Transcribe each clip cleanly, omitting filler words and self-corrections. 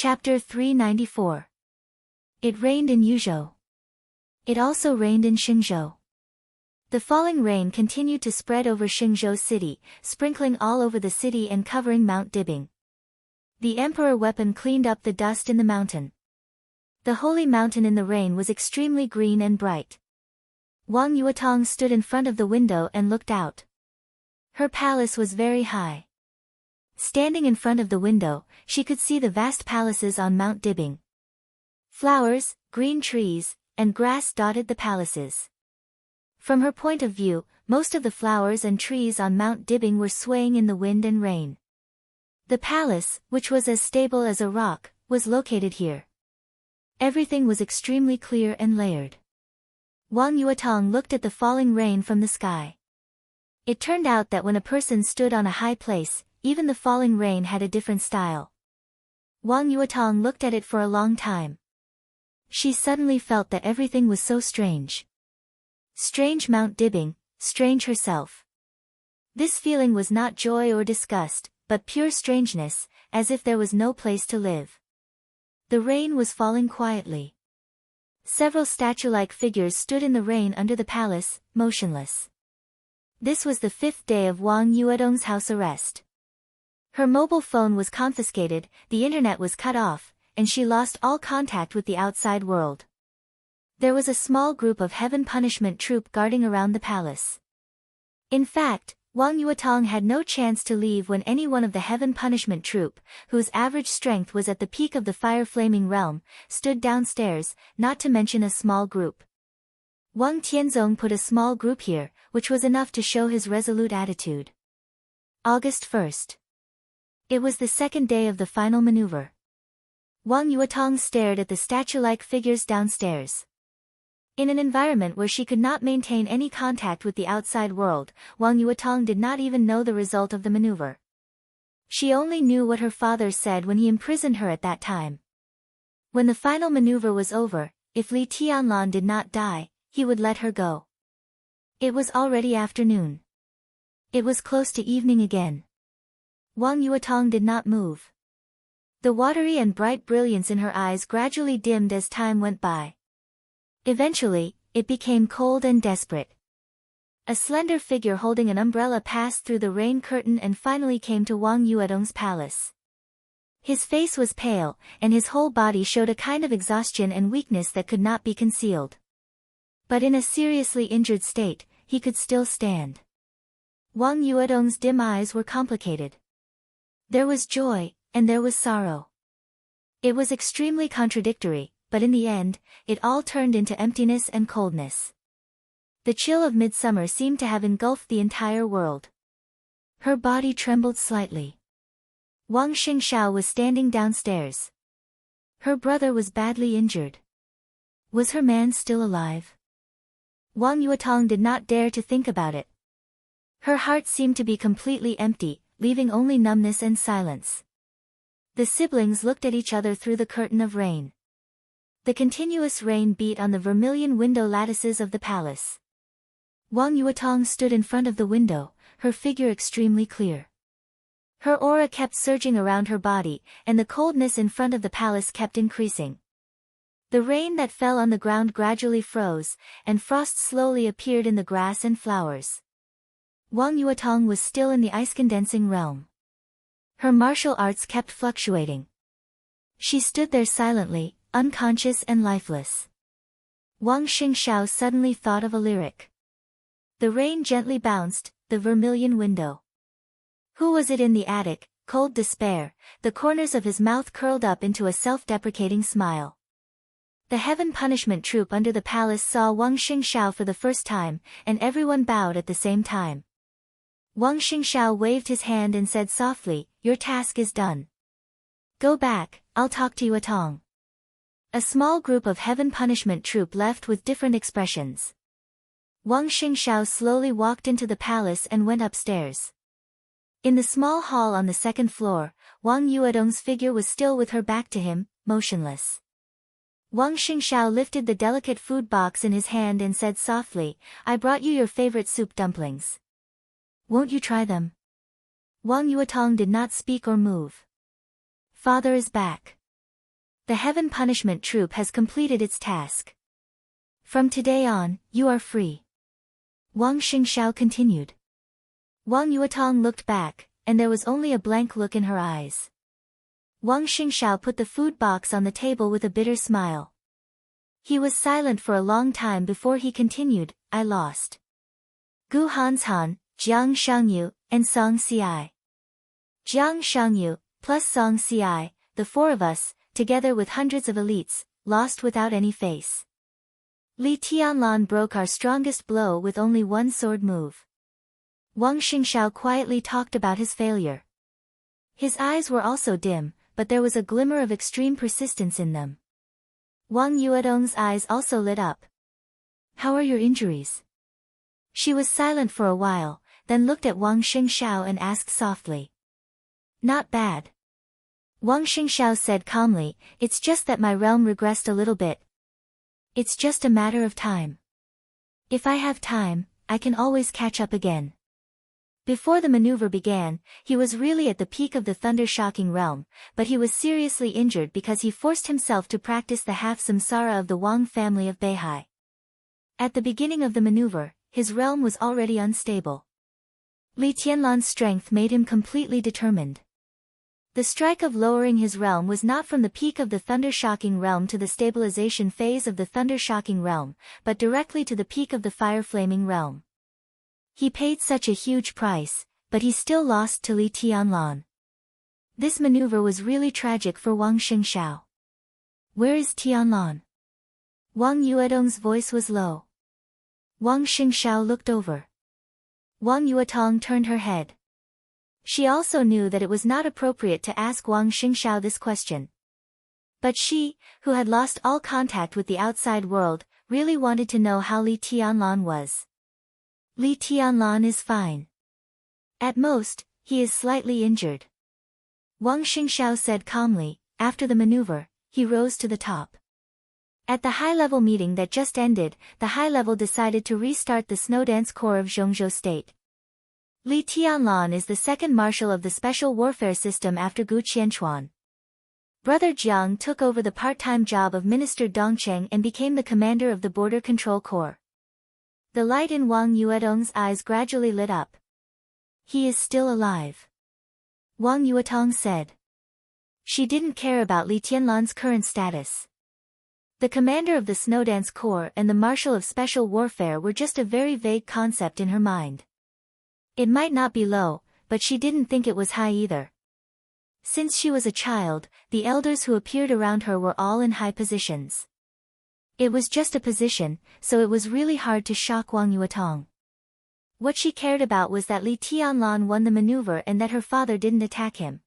Chapter 394. It rained in Yuzhou. It also rained in Xingzhou. The falling rain continued to spread over Xingzhou city, sprinkling all over the city and covering Mount Dibing. The emperor weapon cleaned up the dust in the mountain. The holy mountain in the rain was extremely green and bright. Wang Yuetong stood in front of the window and looked out. Her palace was very high. Standing in front of the window, she could see the vast palaces on Mount Dibing. Flowers, green trees, and grass dotted the palaces. From her point of view, most of the flowers and trees on Mount Dibing were swaying in the wind and rain. The palace, which was as stable as a rock, was located here. Everything was extremely clear and layered. Wang Yuetong looked at the falling rain from the sky. It turned out that when a person stood on a high place, even the falling rain had a different style. Wang Yuetong looked at it for a long time. She suddenly felt that everything was so strange. Strange Mount Dibing, strange herself. This feeling was not joy or disgust, but pure strangeness, as if there was no place to live. The rain was falling quietly. Several statue-like figures stood in the rain under the palace, motionless. This was the 5th day of Wang Yuetong's house arrest. Her mobile phone was confiscated, the internet was cut off, and she lost all contact with the outside world. There was a small group of heaven punishment troop guarding around the palace. In fact, Wang Yuetong had no chance to leave when any one of the heaven punishment troop, whose average strength was at the peak of the fire-flaming realm, stood downstairs, not to mention a small group. Wang Tianzong put a small group here, which was enough to show his resolute attitude. August 1st. It was the 2nd day of the final maneuver. Wang Yuetong stared at the statue-like figures downstairs. In an environment where she could not maintain any contact with the outside world, Wang Yuetong did not even know the result of the maneuver. She only knew what her father said when he imprisoned her at that time. When the final maneuver was over, if Li Tianlan did not die, he would let her go. It was already afternoon. It was close to evening again. Wang Yuetong did not move. The watery and bright brilliance in her eyes gradually dimmed as time went by. Eventually, it became cold and desperate. A slender figure holding an umbrella passed through the rain curtain and finally came to Wang Yuetong's palace. His face was pale, and his whole body showed a kind of exhaustion and weakness that could not be concealed. But in a seriously injured state, he could still stand. Wang Yuetong's dim eyes were complicated. There was joy, and there was sorrow. It was extremely contradictory, but in the end, it all turned into emptiness and coldness. The chill of midsummer seemed to have engulfed the entire world. Her body trembled slightly. Wang Xingxiao was standing downstairs. Her brother was badly injured. Was her man still alive? Wang Yuetong did not dare to think about it. Her heart seemed to be completely empty, leaving only numbness and silence. The siblings looked at each other through the curtain of rain. The continuous rain beat on the vermilion window lattices of the palace. Wang Yuetong stood in front of the window, her figure extremely clear. Her aura kept surging around her body, and the coldness in front of the palace kept increasing. The rain that fell on the ground gradually froze, and frost slowly appeared in the grass and flowers. Wang Yuetong was still in the ice-condensing realm. Her martial arts kept fluctuating. She stood there silently, unconscious and lifeless. Wang Xingxiao suddenly thought of a lyric. The rain gently bounced, the vermilion window. Who was it in the attic, cold despair, the corners of his mouth curled up into a self-deprecating smile. The heaven punishment troop under the palace saw Wang Xingxiao for the first time, and everyone bowed at the same time. Wang Xingxiao waved his hand and said softly, "Your task is done. Go back, I'll talk to Yuetong." A small group of heaven punishment troop left with different expressions. Wang Xingxiao slowly walked into the palace and went upstairs. In the small hall on the 2nd floor, Wang Yuetong's figure was still with her back to him, motionless. Wang Xingxiao lifted the delicate food box in his hand and said softly, "I brought you your favorite soup dumplings. Won't you try them?" Wang Yuetong did not speak or move. "Father is back. The heaven punishment troop has completed its task. From today on, you are free. Wang Xingxiao continued. Wang Yuetong looked back, and there was only a blank look in her eyes. Wang Xingxiao put the food box on the table with a bitter smile. He was silent for a long time before he continued, I lost. Gu Hanshan, Jiang Shangyu, and Song Ci. Jiang Shangyu, plus Song Ci, the four of us, together with hundreds of elites, lost without any face. Li Tianlan broke our strongest blow with only one sword move. Wang Xingxiao quietly talked about his failure. His eyes were also dim, but there was a glimmer of extreme persistence in them. Wang Yuedong's eyes also lit up. How are your injuries? She was silent for a while, then looked at Wang Xingxiao and asked softly. Not bad. Wang Xingxiao said calmly, it's just that my realm regressed a little bit. It's just a matter of time. If I have time, I can always catch up again. Before the maneuver began, he was really at the peak of the thunder-shocking realm, but he was seriously injured because he forced himself to practice the half-samsara of the Wang family of Beihai. At the beginning of the maneuver, his realm was already unstable. Li Tianlan's strength made him completely determined. The strike of lowering his realm was not from the peak of the thunder-shocking realm to the stabilization phase of the thunder-shocking realm, but directly to the peak of the fire-flaming realm. He paid such a huge price, but he still lost to Li Tianlan. This maneuver was really tragic for Wang Xingxiao. Where is Tianlan? Wang Yuedong's voice was low. Wang Xingxiao looked over. Wang Yuetong turned her head. She also knew that it was not appropriate to ask Wang Xingxiao this question. But she, who had lost all contact with the outside world, really wanted to know how Li Tianlan was. Li Tianlan is fine. At most, he is slightly injured. Wang Xingxiao said calmly. After the maneuver, he rose to the top. At the high-level meeting that just ended, the high-level decided to restart the Snowdance Corps of Zhongzhou State. Li Tianlan is the second marshal of the Special Warfare System after Gu Qianchuan. Brother Jiang took over the part-time job of Minister Dongcheng and became the commander of the Border Control Corps. The light in Wang Yuedong's eyes gradually lit up. He is still alive. Wang Yuetong said. She didn't care about Li Tianlan's current status. The commander of the Snowdance Corps and the marshal of Special Warfare were just a very vague concept in her mind. It might not be low, but she didn't think it was high either. Since she was a child, the elders who appeared around her were all in high positions. It was just a position, so it was really hard to shock Wang Yuetong. What she cared about was that Li Tianlan won the maneuver and that her father didn't attack him.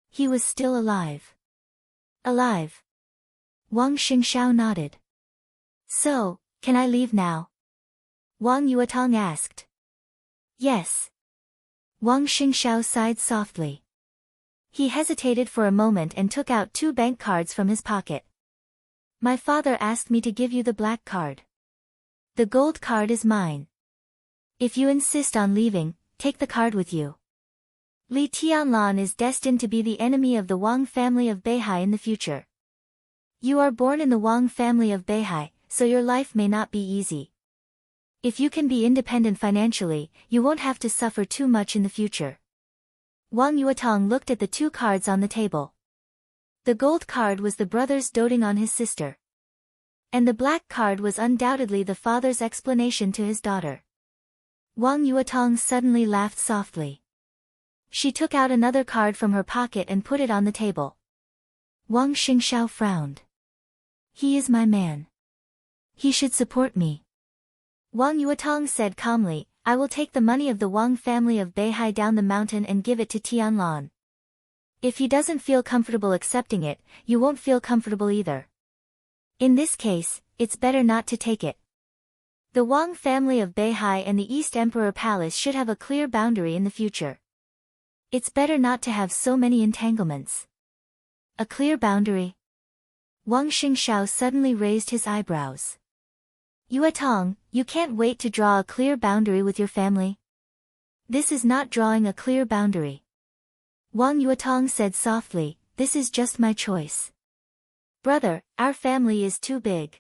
He was still alive. Alive. Wang Xingxiao nodded. So, can I leave now? Wang Yuetong asked. Yes. Wang Xingxiao sighed softly. He hesitated for a moment and took out 2 bank cards from his pocket. My father asked me to give you the black card. The gold card is mine. If you insist on leaving, take the card with you. Li Tianlan is destined to be the enemy of the Wang family of Beihai in the future. You are born in the Wang family of Beihai, so your life may not be easy. If you can be independent financially, you won't have to suffer too much in the future. Wang Yuetong looked at the 2 cards on the table. The gold card was the brother's doting on his sister. And the black card was undoubtedly the father's explanation to his daughter. Wang Yuetong suddenly laughed softly. She took out another card from her pocket and put it on the table. Wang Xingxiao frowned. He is my man. He should support me. Wang Yuetong said calmly, I will take the money of the Wang family of Beihai down the mountain and give it to Tianlan. If he doesn't feel comfortable accepting it, you won't feel comfortable either. In this case, it's better not to take it. The Wang family of Beihai and the East Emperor Palace should have a clear boundary in the future. It's better not to have so many entanglements. A clear boundary? Wang Xingxiao suddenly raised his eyebrows. Yuetong, you can't wait to draw a clear boundary with your family? This is not drawing a clear boundary. Wang Yuetong said softly, this is just my choice. Brother, our family is too big.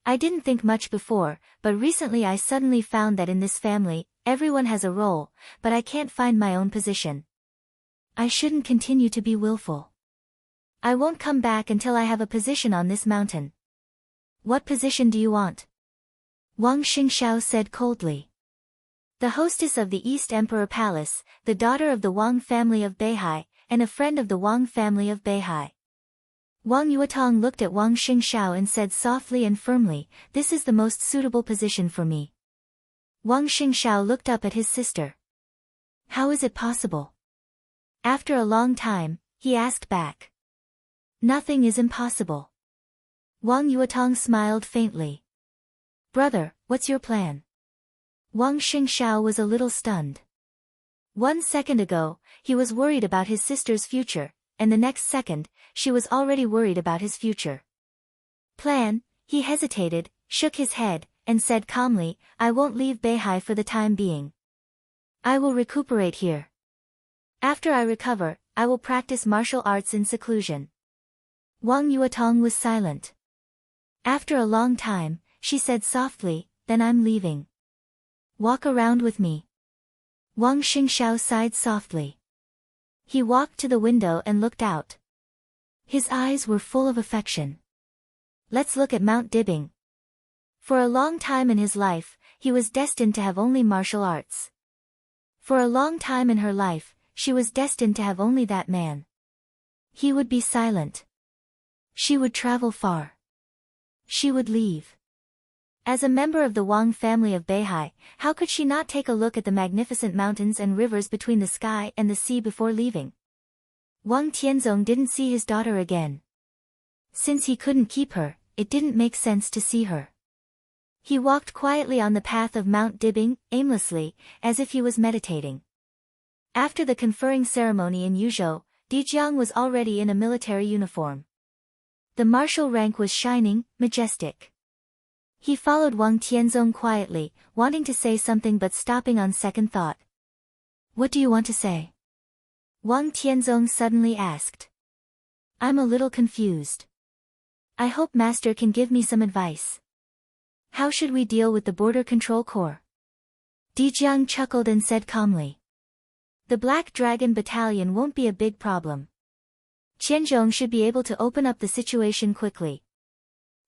I didn't think much before, but recently I suddenly found that in this family, everyone has a role, but I can't find my own position. I shouldn't continue to be willful. I won't come back until I have a position on this mountain. What position do you want? Wang Xingxiao said coldly. The hostess of the East Emperor Palace, the daughter of the Wang family of Beihai, and a friend of the Wang family of Beihai. Wang Yuetong looked at Wang Xingxiao and said softly and firmly, "This is the most suitable position for me." Wang Xingxiao looked up at his sister. "How is it possible?" After a long time, he asked back. "Nothing is impossible." Wang Yuetong smiled faintly. "Brother, what's your plan?" Wang Xingxiao was a little stunned. 1 second ago, he was worried about his sister's future, and the next second, she was already worried about his future. Plan? He hesitated, shook his head, and said calmly, "I won't leave Beihai for the time being. I will recuperate here. After I recover, I will practice martial arts in seclusion." Wang Yuetong was silent. After a long time, she said softly, "Then I'm leaving. Walk around with me." Wang Xingxiao sighed softly. He walked to the window and looked out. His eyes were full of affection. Let's look at Mount Dibing. For a long time in his life, he was destined to have only martial arts. For a long time in her life, she was destined to have only that man. He would be silent. She would travel far. She would leave. As a member of the Wang family of Beihai, how could she not take a look at the magnificent mountains and rivers between the sky and the sea before leaving? Wang Tianzong didn't see his daughter again. Since he couldn't keep her, it didn't make sense to see her. He walked quietly on the path of Mount Dibing, aimlessly, as if he was meditating. After the conferring ceremony in Yuzhou, Dijiang was already in a military uniform. The martial rank was shining, majestic. He followed Wang Tianzong quietly, wanting to say something but stopping on second thought. "What do you want to say?" Wang Tianzong suddenly asked. "I'm a little confused. I hope Master can give me some advice. How should we deal with the Border Control Corps?" Dijiang chuckled and said calmly. "The Black Dragon Battalion won't be a big problem. Qianzhong should be able to open up the situation quickly.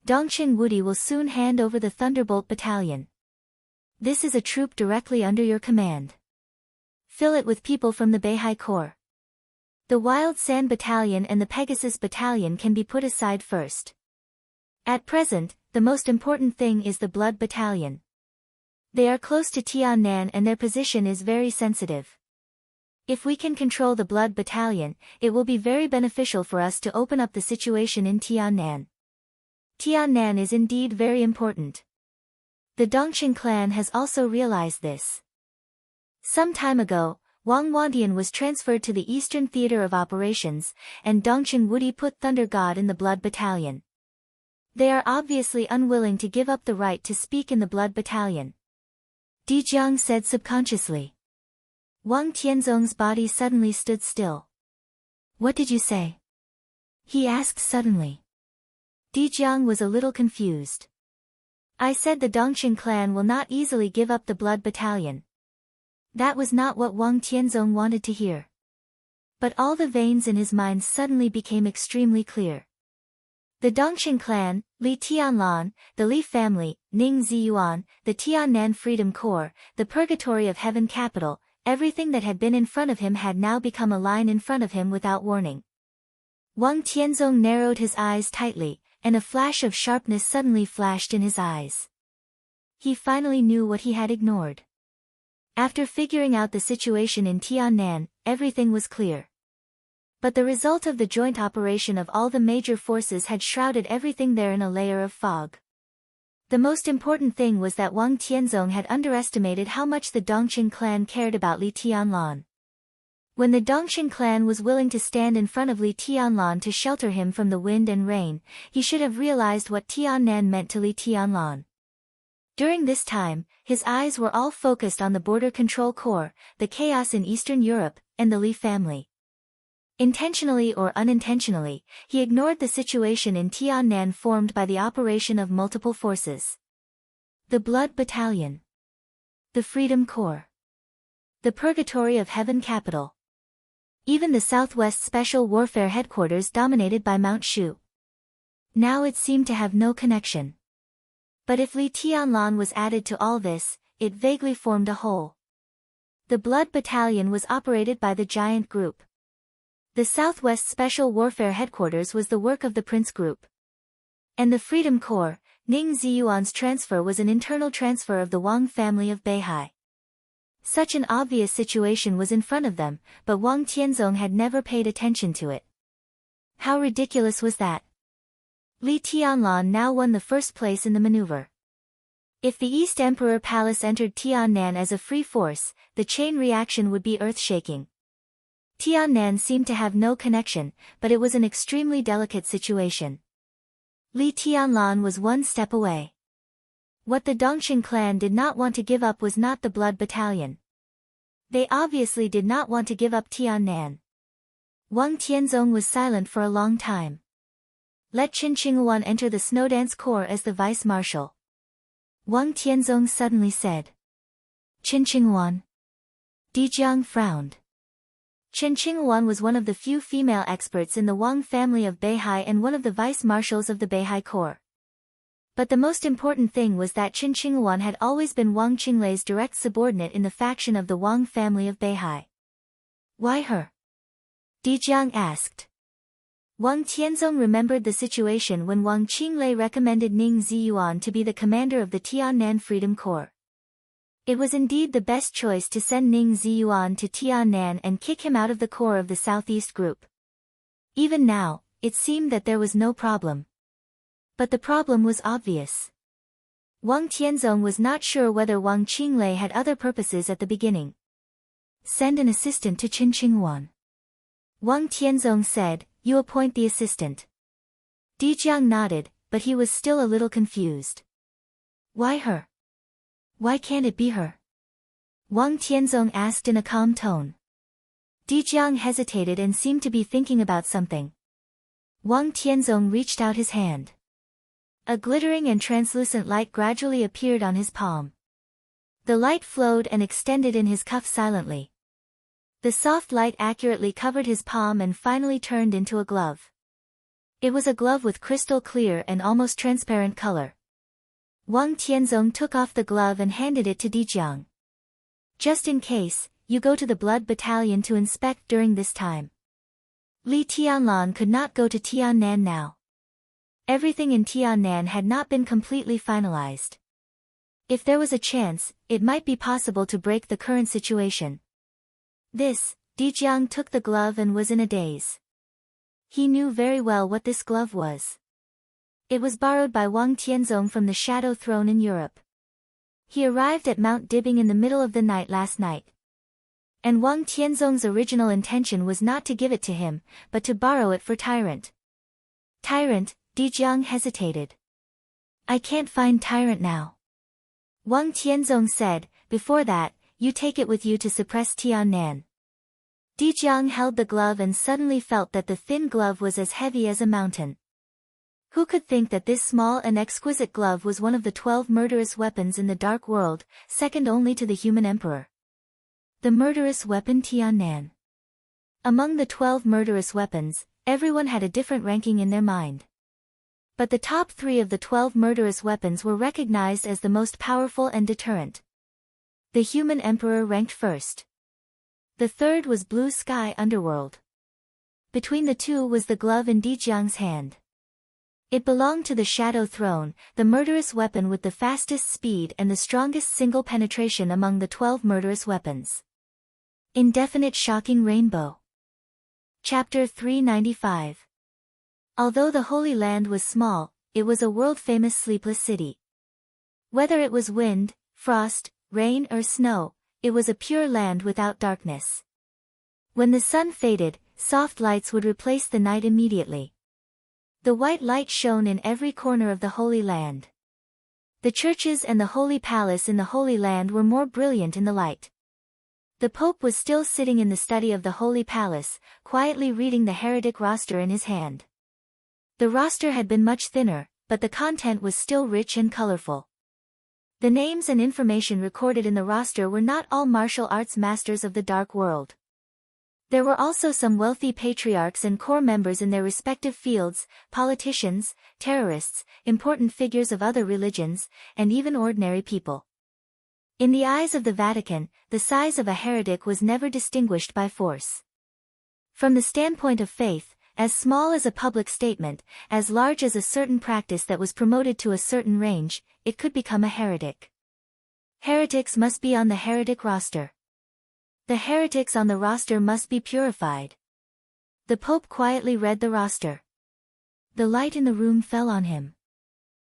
Dongqing Wudi will soon hand over the Thunderbolt Battalion. This is a troop directly under your command. Fill it with people from the Beihai Corps. The Wild Sand Battalion and the Pegasus Battalion can be put aside first. At present, the most important thing is the Blood Battalion. They are close to Tiannan and their position is very sensitive. If we can control the Blood Battalion, it will be very beneficial for us to open up the situation in Tiannan. Tiannan is indeed very important. The Dongqing clan has also realized this. Some time ago, Wang Wantian was transferred to the Eastern Theater of Operations, and Dongqing Wudi put Thunder God in the Blood Battalion. They are obviously unwilling to give up the right to speak in the Blood Battalion. Dijiang said subconsciously. Wang Tianzong's body suddenly stood still. "What did you say?" he asked suddenly. Dijiang was a little confused. "I said the Dongqing clan will not easily give up the Blood Battalion." That was not what Wang Tianzong wanted to hear. But all the veins in his mind suddenly became extremely clear. The Dongqing clan, Li Tianlan, the Li family, Ning Ziyuan, the Tiannan Freedom Corps, the Purgatory of Heaven capital, everything that had been in front of him had now become a line in front of him without warning. Wang Tianzong narrowed his eyes tightly, and a flash of sharpness suddenly flashed in his eyes. He finally knew what he had ignored. After figuring out the situation in Tiannan, everything was clear. But the result of the joint operation of all the major forces had shrouded everything there in a layer of fog. The most important thing was that Wang Tianzong had underestimated how much the Dongqing clan cared about Li Tianlan. When the Dongqing clan was willing to stand in front of Li Tianlan to shelter him from the wind and rain, he should have realized what Tiannan meant to Li Tianlan. During this time, his eyes were all focused on the Border Control Corps, the chaos in Eastern Europe, and the Li family. Intentionally or unintentionally, he ignored the situation in Tiannan formed by the operation of multiple forces. The Blood Battalion. The Freedom Corps. The Purgatory of Heaven Capital. Even the Southwest Special Warfare Headquarters dominated by Mount Shu. Now it seemed to have no connection. But if Li Tianlan was added to all this, it vaguely formed a whole. The Blood Battalion was operated by the Giant Group. The Southwest Special Warfare Headquarters was the work of the Prince Group. And the Freedom Corps, Ning Ziyuan's transfer was an internal transfer of the Wang family of Beihai. Such an obvious situation was in front of them, but Wang Tianzong had never paid attention to it. How ridiculous was that? Li Tianlan now won the first place in the maneuver. If the East Emperor Palace entered Tiannan as a free force, the chain reaction would be earth-shaking. Tiannan seemed to have no connection, but it was an extremely delicate situation. Li Tianlan was one step away. What the Dongxing clan did not want to give up was not the Blood Battalion. They obviously did not want to give up Tiannan. Wang Tianzong was silent for a long time. Let Qin Qinghuan enter the Snowdance Corps as the vice-marshal. Wang Tianzong suddenly said. Qin Qinghuan. Dijiang frowned. Qin Qinghuan was one of the few female experts in the Wang family of Beihai and one of the vice-marshals of the Beihai Corps. But the most important thing was that Qin Qinghuan had always been Wang Qinglei's direct subordinate in the faction of the Wang family of Beihai. Why her? Dijiang asked. Wang Tianzong remembered the situation when Wang Qinglei recommended Ning Ziyuan to be the commander of the Tiannan Freedom Corps. It was indeed the best choice to send Ning Ziyuan to Tiannan and kick him out of the corps of the Southeast Group. Even now, it seemed that there was no problem. But the problem was obvious. Wang Tianzong was not sure whether Wang Qinglei had other purposes at the beginning. Send an assistant to Qin Qinghuan. Wang Tianzong said, you appoint the assistant. Dijiang nodded, but he was still a little confused. Why her? Why can't it be her? Wang Tianzong asked in a calm tone. Dijiang hesitated and seemed to be thinking about something. Wang Tianzong reached out his hand. A glittering and translucent light gradually appeared on his palm. The light flowed and extended in his cuff silently. The soft light accurately covered his palm and finally turned into a glove. It was a glove with crystal clear and almost transparent color. Wang Tianzong took off the glove and handed it to Dijiang. Just in case, you go to the Blood Battalion to inspect during this time. Li Tianlan could not go to Tiannan now. Everything in Tiannan had not been completely finalized. If there was a chance, it might be possible to break the current situation. Dijiang took the glove and was in a daze. He knew very well what this glove was. It was borrowed by Wang Tianzong from the Shadow Throne in Europe. He arrived at Mount Dibbing in the middle of the night last night. And Wang Tianzong's original intention was not to give it to him, but to borrow it for Tyrant. Tyrant, Dijiang hesitated. I can't find Tyrant now. Wang Tianzong said, before that, you take it with you to suppress Tiannan. Dijiang held the glove and suddenly felt that the thin glove was as heavy as a mountain. Who could think that this small and exquisite glove was one of the 12 murderous weapons in the Dark World, second only to the human emperor? The murderous weapon Tiannan. Among the 12 murderous weapons, everyone had a different ranking in their mind. But the top 3 of the 12 murderous weapons were recognized as the most powerful and deterrent. The human emperor ranked first. The third was Blue Sky Underworld. Between the two was the glove in Dijiang's hand. It belonged to the Shadow Throne, the murderous weapon with the fastest speed and the strongest single penetration among the 12 murderous weapons. Indefinite Shocking Rainbow. Chapter 395. Although the Holy Land was small, it was a world-famous sleepless city. Whether it was wind, frost, rain or snow, it was a pure land without darkness. When the sun faded, soft lights would replace the night immediately. The white light shone in every corner of the Holy Land. The churches and the Holy Palace in the Holy Land were more brilliant in the light. The Pope was still sitting in the study of the Holy Palace, quietly reading the heretic roster in his hand. The roster had been much thinner, but the content was still rich and colorful. The names and information recorded in the roster were not all martial arts masters of the dark world. There were also some wealthy patriarchs and core members in their respective fields, politicians, terrorists, important figures of other religions, and even ordinary people. In the eyes of the Vatican, the size of a heretic was never distinguished by force. From the standpoint of faith, as small as a public statement, as large as a certain practice that was promoted to a certain range, it could become a heretic. Heretics must be on the heretic roster. The heretics on the roster must be purified. The Pope quietly read the roster. The light in the room fell on him.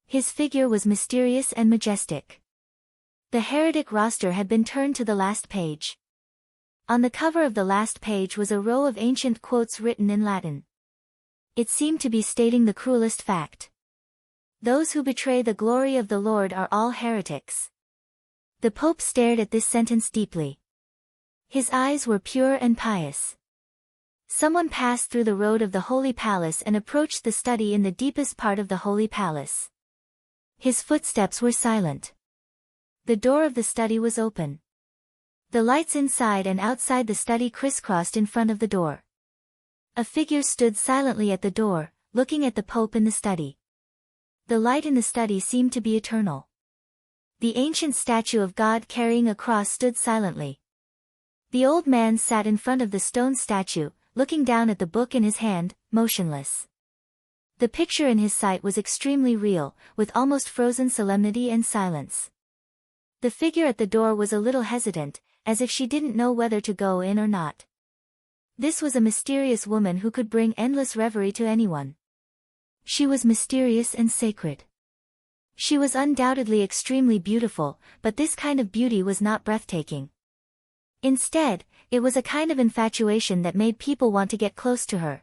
His figure was mysterious and majestic. The heretic roster had been turned to the last page. On the cover of the last page was a row of ancient quotes written in Latin. It seemed to be stating the cruelest fact. Those who betray the glory of the Lord are all heretics. The Pope stared at this sentence deeply. His eyes were pure and pious. Someone passed through the road of the Holy Palace and approached the study in the deepest part of the Holy Palace. His footsteps were silent. The door of the study was open. The lights inside and outside the study crisscrossed in front of the door. A figure stood silently at the door, looking at the Pope in the study. The light in the study seemed to be eternal. The ancient statue of God carrying a cross stood silently. The old man sat in front of the stone statue, looking down at the book in his hand, motionless. The picture in his sight was extremely real, with almost frozen solemnity and silence. The figure at the door was a little hesitant, as if she didn't know whether to go in or not. This was a mysterious woman who could bring endless reverie to anyone. She was mysterious and sacred. She was undoubtedly extremely beautiful, but this kind of beauty was not breathtaking. Instead, it was a kind of infatuation that made people want to get close to her.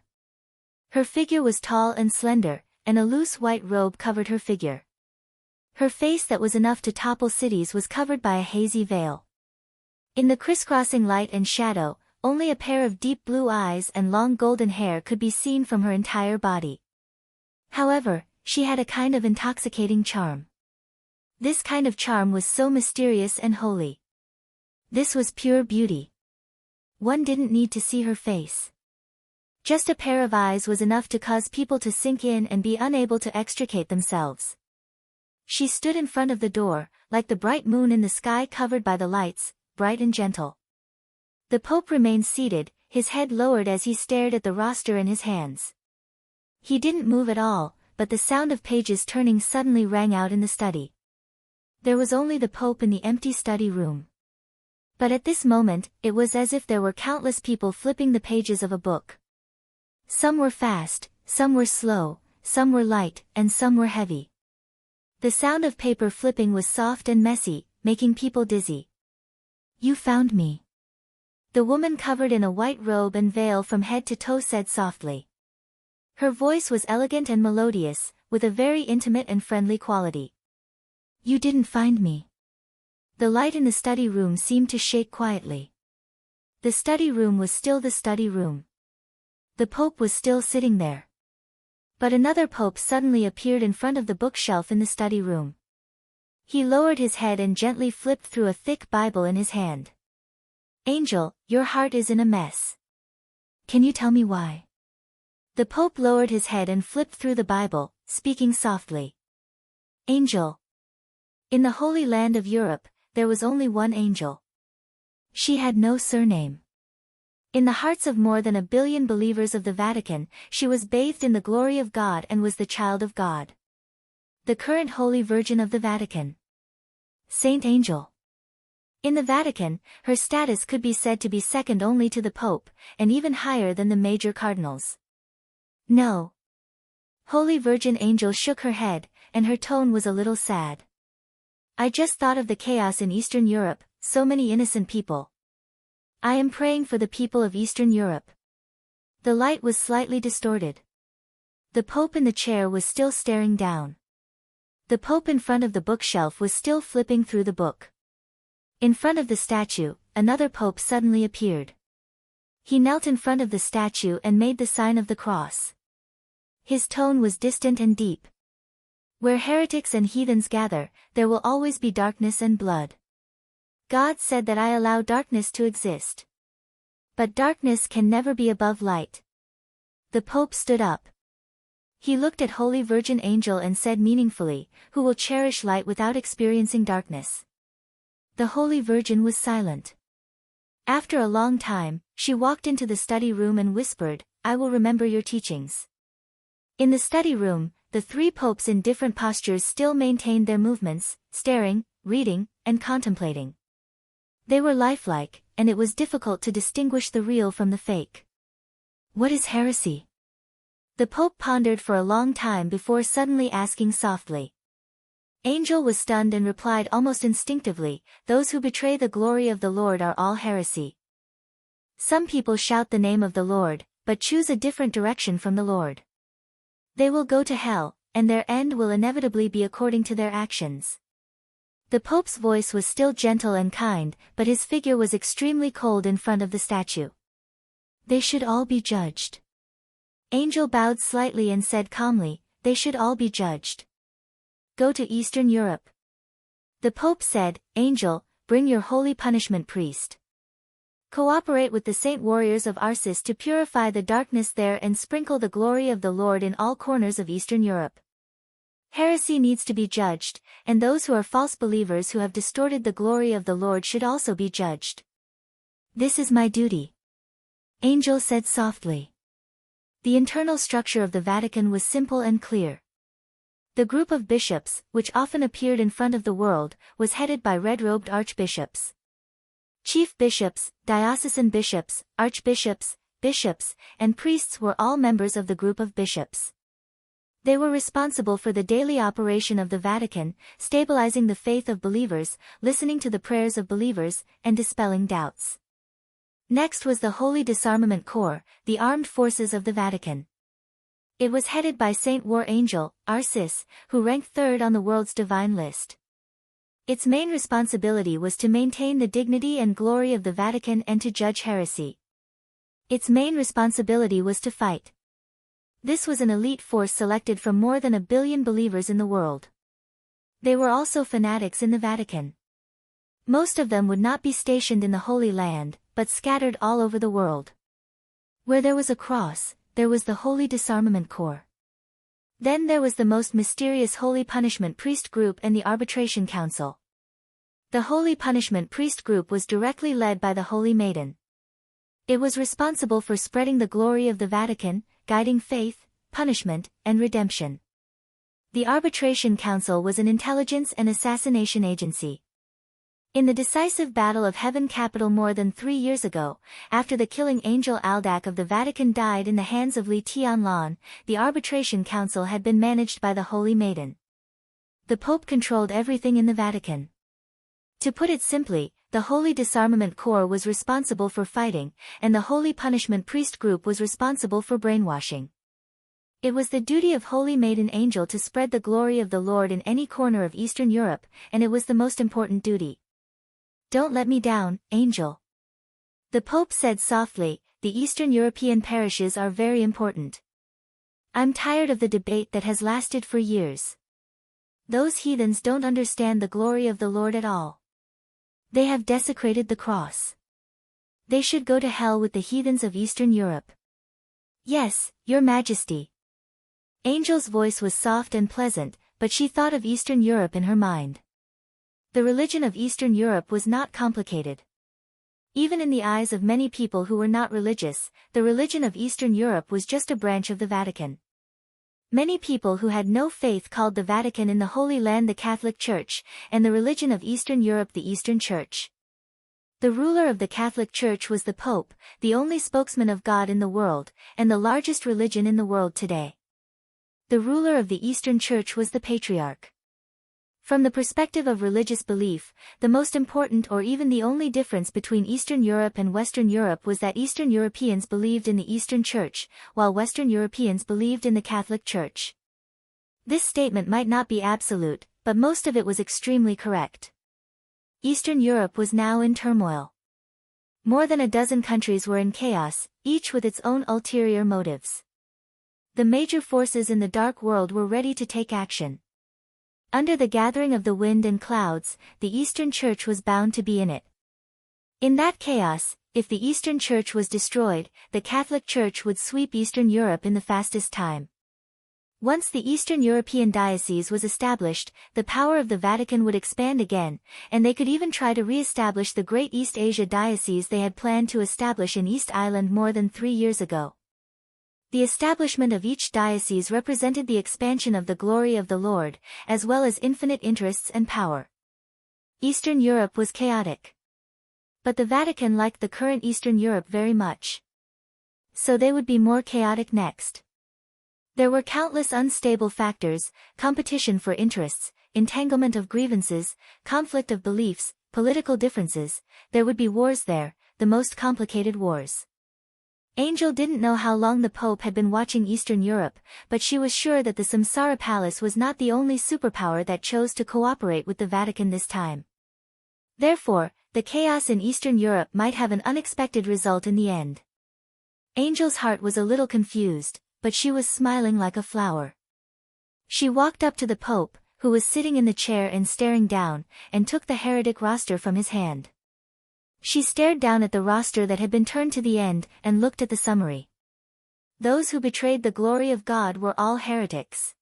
Her figure was tall and slender, and a loose white robe covered her figure. Her face that was enough to topple cities was covered by a hazy veil. In the crisscrossing light and shadow, only a pair of deep blue eyes and long golden hair could be seen from her entire body. However, she had a kind of intoxicating charm. This kind of charm was so mysterious and holy. This was pure beauty. One didn't need to see her face. Just a pair of eyes was enough to cause people to sink in and be unable to extricate themselves. She stood in front of the door, like the bright moon in the sky covered by the lights, bright and gentle. The Pope remained seated, his head lowered as he stared at the roster in his hands. He didn't move at all, but the sound of pages turning suddenly rang out in the study. There was only the Pope in the empty study room. But at this moment, it was as if there were countless people flipping the pages of a book. Some were fast, some were slow, some were light, and some were heavy. The sound of paper flipping was soft and messy, making people dizzy. "You found me." The woman covered in a white robe and veil from head to toe said softly. Her voice was elegant and melodious, with a very intimate and friendly quality. "You didn't find me." The light in the study room seemed to shake quietly. The study room was still the study room. The Pope was still sitting there. But another Pope suddenly appeared in front of the bookshelf in the study room. He lowered his head and gently flipped through a thick Bible in his hand. "Angel, your heart is in a mess. Can you tell me why?" The Pope lowered his head and flipped through the Bible, speaking softly. "Angel. In the Holy Land of Europe, there was only one angel. She had no surname. In the hearts of more than 1 billion believers of the Vatican, she was bathed in the glory of God and was the child of God. The current Holy Virgin of the Vatican. Saint Angel. In the Vatican, her status could be said to be second only to the Pope, and even higher than the major cardinals." "No." Holy Virgin Angel shook her head, and her tone was a little sad. "I just thought of the chaos in Eastern Europe, so many innocent people. I am praying for the people of Eastern Europe." The light was slightly distorted. The Pope in the chair was still staring down. The Pope in front of the bookshelf was still flipping through the book. In front of the statue, another pope suddenly appeared. He knelt in front of the statue and made the sign of the cross. His tone was distant and deep. Where heretics and heathens gather, there will always be darkness and blood. God said that I allow darkness to exist. But darkness can never be above light. The Pope stood up. He looked at Holy Virgin Angel and said meaningfully, "Who will cherish light without experiencing darkness?" The Holy Virgin was silent. After a long time, she walked into the study room and whispered, "I will remember your teachings." In the study room, the three popes in different postures still maintained their movements, staring, reading, and contemplating. They were lifelike, and it was difficult to distinguish the real from the fake. What is heresy? The Pope pondered for a long time before suddenly asking softly. Angel was stunned and replied almost instinctively, "Those who betray the glory of the Lord are all heresy." Some people shout the name of the Lord, but choose a different direction from the Lord. They will go to hell, and their end will inevitably be according to their actions. The Pope's voice was still gentle and kind, but his figure was extremely cold in front of the statue. They should all be judged. Angel bowed slightly and said calmly, "They should all be judged. Go to Eastern Europe." The Pope said, "Angel, bring your holy punishment priest. Cooperate with the saint warriors of Arcis to purify the darkness there and sprinkle the glory of the Lord in all corners of Eastern Europe. Heresy needs to be judged, and those who are false believers who have distorted the glory of the Lord should also be judged." "This is my duty," Angel said softly. The internal structure of the Vatican was simple and clear. The group of bishops, which often appeared in front of the world, was headed by red-robed archbishops. Chief bishops, diocesan bishops, archbishops, bishops, and priests were all members of the group of bishops. They were responsible for the daily operation of the Vatican, stabilizing the faith of believers, listening to the prayers of believers, and dispelling doubts. Next was the Holy Disarmament Corps, the armed forces of the Vatican. It was headed by Saint War Angel, Arcis, who ranked third on the world's divine list. Its main responsibility was to maintain the dignity and glory of the Vatican and to judge heresy. Its main responsibility was to fight. This was an elite force selected from more than 1 billion believers in the world. They were also fanatics in the Vatican. Most of them would not be stationed in the Holy Land, but scattered all over the world. Where there was a cross, there was the Holy Disarmament Corps. Then there was the most mysterious Holy Punishment Priest Group and the Arbitration Council. The Holy Punishment Priest Group was directly led by the Holy Maiden. It was responsible for spreading the glory of the Vatican, guiding faith, punishment, and redemption. The Arbitration Council was an intelligence and assassination agency. In the decisive Battle of Heaven Capital more than 3 years ago, after the killing Angel Aldac of the Vatican died in the hands of Li Tianlan, the Arbitration Council had been managed by the Holy Maiden. The Pope controlled everything in the Vatican. To put it simply, the Holy Disarmament Corps was responsible for fighting, and the Holy Punishment Priest Group was responsible for brainwashing. It was the duty of Holy Maiden Angel to spread the glory of the Lord in any corner of Eastern Europe, and it was the most important duty. "Don't let me down, Angel," the Pope said softly. "The Eastern European parishes are very important. I'm tired of the debate that has lasted for years. Those heathens don't understand the glory of the Lord at all. They have desecrated the cross. They should go to hell with the heathens of Eastern Europe." "Yes, Your Majesty." Angel's voice was soft and pleasant, but she thought of Eastern Europe in her mind. The religion of Eastern Europe was not complicated. Even in the eyes of many people who were not religious, the religion of Eastern Europe was just a branch of the Vatican. Many people who had no faith called the Vatican in the Holy Land the Catholic Church, and the religion of Eastern Europe the Eastern Church. The ruler of the Catholic Church was the Pope, the only spokesman of God in the world, and the largest religion in the world today. The ruler of the Eastern Church was the Patriarch. From the perspective of religious belief, the most important or even the only difference between Eastern Europe and Western Europe was that Eastern Europeans believed in the Eastern Church, while Western Europeans believed in the Catholic Church. This statement might not be absolute, but most of it was extremely correct. Eastern Europe was now in turmoil. More than a dozen countries were in chaos, each with its own ulterior motives. The major forces in the dark world were ready to take action. Under the gathering of the wind and clouds, the Eastern Church was bound to be in it. In that chaos, if the Eastern Church was destroyed, the Catholic Church would sweep Eastern Europe in the fastest time. Once the Eastern European diocese was established, the power of the Vatican would expand again, and they could even try to re-establish the great East Asia diocese they had planned to establish in East Island more than 3 years ago. The establishment of each diocese represented the expansion of the glory of the Lord, as well as infinite interests and power. Eastern Europe was chaotic. But the Vatican liked the current Eastern Europe very much. So they would be more chaotic next. There were countless unstable factors: competition for interests, entanglement of grievances, conflict of beliefs, political differences. There would be wars there, the most complicated wars. Angel didn't know how long the Pope had been watching Eastern Europe, but she was sure that the Samsara Palace was not the only superpower that chose to cooperate with the Vatican this time. Therefore, the chaos in Eastern Europe might have an unexpected result in the end. Angel's heart was a little confused, but she was smiling like a flower. She walked up to the Pope, who was sitting in the chair and staring down, and took the heretic roster from his hand. She stared down at the roster that had been turned to the end, and looked at the summary. Those who betrayed the glory of God were all heretics.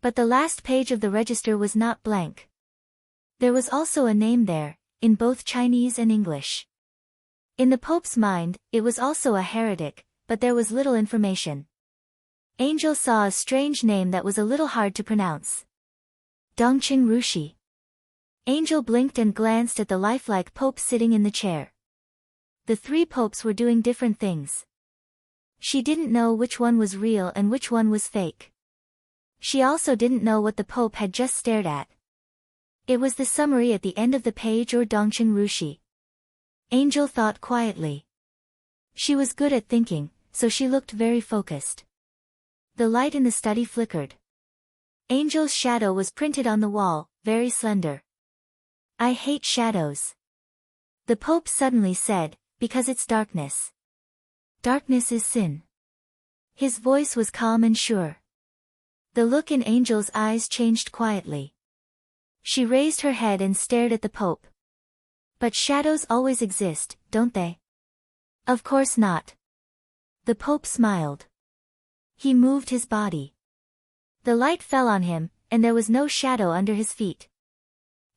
But the last page of the register was not blank. There was also a name there, in both Chinese and English. In the Pope's mind, it was also a heretic, but there was little information. Angel saw a strange name that was a little hard to pronounce. Dongqing Rushi. Angel blinked and glanced at the lifelike Pope sitting in the chair. The 3 popes were doing different things. She didn't know which one was real and which one was fake. She also didn't know what the Pope had just stared at. It was the summary at the end of the page or Dongqing Rushi. Angel thought quietly. She was good at thinking, so she looked very focused. The light in the study flickered. Angel's shadow was printed on the wall, very slender. I hate shadows. The Pope suddenly said, because it's darkness. Darkness is sin. His voice was calm and sure. The look in Angel's eyes changed quietly. She raised her head and stared at the Pope. But shadows always exist, don't they? Of course not. The Pope smiled. He moved his body. The light fell on him, and there was no shadow under his feet.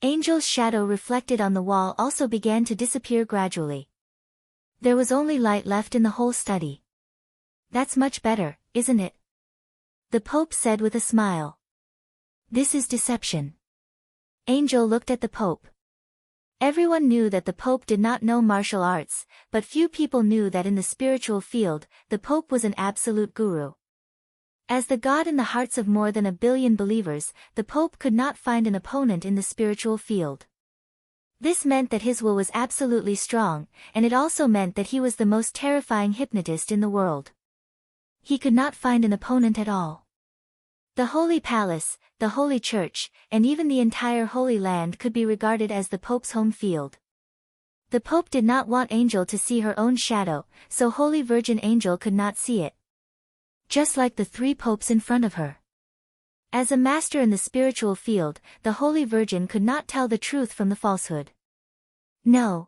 Angel's shadow reflected on the wall also began to disappear gradually. There was only light left in the whole study. That's much better, isn't it? The Pope said with a smile. This is deception. Angel looked at the Pope. Everyone knew that the Pope did not know martial arts, but few people knew that in the spiritual field, the Pope was an absolute guru. As the God in the hearts of more than 1 billion believers, the Pope could not find an opponent in the spiritual field. This meant that his will was absolutely strong, and it also meant that he was the most terrifying hypnotist in the world. He could not find an opponent at all. The Holy Palace, the Holy Church, and even the entire Holy Land could be regarded as the Pope's home field. The Pope did not want Angel to see her own shadow, so Holy Virgin Angel could not see it. Just like the 3 popes in front of her. As a master in the spiritual field, the Holy Virgin could not tell the truth from the falsehood. No.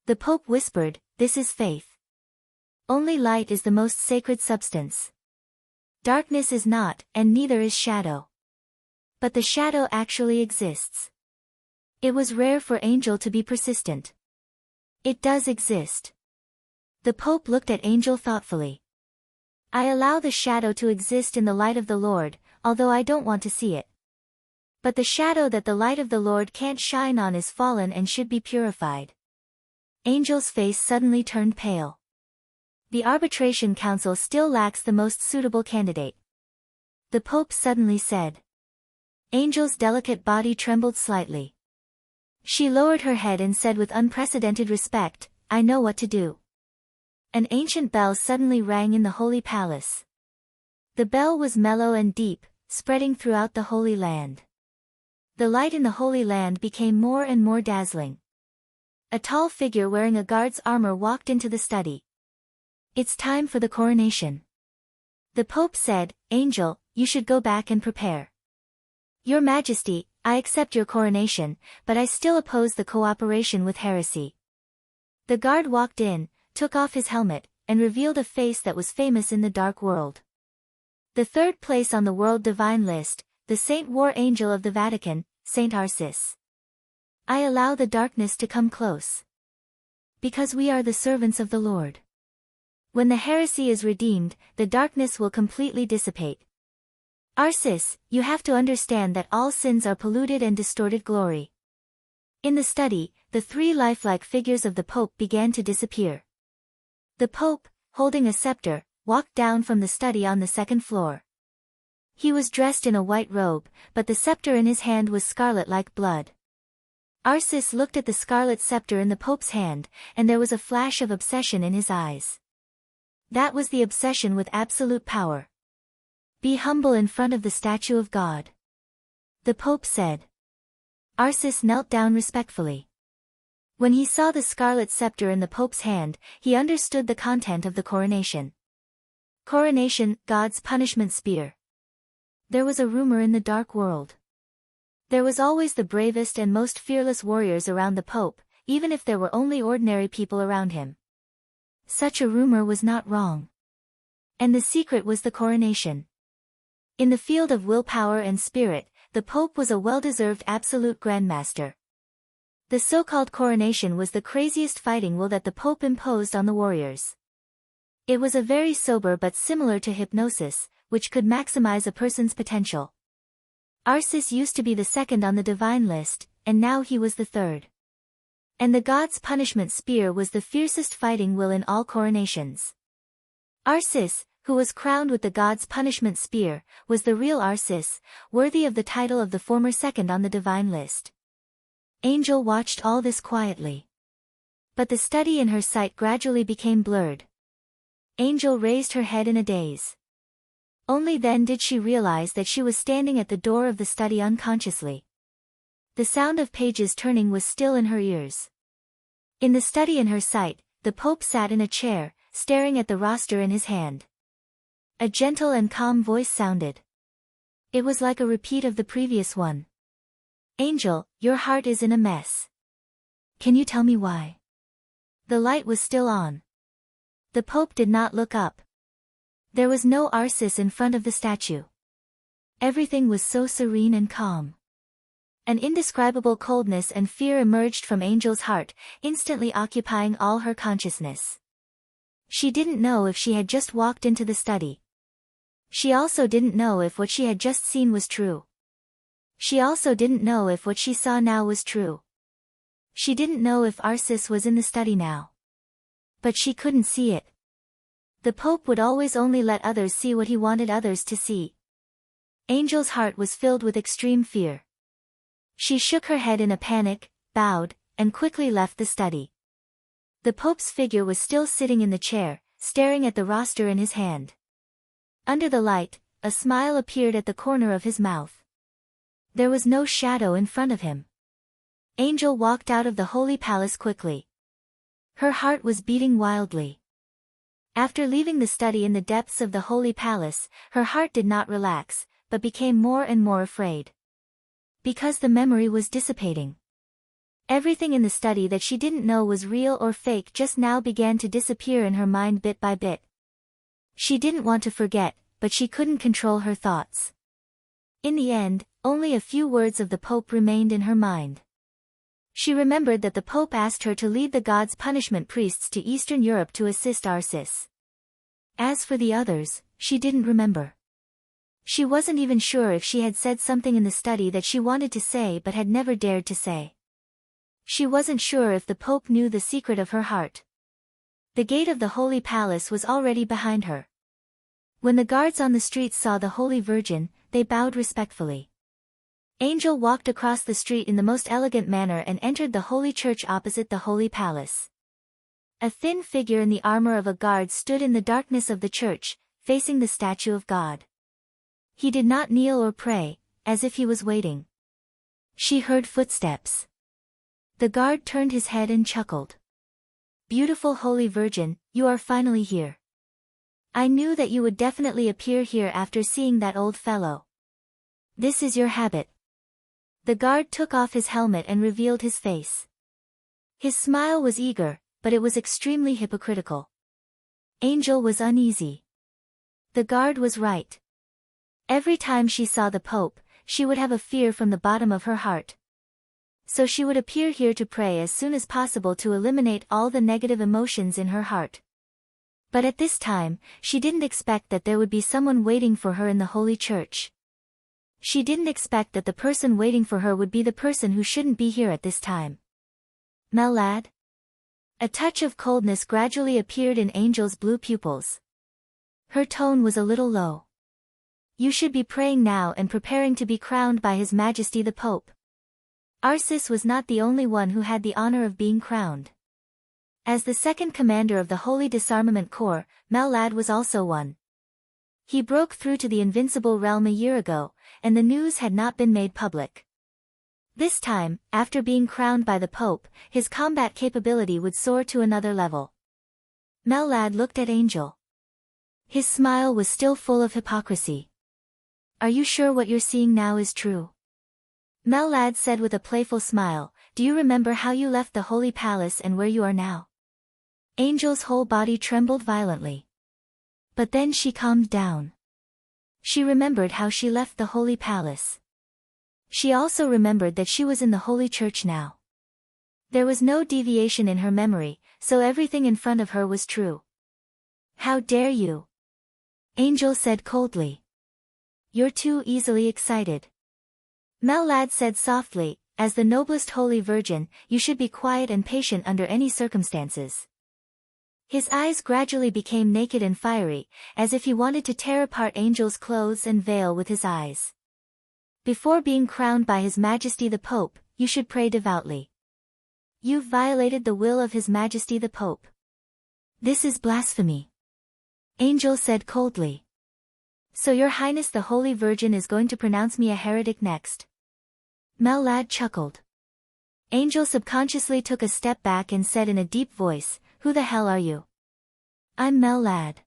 The Pope whispered, this is faith. Only light is the most sacred substance. Darkness is not, and neither is shadow. But the shadow actually exists. It was rare for Angel to be persistent. It does exist. The Pope looked at Angel thoughtfully. I allow the shadow to exist in the light of the Lord, although I don't want to see it. But the shadow that the light of the Lord can't shine on is fallen and should be purified. Angel's face suddenly turned pale. The Arbitration Council still lacks the most suitable candidate. The Pope suddenly said. Angel's delicate body trembled slightly. She lowered her head and said with unprecedented respect, I know what to do. An ancient bell suddenly rang in the Holy Palace. The bell was mellow and deep, spreading throughout the Holy Land. The light in the Holy Land became more and more dazzling. A tall figure wearing a guard's armor walked into the study. "It's time for the coronation." The Pope said, "Angel, you should go back and prepare." "Your Majesty, I accept your coronation, but I still oppose the cooperation with heresy." The guard walked in, took off his helmet, and revealed a face that was famous in the dark world. The third place on the world divine list, the Saint War Angel of the Vatican, Saint Arcis. "I allow the darkness to come close. Because we are the servants of the Lord. When the heresy is redeemed, the darkness will completely dissipate. Arcis, you have to understand that all sins are polluted and distorted glory." In the study, the three lifelike figures of the Pope began to disappear. The Pope, holding a scepter, walked down from the study on the second floor. He was dressed in a white robe, but the scepter in his hand was scarlet like blood. Arcis looked at the scarlet scepter in the Pope's hand, and there was a flash of obsession in his eyes. That was the obsession with absolute power. "Be humble in front of the statue of God," the Pope said. Arcis knelt down respectfully. When he saw the scarlet scepter in the Pope's hand, he understood the content of the coronation. Coronation, God's punishment spear. There was a rumor in the dark world. There was always the bravest and most fearless warriors around the Pope, even if there were only ordinary people around him. Such a rumor was not wrong. And the secret was the coronation. In the field of willpower and spirit, the Pope was a well-deserved absolute grandmaster. The so-called coronation was the craziest fighting will that the Pope imposed on the warriors. It was a very sober but similar to hypnosis, which could maximize a person's potential. Arcis used to be the second on the divine list, and now he was the third. And the God's punishment spear was the fiercest fighting will in all coronations. Arcis, who was crowned with the God's punishment spear, was the real Arcis, worthy of the title of the former second on the divine list. Angel watched all this quietly. But the study in her sight gradually became blurred. Angel raised her head in a daze. Only then did she realize that she was standing at the door of the study unconsciously. The sound of pages turning was still in her ears. In the study in her sight, the Pope sat in a chair, staring at the roster in his hand. A gentle and calm voice sounded. It was like a repeat of the previous one. "Angel, your heart is in a mess. Can you tell me why?" The light was still on. The Pope did not look up. There was no Arcis in front of the statue. Everything was so serene and calm. An indescribable coldness and fear emerged from Angel's heart, instantly occupying all her consciousness. She didn't know if she had just walked into the study. She also didn't know if what she had just seen was true. She also didn't know if what she saw now was true. She didn't know if Arcis was in the study now. But she couldn't see it. The Pope would always only let others see what he wanted others to see. Angel's heart was filled with extreme fear. She shook her head in a panic, bowed, and quickly left the study. The Pope's figure was still sitting in the chair, staring at the roster in his hand. Under the light, a smile appeared at the corner of his mouth. There was no shadow in front of him. Angel walked out of the Holy Palace quickly. Her heart was beating wildly. After leaving the study in the depths of the Holy Palace, her heart did not relax, but became more and more afraid. Because the memory was dissipating. Everything in the study that she didn't know was real or fake just now began to disappear in her mind bit by bit. She didn't want to forget, but she couldn't control her thoughts. In the end, only a few words of the Pope remained in her mind. She remembered that the Pope asked her to lead the God's punishment priests to Eastern Europe to assist Arcis. As for the others, she didn't remember. She wasn't even sure if she had said something in the study that she wanted to say but had never dared to say. She wasn't sure if the Pope knew the secret of her heart. The gate of the Holy Palace was already behind her. When the guards on the streets saw the Holy Virgin, they bowed respectfully. Angel walked across the street in the most elegant manner and entered the Holy Church opposite the Holy Palace. A thin figure in the armor of a guard stood in the darkness of the church, facing the statue of God. He did not kneel or pray, as if he was waiting. She heard footsteps. The guard turned his head and chuckled. Beautiful Holy Virgin, you are finally here. I knew that you would definitely appear here after seeing that old fellow. This is your habit. The guard took off his helmet and revealed his face. His smile was eager, but it was extremely hypocritical. Angel was uneasy. The guard was right. Every time she saw the Pope, she would have a fear from the bottom of her heart. So she would appear here to pray as soon as possible to eliminate all the negative emotions in her heart. But at this time, she didn't expect that there would be someone waiting for her in the Holy Church. She didn't expect that the person waiting for her would be the person who shouldn't be here at this time. Mel lad? A touch of coldness gradually appeared in Angel's blue pupils. Her tone was a little low. You should be praying now and preparing to be crowned by His Majesty the Pope. Arcis was not the only one who had the honor of being crowned. As the second commander of the Holy Disarmament Corps, Mel lad was also one. He broke through to the Invincible Realm a year ago, and the news had not been made public. This time, after being crowned by the Pope, his combat capability would soar to another level. Mel lad looked at Angel. His smile was still full of hypocrisy. Are you sure what you're seeing now is true? Mel lad said with a playful smile, do you remember how you left the Holy Palace and where you are now? Angel's whole body trembled violently. But then she calmed down. She remembered how she left the Holy Palace. She also remembered that she was in the Holy Church now. There was no deviation in her memory, so everything in front of her was true. How dare you? Angel said coldly. You're too easily excited. Mel lad said softly, as the noblest Holy Virgin, you should be quiet and patient under any circumstances. His eyes gradually became naked and fiery, as if he wanted to tear apart Angel's clothes and veil with his eyes. Before being crowned by His Majesty the Pope, you should pray devoutly. You've violated the will of His Majesty the Pope. This is blasphemy. Angel said coldly. So Your Highness the Holy Virgin is going to pronounce me a heretic next? Mel lad chuckled. Angel subconsciously took a step back and said in a deep voice, who the hell are you? I'm Mel lad.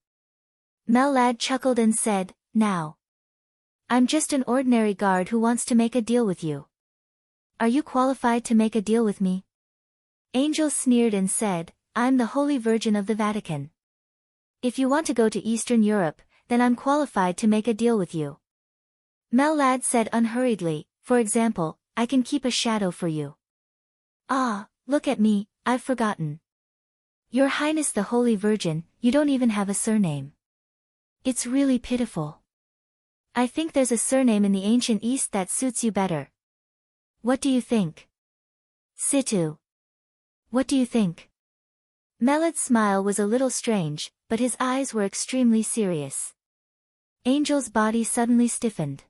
Mel lad chuckled and said, now. I'm just an ordinary guard who wants to make a deal with you. Are you qualified to make a deal with me? Angel sneered and said, I'm the Holy Virgin of the Vatican. If you want to go to Eastern Europe, then I'm qualified to make a deal with you. Mel lad said unhurriedly, for example, I can keep a shadow for you. Ah, look at me, I've forgotten. Your Highness the Holy Virgin, you don't even have a surname. It's really pitiful. I think there's a surname in the ancient East that suits you better. What do you think? Situ. What do you think? Melad's smile was a little strange, but his eyes were extremely serious. Angel's body suddenly stiffened.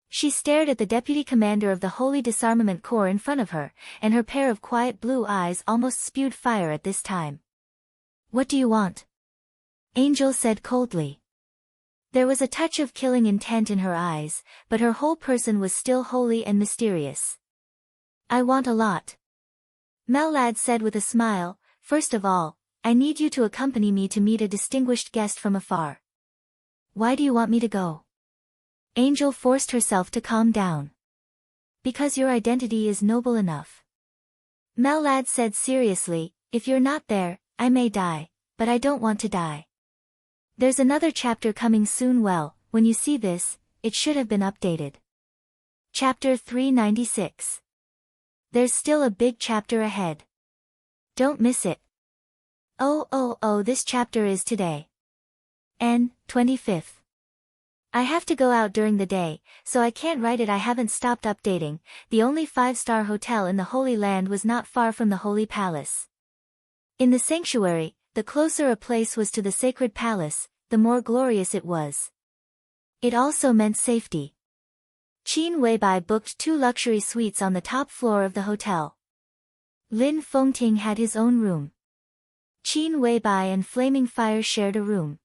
She stared at the deputy commander of the Holy Disarmament Corps in front of her, and her pair of quiet blue eyes almost spewed fire at this time. What do you want? Angel said coldly. There was a touch of killing intent in her eyes, but her whole person was still holy and mysterious. I want a lot. Mel lad said with a smile, first of all, I need you to accompany me to meet a distinguished guest from afar. Why do you want me to go? Angel forced herself to calm down. Because your identity is noble enough. Mel lad said seriously, if you're not there, I may die, but I don't want to die. There's another chapter coming soon. Well, when you see this, it should have been updated. Chapter 396. There's still a big chapter ahead. Don't miss it. Oh, this chapter is today. N. 25th. I have to go out during the day, so I can't write it. I haven't stopped updating. The only 5-star hotel in the Holy Land was not far from the Holy Palace. In the sanctuary, the closer a place was to the sacred palace, the more glorious it was. It also meant safety. Qin Weibai booked 2 luxury suites on the top floor of the hotel. Lin Fengting had his own room. Qin Weibai and Flaming Fire shared a room.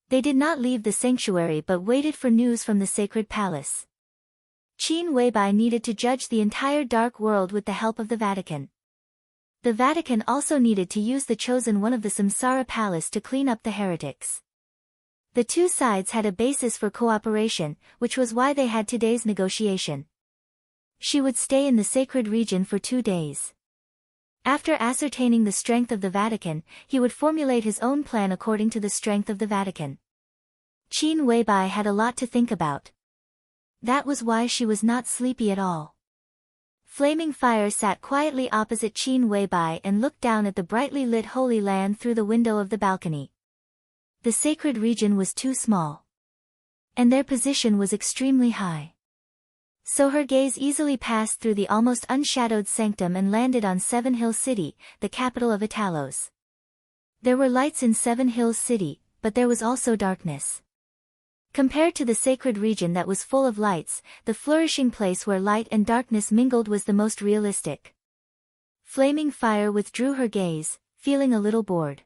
They did not leave the sanctuary but waited for news from the sacred palace. Qin Weibai needed to judge the entire dark world with the help of the Vatican. The Vatican also needed to use the chosen one of the Samsara Palace to clean up the heretics. The two sides had a basis for cooperation, which was why they had today's negotiation. She would stay in the sacred region for 2 days. After ascertaining the strength of the Vatican, he would formulate his own plan according to the strength of the Vatican. Qin Weibai had a lot to think about. That was why she was not sleepy at all. Flaming Fire sat quietly opposite Qin Weibai and looked down at the brightly lit Holy Land through the window of the balcony. The sacred region was too small. And their position was extremely high. So her gaze easily passed through the almost unshadowed sanctum and landed on Seven Hills City, the capital of Italos. There were lights in Seven Hills City, but there was also darkness. Compared to the sacred region that was full of lights, the flourishing place where light and darkness mingled was the most realistic. Flaming Fire withdrew her gaze, feeling a little bored.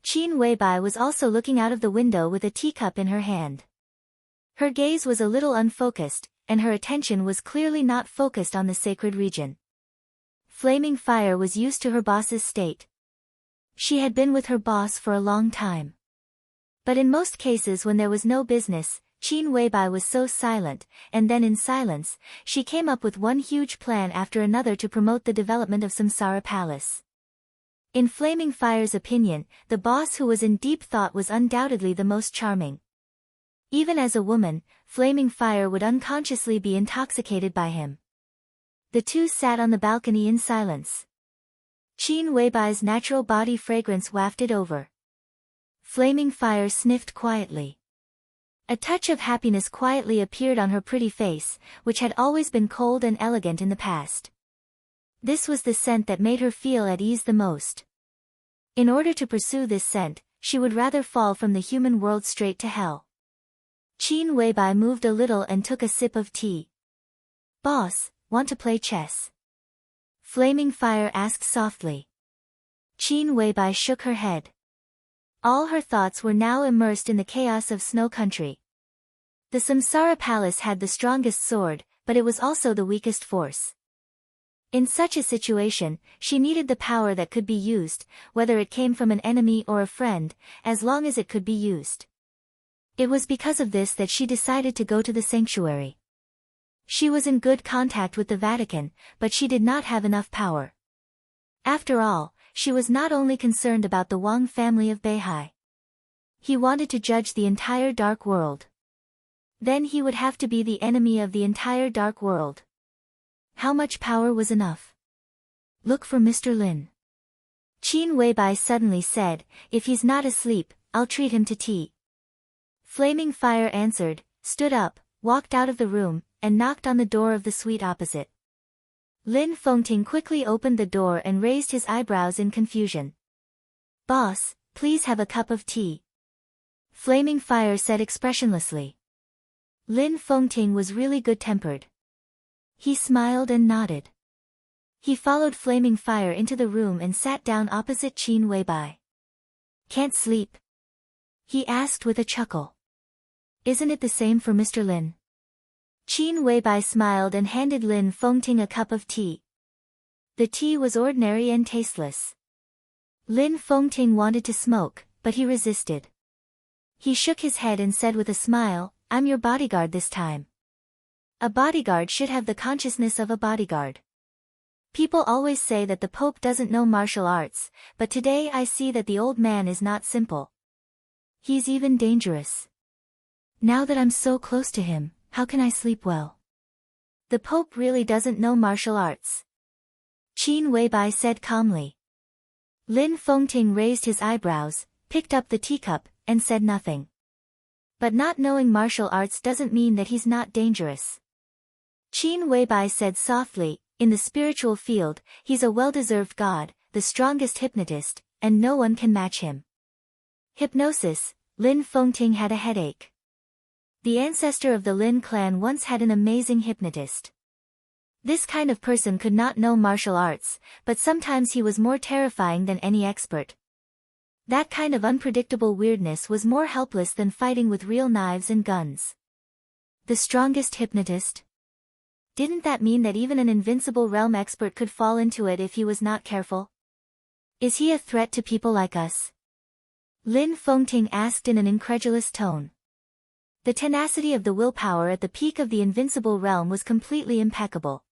Qin Weibai was also looking out of the window with a teacup in her hand. Her gaze was a little unfocused, and her attention was clearly not focused on the sacred region. Flaming Fire was used to her boss's state. She had been with her boss for a long time. But in most cases when there was no business, Qin Weibai was so silent, and then in silence, she came up with one huge plan after another to promote the development of Samsara Palace. In Flaming Fire's opinion, the boss who was in deep thought was undoubtedly the most charming. Even as a woman, Flaming Fire would unconsciously be intoxicated by him. The two sat on the balcony in silence. Qin Weibai's natural body fragrance wafted over. Flaming Fire sniffed quietly. A touch of happiness quietly appeared on her pretty face, which had always been cold and elegant in the past. This was the scent that made her feel at ease the most. In order to pursue this scent, she would rather fall from the human world straight to hell. Qin Weibai moved a little and took a sip of tea. "Boss, want to play chess?" Flaming Fire asked softly. Qin Weibai shook her head. All her thoughts were now immersed in the chaos of Snow Country. The Samsara Palace had the strongest sword, but it was also the weakest force. In such a situation, she needed the power that could be used, whether it came from an enemy or a friend, as long as it could be used. It was because of this that she decided to go to the sanctuary. She was in good contact with the Vatican, but she did not have enough power. After all, she was not only concerned about the Wang family of Beihai. He wanted to judge the entire dark world. Then he would have to be the enemy of the entire dark world. How much power was enough? "Look for Mr. Lin." Qin Weibai suddenly said, "If he's not asleep, I'll treat him to tea." Flaming Fire answered, stood up, walked out of the room, and knocked on the door of the suite opposite. Lin Fengting quickly opened the door and raised his eyebrows in confusion. "Boss, please have a cup of tea." Flaming Fire said expressionlessly. Lin Fengting was really good-tempered. He smiled and nodded. He followed Flaming Fire into the room and sat down opposite Qin Weibai. "Can't sleep?" he asked with a chuckle. "Isn't it the same for Mr. Lin?" Qin Weibai smiled and handed Lin Fengting a cup of tea. The tea was ordinary and tasteless. Lin Fengting wanted to smoke, but he resisted. He shook his head and said with a smile, "I'm your bodyguard this time." A bodyguard should have the consciousness of a bodyguard. People always say that the Pope doesn't know martial arts, but today I see that the old man is not simple. He's even dangerous. Now that I'm so close to him, how can I sleep well? The Pope really doesn't know martial arts. Qin Weibai said calmly. Lin Fengting raised his eyebrows, picked up the teacup, and said nothing. But not knowing martial arts doesn't mean that he's not dangerous. Qin Weibai said softly, "In the spiritual field, he's a well-deserved god, the strongest hypnotist, and no one can match him." Hypnosis. Lin Fengting had a headache. The ancestor of the Lin clan once had an amazing hypnotist. This kind of person could not know martial arts, but sometimes he was more terrifying than any expert. That kind of unpredictable weirdness was more helpless than fighting with real knives and guns. The strongest hypnotist? Didn't that mean that even an invincible realm expert could fall into it if he was not careful? Is he a threat to people like us? Lin Fengting asked in an incredulous tone. The tenacity of the willpower at the peak of the invincible realm was completely impeccable.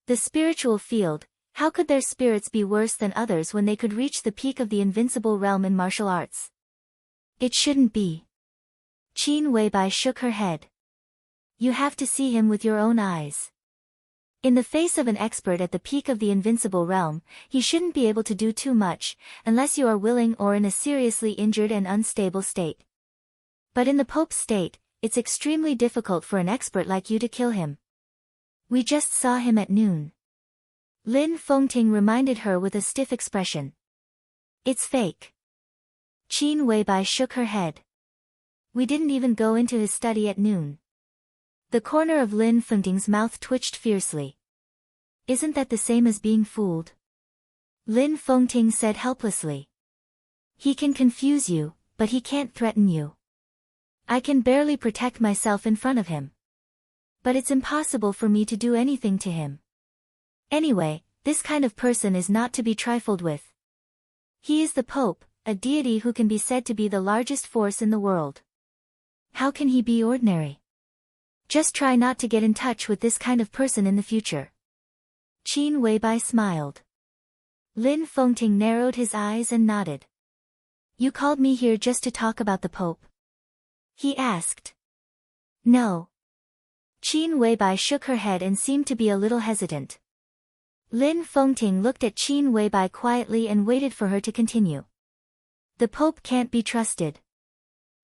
The spiritual field, how could their spirits be worse than others when they could reach the peak of the invincible realm in martial arts? It shouldn't be. Qin Weibai shook her head. You have to see him with your own eyes. In the face of an expert at the peak of the invincible realm, he shouldn't be able to do too much, unless you are willing or in a seriously injured and unstable state. But in the Pope's state, it's extremely difficult for an expert like you to kill him. We just saw him at noon. Lin Fengting reminded her with a stiff expression. It's fake. Qin Weibai shook her head. We didn't even go into his study at noon. The corner of Lin Fengting's mouth twitched fiercely. Isn't that the same as being fooled? Lin Fengting said helplessly. He can confuse you, but he can't threaten you. I can barely protect myself in front of him. But it's impossible for me to do anything to him. Anyway, this kind of person is not to be trifled with. He is the Pope, a deity who can be said to be the largest force in the world. How can he be ordinary? Just try not to get in touch with this kind of person in the future. Qin Weibai smiled. Lin Fengting narrowed his eyes and nodded. You called me here just to talk about the Pope? He asked. No. Qin Weibai shook her head and seemed to be a little hesitant. Lin Fengting looked at Qin Weibai quietly and waited for her to continue. The Pope can't be trusted.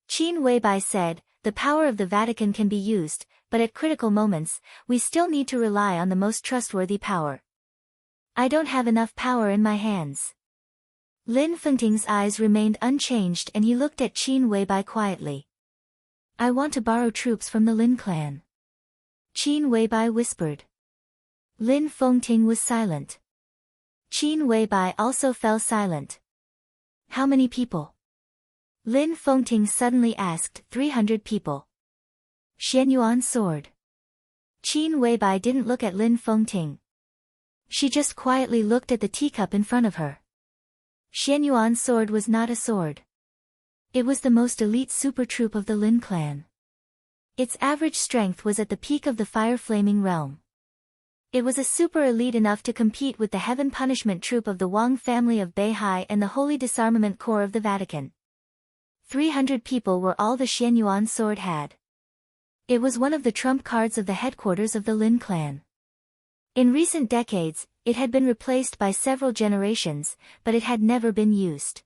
Qin Weibai said, the power of the Vatican can be used, but at critical moments, we still need to rely on the most trustworthy power. I don't have enough power in my hands. Lin Fengting's eyes remained unchanged and he looked at Qin Weibai quietly. I want to borrow troops from the Lin clan. Qin Weibai whispered. Lin Fengting was silent. Qin Weibai also fell silent. How many people? Lin Fengting suddenly asked. 300 people. Xianyuan sword. Qin Weibai didn't look at Lin Fengting. She just quietly looked at the teacup in front of her. Xianyuan's sword was not a sword. It was the most elite super troop of the Lin clan. Its average strength was at the peak of the fire-flaming realm. It was a super elite enough to compete with the Heaven Punishment Troop of the Wang family of Beihai and the Holy Disarmament Corps of the Vatican. 300 people were all the Xianyuan sword had. It was one of the trump cards of the headquarters of the Lin clan. In recent decades, it had been replaced by several generations, but it had never been used.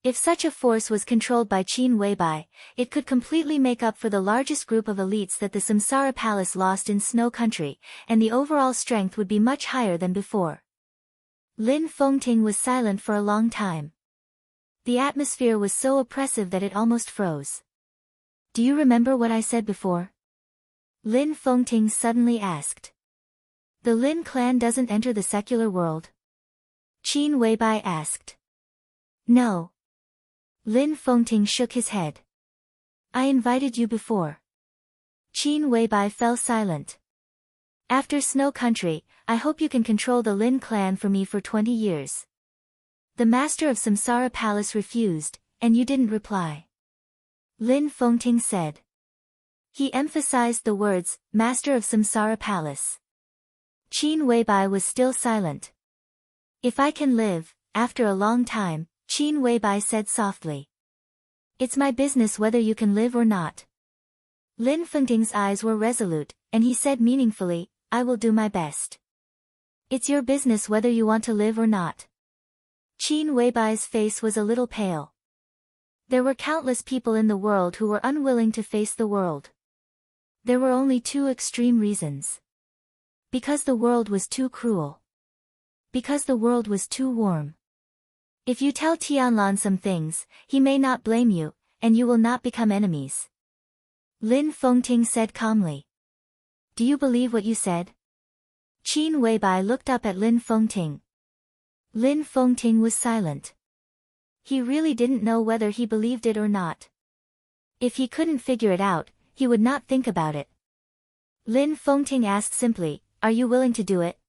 If such a force was controlled by Qin Weibai, it could completely make up for the largest group of elites that the Samsara Palace lost in Snow Country, and the overall strength would be much higher than before. Lin Fengting was silent for a long time. The atmosphere was so oppressive that it almost froze. Do you remember what I said before? Lin Fengting suddenly asked. The Lin clan doesn't enter the secular world? Qin Weibai asked. No. Lin Fengting shook his head. I invited you before. Qin Weibai fell silent. After Snow Country, I hope you can control the Lin clan for me for 20 years. The master of Samsara Palace refused, and you didn't reply. Lin Fengting said. He emphasized the words, master of Samsara Palace. Qin Weibai was still silent. If I can live, after a long time, Qin Weibai said softly. It's my business whether you can live or not. Lin Fengting's eyes were resolute, and he said meaningfully, I will do my best. It's your business whether you want to live or not. Qin Weibai's face was a little pale. There were countless people in the world who were unwilling to face the world. There were only two extreme reasons. Because the world was too cruel. Because the world was too warm. If you tell Tianlan some things, he may not blame you, and you will not become enemies. Lin Fengting said calmly. Do you believe what you said? Qin Weibai looked up at Lin Fengting. Lin Fengting was silent. He really didn't know whether he believed it or not. If he couldn't figure it out, he would not think about it. Lin Fengting asked simply, "Are you willing to do it?"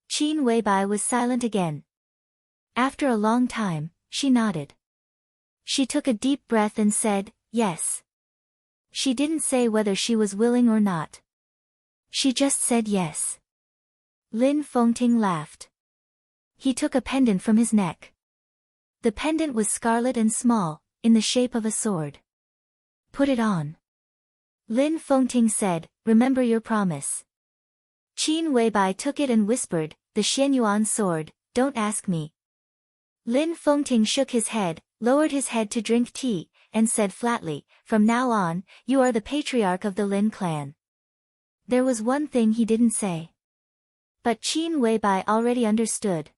Qin Weibai was silent again. After a long time, she nodded. She took a deep breath and said, "Yes." She didn't say whether she was willing or not. She just said yes. Lin Fengting laughed. He took a pendant from his neck. The pendant was scarlet and small, in the shape of a sword. "Put it on." Lin Fengting said, "Remember your promise." Qin Weibai took it and whispered, "The Xianyuan sword, don't ask me." Lin Fengting shook his head, lowered his head to drink tea, and said flatly, "From now on, you are the patriarch of the Lin clan." There was one thing he didn't say. But Qin Weibai already understood.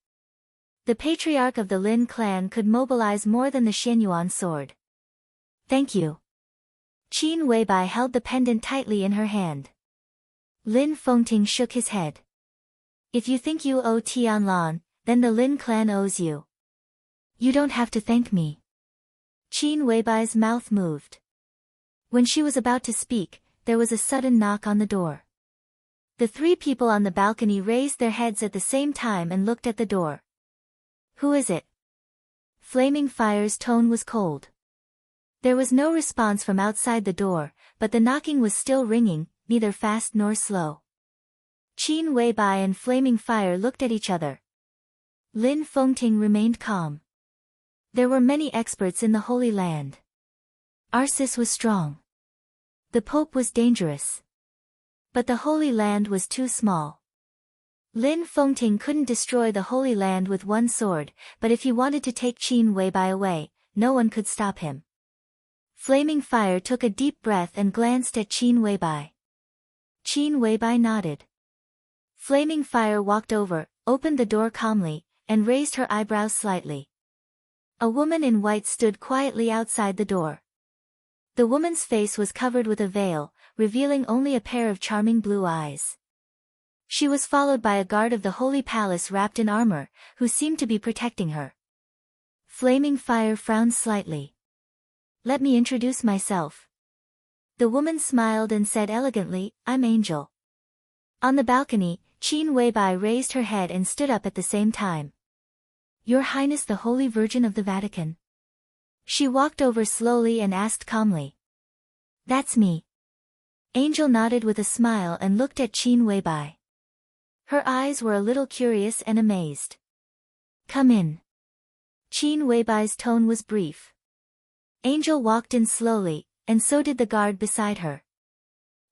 The patriarch of the Lin clan could mobilize more than the Xianyuan sword. "Thank you." Qin Weibai held the pendant tightly in her hand. Lin Fengting shook his head. "If you think you owe Tianlan, then the Lin clan owes you. You don't have to thank me." Qin Weibai's mouth moved. When she was about to speak, there was a sudden knock on the door. The three people on the balcony raised their heads at the same time and looked at the door. "Who is it?" Flaming Fire's tone was cold. There was no response from outside the door, but the knocking was still ringing, neither fast nor slow. Qin Weibai and Flaming Fire looked at each other. Lin Fengting remained calm. There were many experts in the Holy Land. Arsis was strong. The Pope was dangerous. But the Holy Land was too small. Lin Fengting couldn't destroy the Holy Land with one sword, but if he wanted to take Qin Weibai away, no one could stop him. Flaming Fire took a deep breath and glanced at Qin Weibai. Qin Weibai nodded. Flaming Fire walked over, opened the door calmly, and raised her eyebrows slightly. A woman in white stood quietly outside the door. The woman's face was covered with a veil, revealing only a pair of charming blue eyes. She was followed by a guard of the Holy Palace wrapped in armor, who seemed to be protecting her. Flaming Fire frowned slightly. "Let me introduce myself." The woman smiled and said elegantly, "I'm Angel." On the balcony, Qin Weibai raised her head and stood up at the same time. "Your Highness the Holy Virgin of the Vatican?" She walked over slowly and asked calmly. "That's me." Angel nodded with a smile and looked at Qin Weibai. Her eyes were a little curious and amazed. "Come in." Qin Weibai's tone was brief. Angel walked in slowly, and so did the guard beside her.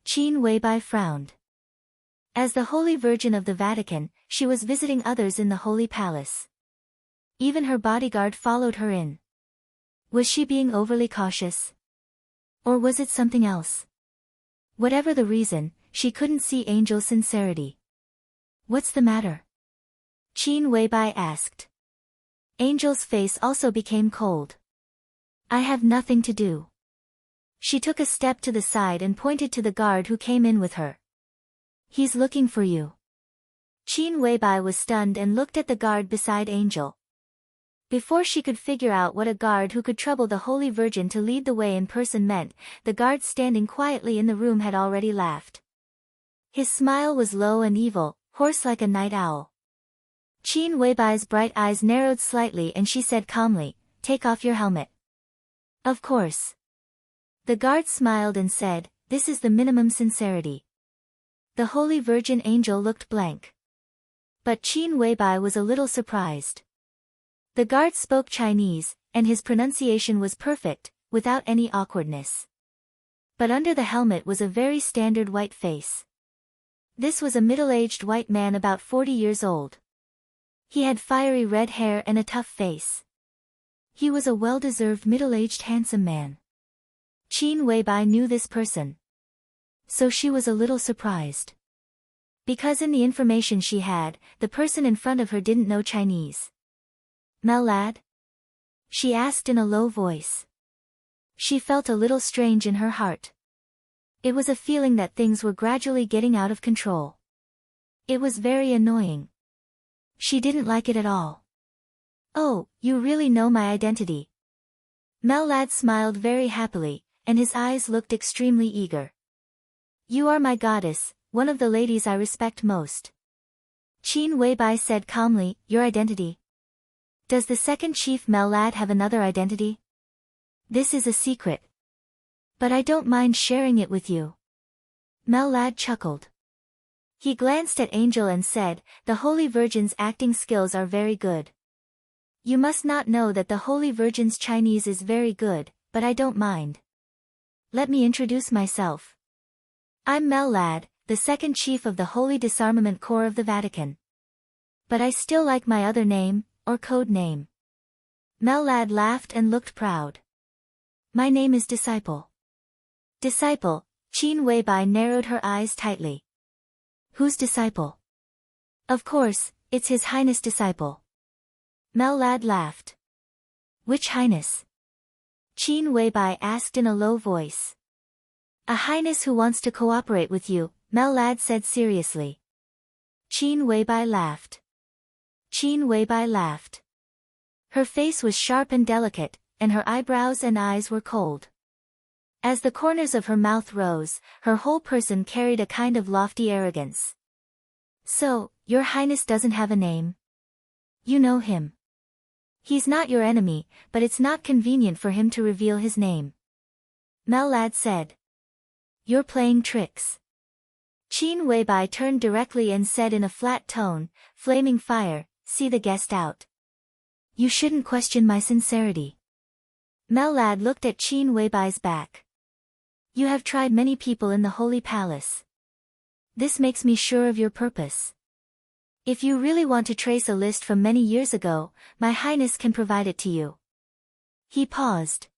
Qin Weibai frowned. As the Holy Virgin of the Vatican, she was visiting others in the Holy Palace. Even her bodyguard followed her in. Was she being overly cautious? Or was it something else? Whatever the reason, she couldn't see Angel's sincerity. "What's the matter?" Qin Weibai asked. Angel's face also became cold. "I have nothing to do." She took a step to the side and pointed to the guard who came in with her. "He's looking for you." Qin Weibai was stunned and looked at the guard beside Angel. Before she could figure out what a guard who could trouble the Holy Virgin to lead the way in person meant, the guard standing quietly in the room had already laughed. His smile was low and evil, hoarse like a night owl. Qin Weibai's bright eyes narrowed slightly and she said calmly, "Take off your helmet." "Of course." The guard smiled and said, "This is the minimum sincerity." The Holy Virgin Angel looked blank. But Qin Weibai was a little surprised. The guard spoke Chinese, and his pronunciation was perfect, without any awkwardness. But under the helmet was a very standard white face. This was a middle-aged white man about 40 years old. He had fiery red hair and a tough face. He was a well-deserved middle-aged handsome man. Qin Weibai knew this person. So she was a little surprised. Because in the information she had, the person in front of her didn't know Chinese. "Mel lad?" she asked in a low voice. She felt a little strange in her heart. It was a feeling that things were gradually getting out of control. It was very annoying. She didn't like it at all. "Oh, you really know my identity." Mel lad smiled very happily, and his eyes looked extremely eager. You are my goddess, one of the ladies I respect most. Qin Weibai said calmly, your identity? Does the second chief Mellad have another identity? This is a secret. But I don't mind sharing it with you. Mellad chuckled. He glanced at Angel and said, the Holy Virgin's acting skills are very good. You must not know that the Holy Virgin's Chinese is very good, but I don't mind. Let me introduce myself. I'm Mellad, the second chief of the Holy Disarmament Corps of the Vatican. But I still like my other name, or code name. Mellad laughed and looked proud. My name is Disciple. Disciple, Qin Weibai narrowed her eyes tightly. Whose disciple? Of course, it's His Highness Disciple. Mellad laughed. Which highness? Qin Weibai asked in a low voice. A highness who wants to cooperate with you, Mellad said seriously. Qin Weibai laughed. Qin Weibai laughed. Her face was sharp and delicate, and her eyebrows and eyes were cold. As the corners of her mouth rose, her whole person carried a kind of lofty arrogance. So, your highness doesn't have a name? You know him. He's not your enemy, but it's not convenient for him to reveal his name. Mellad said. You're playing tricks. Qin Weibai turned directly and said in a flat tone, flaming fire, see the guest out. You shouldn't question my sincerity. Mellad looked at Qin Weibai's back. You have tried many people in the Holy Palace. This makes me sure of your purpose. If you really want to trace a list from many years ago, my highness can provide it to you. He paused.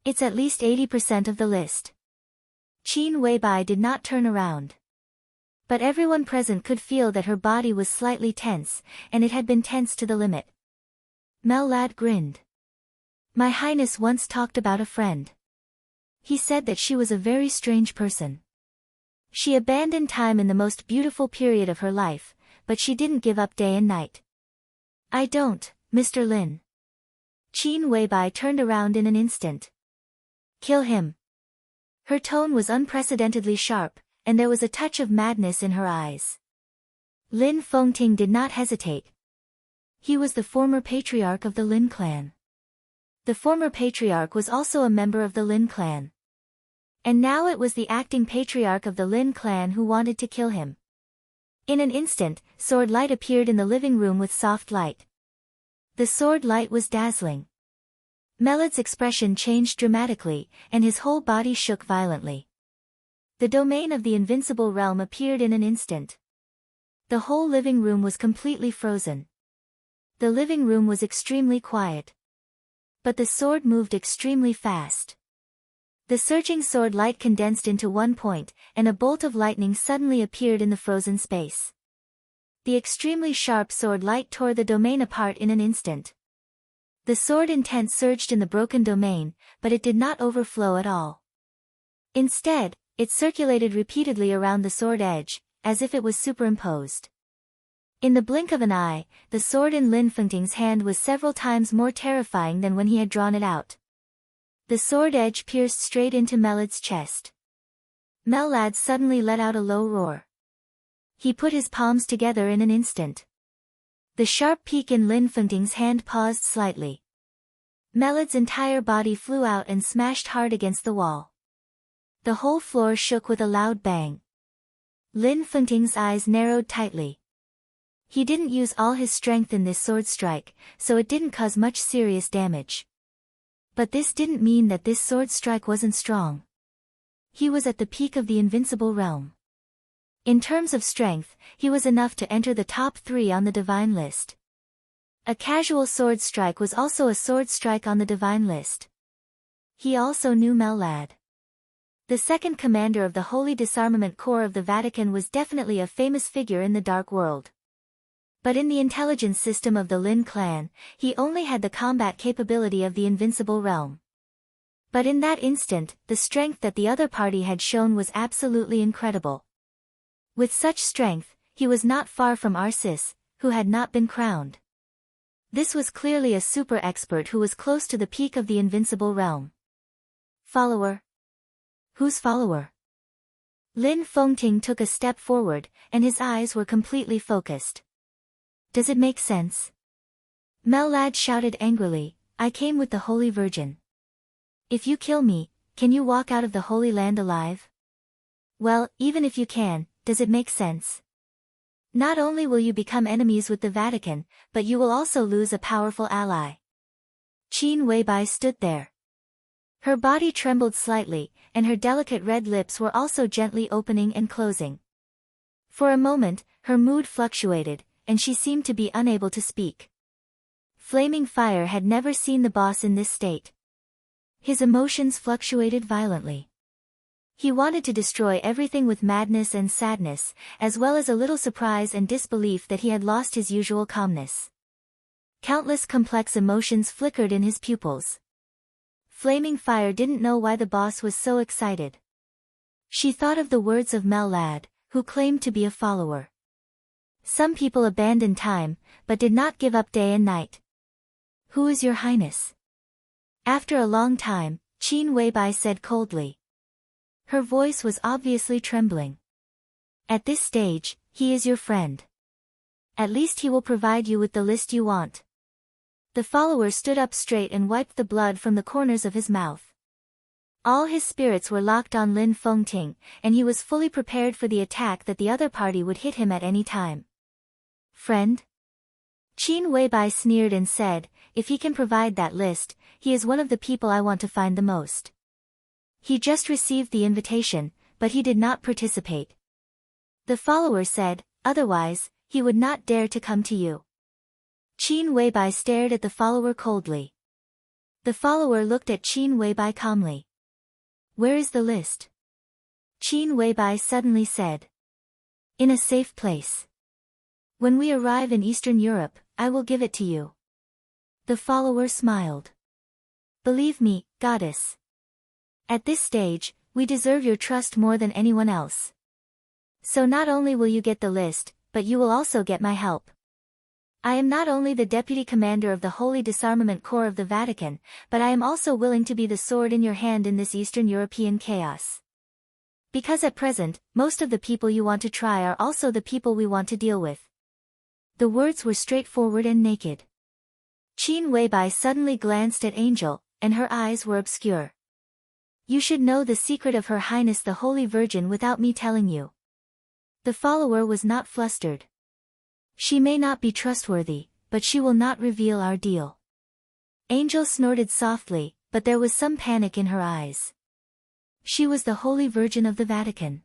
It's at least 80% of the list. Qin Weibai did not turn around. But everyone present could feel that her body was slightly tense, and it had been tense to the limit. Mellad grinned. My highness once talked about a friend. He said that she was a very strange person. She abandoned time in the most beautiful period of her life, but she didn't give up day and night. I don't, Mr. Lin. Qin Weibai turned around in an instant. Kill him. Her tone was unprecedentedly sharp, and there was a touch of madness in her eyes. Lin Fengting did not hesitate. He was the former patriarch of the Lin clan. The former patriarch was also a member of the Lin clan. And now it was the acting patriarch of the Lin clan who wanted to kill him. In an instant, sword light appeared in the living room with soft light. The sword light was dazzling. Mellad's expression changed dramatically, and his whole body shook violently. The domain of the invincible realm appeared in an instant. The whole living room was completely frozen. The living room was extremely quiet. But the sword moved extremely fast. The surging sword light condensed into one point, and a bolt of lightning suddenly appeared in the frozen space. The extremely sharp sword light tore the domain apart in an instant. The sword intent surged in the broken domain, but it did not overflow at all. Instead, it circulated repeatedly around the sword edge, as if it was superimposed. In the blink of an eye, the sword in Lin Fengting's hand was several times more terrifying than when he had drawn it out. The sword edge pierced straight into Mellad's chest. Mellad suddenly let out a low roar. He put his palms together in an instant. The sharp peak in Lin Fengting's hand paused slightly. Mellad's entire body flew out and smashed hard against the wall. The whole floor shook with a loud bang. Lin Fengting's eyes narrowed tightly. He didn't use all his strength in this sword strike, so it didn't cause much serious damage. But this didn't mean that this sword strike wasn't strong. He was at the peak of the invincible realm. In terms of strength, he was enough to enter the top 3 on the divine list. A casual sword strike was also a sword strike on the divine list. He also knew Mellad. The second commander of the Holy Disarmament Corps of the Vatican was definitely a famous figure in the dark world. But in the intelligence system of the Lin clan, he only had the combat capability of the invincible realm. But in that instant, the strength that the other party had shown was absolutely incredible. With such strength, he was not far from Arsis, who had not been crowned. This was clearly a super expert who was close to the peak of the invincible realm. Follower? Whose follower? Lin Fengting took a step forward, and his eyes were completely focused. Does it make sense? Mel Lad shouted angrily, I came with the Holy Virgin. If you kill me, can you walk out of the Holy Land alive? Well, even if you can, does it make sense? Not only will you become enemies with the Vatican, but you will also lose a powerful ally. Qin Weibai stood there. Her body trembled slightly, and her delicate red lips were also gently opening and closing. For a moment, her mood fluctuated, and she seemed to be unable to speak. Flaming Fire had never seen the boss in this state. His emotions fluctuated violently. He wanted to destroy everything with madness and sadness, as well as a little surprise and disbelief that he had lost his usual calmness. Countless complex emotions flickered in his pupils. Flaming Fire didn't know why the boss was so excited. She thought of the words of Mel Lad, who claimed to be a follower. Some people abandon time, but did not give up day and night. Who is your highness? After a long time, Qin Weibai said coldly. Her voice was obviously trembling. At this stage, he is your friend. At least he will provide you with the list you want. The follower stood up straight and wiped the blood from the corners of his mouth. All his spirits were locked on Lin Fengting, and he was fully prepared for the attack that the other party would hit him at any time. Friend? Qin Weibai sneered and said, if he can provide that list, he is one of the people I want to find the most. He just received the invitation, but he did not participate. The follower said, otherwise, he would not dare to come to you. Qin Weibai stared at the follower coldly. The follower looked at Qin Weibai calmly. Where is the list? Qin Weibai suddenly said. In a safe place. When we arrive in Eastern Europe, I will give it to you. The follower smiled. Believe me, goddess. At this stage, we deserve your trust more than anyone else. So not only will you get the list, but you will also get my help. I am not only the deputy commander of the Holy Disarmament Corps of the Vatican, but I am also willing to be the sword in your hand in this Eastern European chaos. Because at present, most of the people you want to try are also the people we want to deal with. The words were straightforward and naked. Qin Weibai suddenly glanced at Angel, and her eyes were obscure. You should know the secret of Her Highness the Holy Virgin without me telling you. The follower was not flustered. She may not be trustworthy, but she will not reveal our deal. Angel snorted softly, but there was some panic in her eyes. She was the Holy Virgin of the Vatican.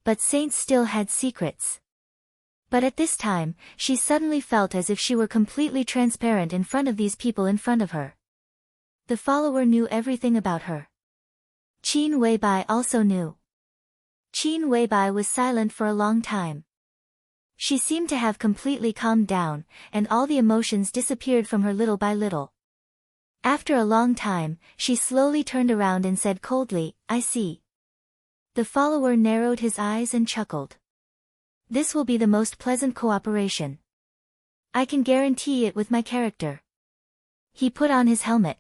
But saints still had secrets. But at this time, she suddenly felt as if she were completely transparent in front of these people in front of her. The follower knew everything about her. Qin Weibai also knew. Qin Weibai was silent for a long time. She seemed to have completely calmed down, and all the emotions disappeared from her little by little. After a long time, she slowly turned around and said coldly, I see. The follower narrowed his eyes and chuckled. This will be the most pleasant cooperation. I can guarantee it with my character. He put on his helmet.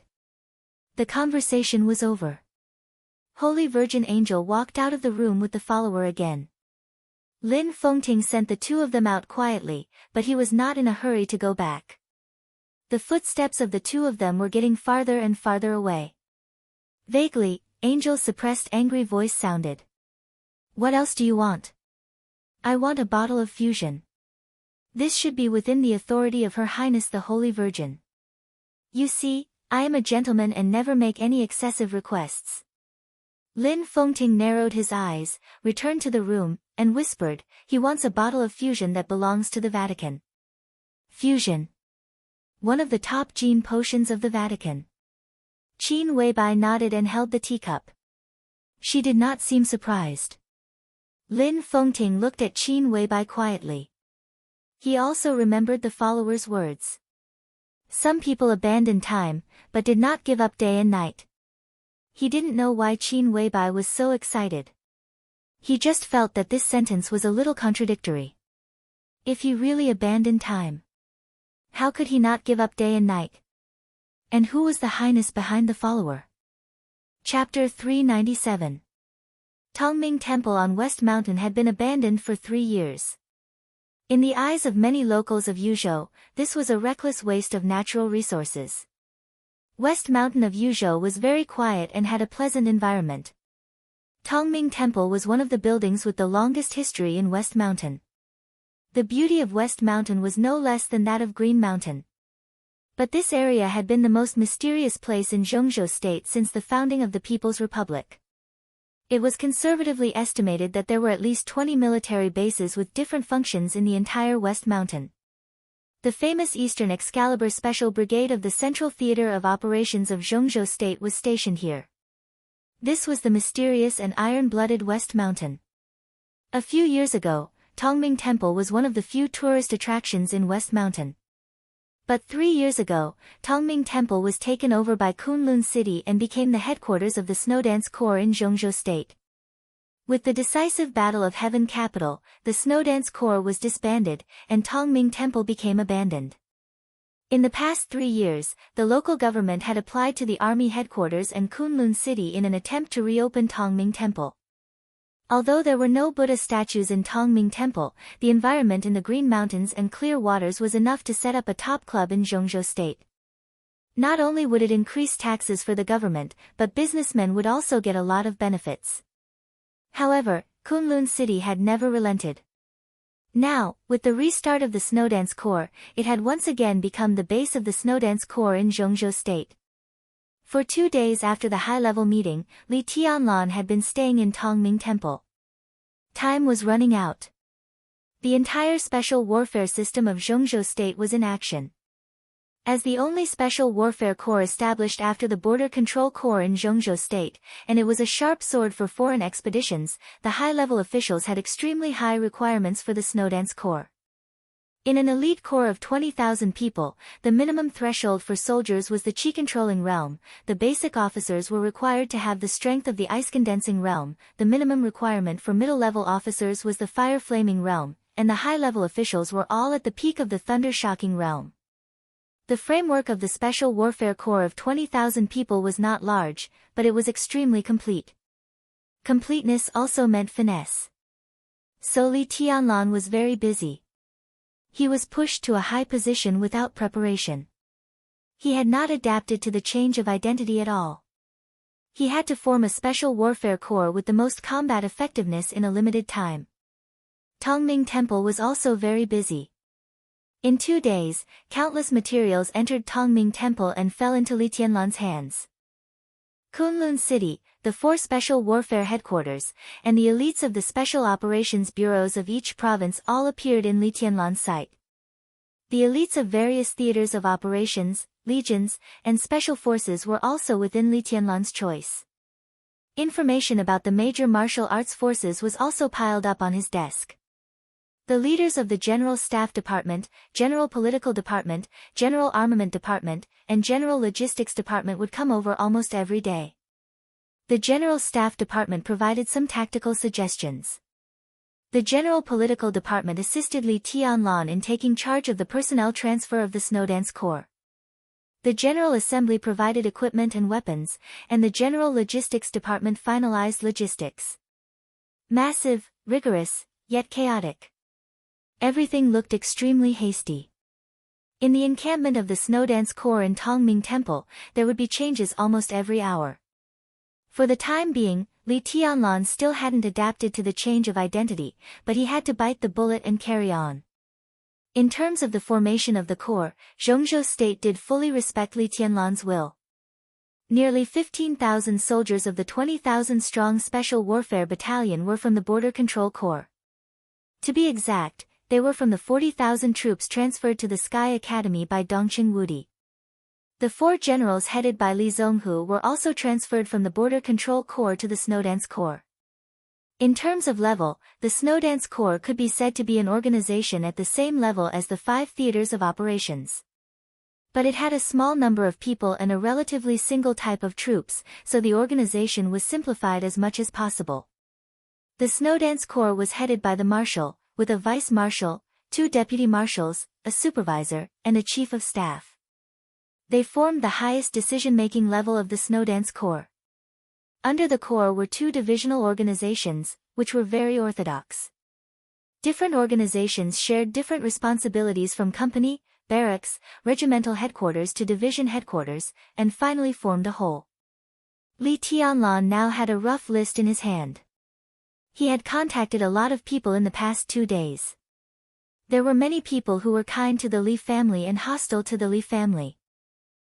The conversation was over. Holy Virgin Angel walked out of the room with the follower again. Lin Fengting sent the two of them out quietly, but he was not in a hurry to go back. The footsteps of the two of them were getting farther and farther away. Vaguely, Angel's suppressed angry voice sounded. What else do you want? I want a bottle of fusion. This should be within the authority of Her Highness the Holy Virgin. You see, I am a gentleman and never make any excessive requests. Lin Fengting narrowed his eyes, returned to the room, and whispered, he wants a bottle of fusion that belongs to the Vatican. Fusion. One of the top gene potions of the Vatican. Qin Weibai nodded and held the teacup. She did not seem surprised. Lin Fengting looked at Qin Weibai quietly. He also remembered the follower's words. Some people abandon time, but did not give up day and night. He didn't know why Qin Weibai was so excited. He just felt that this sentence was a little contradictory. If he really abandoned time, how could he not give up day and night? And who was the highness behind the follower? Chapter 397. Tongming Temple on West Mountain had been abandoned for 3 years. In the eyes of many locals of Yuzhou, this was a reckless waste of natural resources. West Mountain of Yuzhou was very quiet and had a pleasant environment. Tongming Temple was one of the buildings with the longest history in West Mountain. The beauty of West Mountain was no less than that of Green Mountain. But this area had been the most mysterious place in Zhengzhou State since the founding of the People's Republic. It was conservatively estimated that there were at least 20 military bases with different functions in the entire West Mountain. The famous Eastern Excalibur Special Brigade of the Central Theater of Operations of Zhengzhou State was stationed here. This was the mysterious and iron-blooded West Mountain. A few years ago, Tongming Temple was one of the few tourist attractions in West Mountain. But 3 years ago, Tongming Temple was taken over by Kunlun City and became the headquarters of the Snowdance Corps in Zhengzhou State. With the decisive Battle of Heaven Capital, the Snowdance Corps was disbanded, and Tongming Temple became abandoned. In the past 3 years, the local government had applied to the army headquarters and Kunlun City in an attempt to reopen Tongming Temple. Although there were no Buddha statues in Tongming Temple, the environment in the Green Mountains and clear waters was enough to set up a top club in Zhengzhou State. Not only would it increase taxes for the government, but businessmen would also get a lot of benefits. However, Kunlun City had never relented. Now, with the restart of the Snowdance Corps, it had once again become the base of the Snowdance Corps in Zhengzhou State. For 2 days after the high-level meeting, Li Tianlan had been staying in Tongming Temple. Time was running out. The entire special warfare system of Zhengzhou State was in action. As the only special warfare corps established after the Border Control Corps in Zhengzhou State, and it was a sharp sword for foreign expeditions, the high-level officials had extremely high requirements for the Snowdance Corps. In an elite corps of 20,000 people, the minimum threshold for soldiers was the Qi-controlling realm, the basic officers were required to have the strength of the ice-condensing realm, the minimum requirement for middle-level officers was the fire-flaming realm, and the high-level officials were all at the peak of the thunder-shocking realm. The framework of the Special Warfare Corps of 20,000 people was not large, but it was extremely complete. Completeness also meant finesse. So Li Tianlan was very busy. He was pushed to a high position without preparation. He had not adapted to the change of identity at all. He had to form a special warfare corps with the most combat effectiveness in a limited time. Tongming Temple was also very busy. In 2 days, countless materials entered Tongming Temple and fell into Li Tianlan's hands. Kunlun City, the 4 special warfare headquarters, and the elites of the special operations bureaus of each province all appeared in Li Tianlan's sight. The elites of various theaters of operations, legions, and special forces were also within Li Tianlan's choice. Information about the major martial arts forces was also piled up on his desk. The leaders of the General Staff Department, General Political Department, General Armament Department, and General Logistics Department would come over almost every day. The General Staff Department provided some tactical suggestions. The General Political Department assisted Li Tianlan in taking charge of the personnel transfer of the Snowdance Corps. The General Assembly provided equipment and weapons, and the General Logistics Department finalized logistics. Massive, rigorous, yet chaotic. Everything looked extremely hasty. In the encampment of the Snowdance Corps in Tongming Temple, there would be changes almost every hour. For the time being, Li Tianlan still hadn't adapted to the change of identity, but he had to bite the bullet and carry on. In terms of the formation of the corps, Zhengzhou State did fully respect Li Tianlan's will. Nearly 15,000 soldiers of the 20,000-strong Special Warfare Battalion were from the Border Control Corps. To be exact, they were from the 40,000 troops transferred to the Sky Academy by Dongqing Wudi. The 4 generals headed by Li Zonghu were also transferred from the Border Control Corps to the Snowdance Corps. In terms of level, the Snowdance Corps could be said to be an organization at the same level as the 5 theaters of operations. But it had a small number of people and a relatively single type of troops, so the organization was simplified as much as possible. The Snowdance Corps was headed by the marshal, with a vice-marshal, 2 deputy marshals, a supervisor, and a chief of staff. They formed the highest decision-making level of the Snowdance Corps. Under the corps were two divisional organizations, which were very orthodox. Different organizations shared different responsibilities from company, barracks, regimental headquarters to division headquarters, and finally formed a whole. Li Tianlan now had a rough list in his hand. He had contacted a lot of people in the past 2 days. There were many people who were kind to the Li family and hostile to the Li family.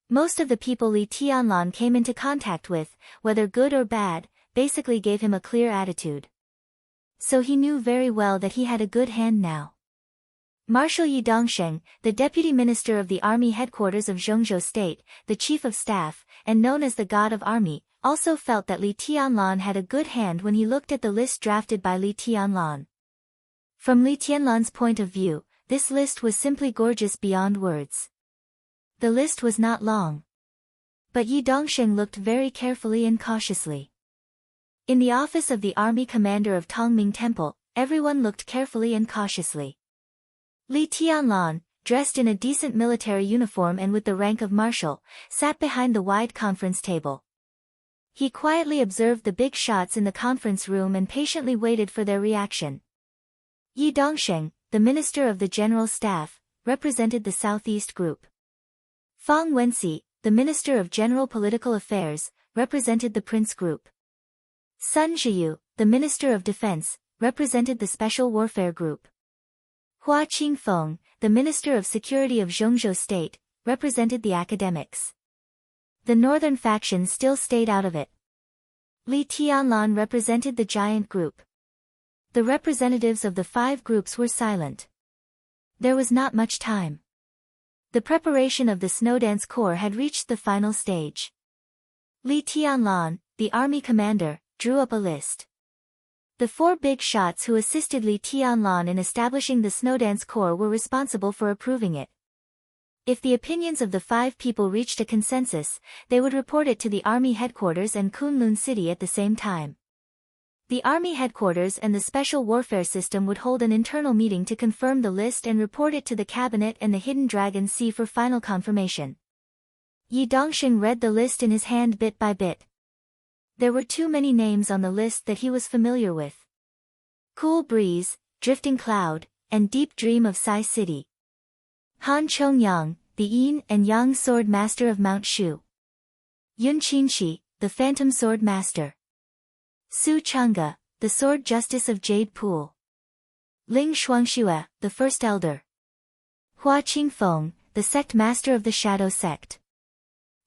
Most of the people Li Tianlan came into contact with, whether good or bad, basically gave him a clear attitude. So he knew very well that he had a good hand now. Marshal Yi Dongsheng, the deputy minister of the army headquarters of Zhengzhou State, the chief of staff, and known as the god of army, also felt that Li Tianlan had a good hand when he looked at the list drafted by Li Tianlan. From Li Tianlan's point of view, this list was simply gorgeous beyond words. The list was not long. But Yi Dongsheng looked very carefully and cautiously. In the office of the army commander of Tongming Temple, everyone looked carefully and cautiously. Li Tianlan, dressed in a decent military uniform and with the rank of marshal, sat behind the wide conference table. He quietly observed the big shots in the conference room and patiently waited for their reaction. Yi Dongsheng, the minister of the general staff, represented the Southeast Group. Fang Wenxi, the minister of general political affairs, represented the Prince Group. Sun Zhiyu, the minister of defense, represented the Special Warfare Group. Hua Qingfeng, the minister of security of Zhengzhou State, represented the academics. The northern faction still stayed out of it. Li Tianlan represented the giant group. The representatives of the 5 groups were silent. There was not much time. The preparation of the Snowdance Corps had reached the final stage. Li Tianlan, the army commander, drew up a list. The 4 big shots who assisted Li Tianlan in establishing the Snowdance Corps were responsible for approving it. If the opinions of the 5 people reached a consensus, they would report it to the army headquarters and Kunlun City at the same time. The army headquarters and the special warfare system would hold an internal meeting to confirm the list and report it to the cabinet and the Hidden Dragon Sea for final confirmation. Yi Dongsheng read the list in his hand bit by bit. There were too many names on the list that he was familiar with. Cool Breeze, Drifting Cloud, and Deep Dream of Sai City. Han Chongyang, the Yin and Yang Sword Master of Mount Shu. Yun Qinshi, the Phantom Sword Master. Su Chang'e, the Sword Justice of Jade Pool. Ling Shuangxue, the First Elder. Hua Qingfeng, the Sect Master of the Shadow Sect.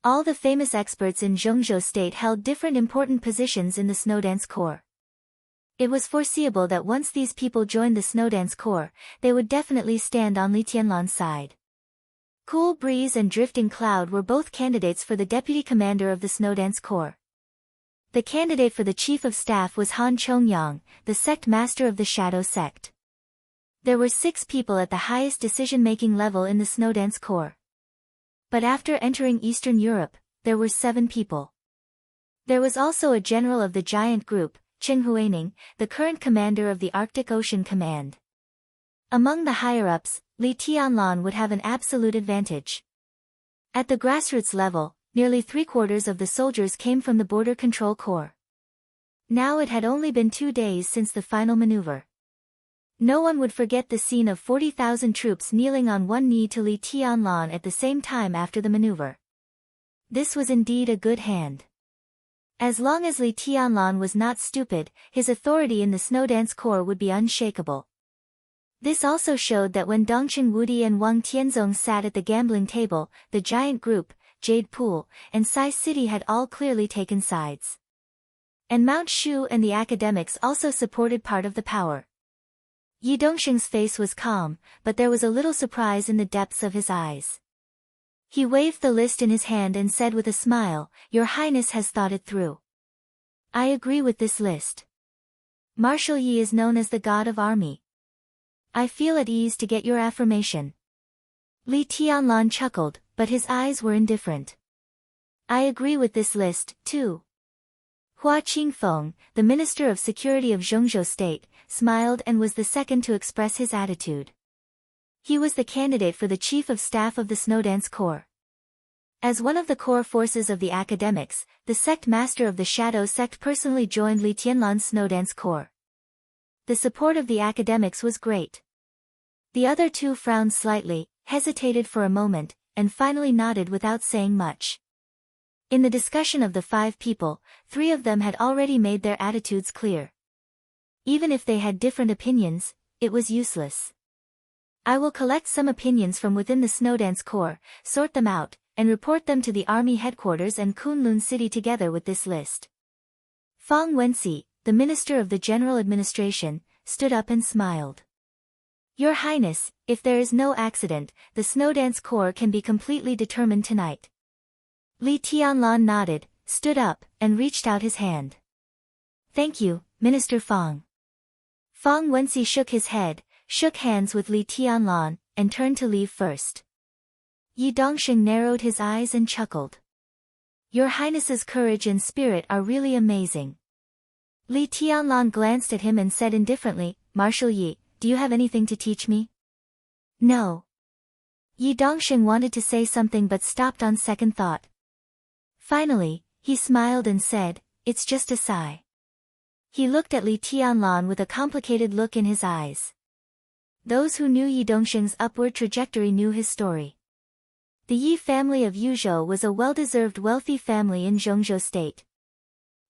All the famous experts in Zhengzhou State held different important positions in the Snowdance Corps. It was foreseeable that once these people joined the Snowdance Corps, they would definitely stand on Li Tianlan's side. Cool Breeze and Drifting Cloud were both candidates for the deputy commander of the Snowdance Corps. The candidate for the chief of staff was Han Chongyang, the sect master of the Shadow Sect. There were 6 people at the highest decision-making level in the Snowdance Corps. But after entering Eastern Europe, there were 7 people. There was also a general of the giant group, Chen Huaining, the current commander of the Arctic Ocean Command. Among the higher-ups, Li Tianlan would have an absolute advantage. At the grassroots level, nearly 3/4 of the soldiers came from the Border Control Corps. Now it had only been 2 days since the final maneuver. No one would forget the scene of 40,000 troops kneeling on one knee to Li Tianlan at the same time after the maneuver. This was indeed a good hand. As long as Li Tianlan was not stupid, his authority in the Snowdance Corps would be unshakable. This also showed that when Dongchen Wudi and Wang Tianzong sat at the gambling table, the giant group, Jade Pool, and Sai City had all clearly taken sides. And Mount Shu and the academics also supported part of the power. Yi Dongsheng's face was calm, but there was a little surprise in the depths of his eyes. He waved the list in his hand and said with a smile, "Your Highness has thought it through. I agree with this list. Marshal Yi is known as the god of army. I feel at ease to get your affirmation." Li Tianlan chuckled, but his eyes were indifferent. "I agree with this list, too." Hua Qingfeng, the Minister of Security of Zhengzhou State, smiled and was the second to express his attitude. He was the candidate for the Chief of Staff of the Snowdance Corps. As one of the core forces of the academics, the sect master of the Shadow Sect personally joined Li Tianlan's Snowdance Corps. The support of the academics was great. The other two frowned slightly, hesitated for a moment, and finally nodded without saying much. In the discussion of the 5 people, 3 of them had already made their attitudes clear. Even if they had different opinions, it was useless. I will collect some opinions from within the Snowdance Corps, sort them out, and report them to the army headquarters and Kunlun City together with this list. Fang Wenxi, the Minister of the General Administration, stood up and smiled. Your Highness, if there is no accident, the Snowdance Corps can be completely determined tonight. Li Tianlan nodded, stood up, and reached out his hand. Thank you, Minister Fang. Fang Wenxi shook his head, shook hands with Li Tianlan, and turned to leave first. Yi Dongxing narrowed his eyes and chuckled. Your Highness's courage and spirit are really amazing. Li Tianlan glanced at him and said indifferently, Marshal Yi, do you have anything to teach me? No. Yi Dongxing wanted to say something but stopped on second thought. Finally, he smiled and said, it's just a sigh. He looked at Li Tianlan with a complicated look in his eyes. Those who knew Yi Dongxing's upward trajectory knew his story. The Yi family of Yuzhou was a well-deserved wealthy family in Zhongzhou State.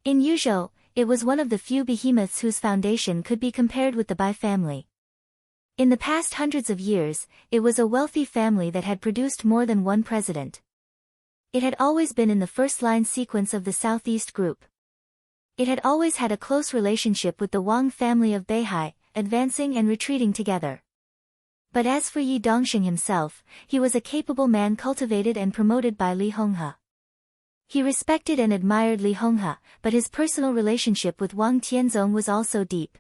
In Yuzhou, it was one of the few behemoths whose foundation could be compared with the Bai family. In the past hundreds of years, it was a wealthy family that had produced more than one president. It had always been in the first-line sequence of the Southeast Group. It had always had a close relationship with the Wang family of Beihai, advancing and retreating together. But as for Yi Dongxing himself, he was a capable man cultivated and promoted by Li Honghe. He respected and admired Li Honghe, but his personal relationship with Wang Tianzong was also deep.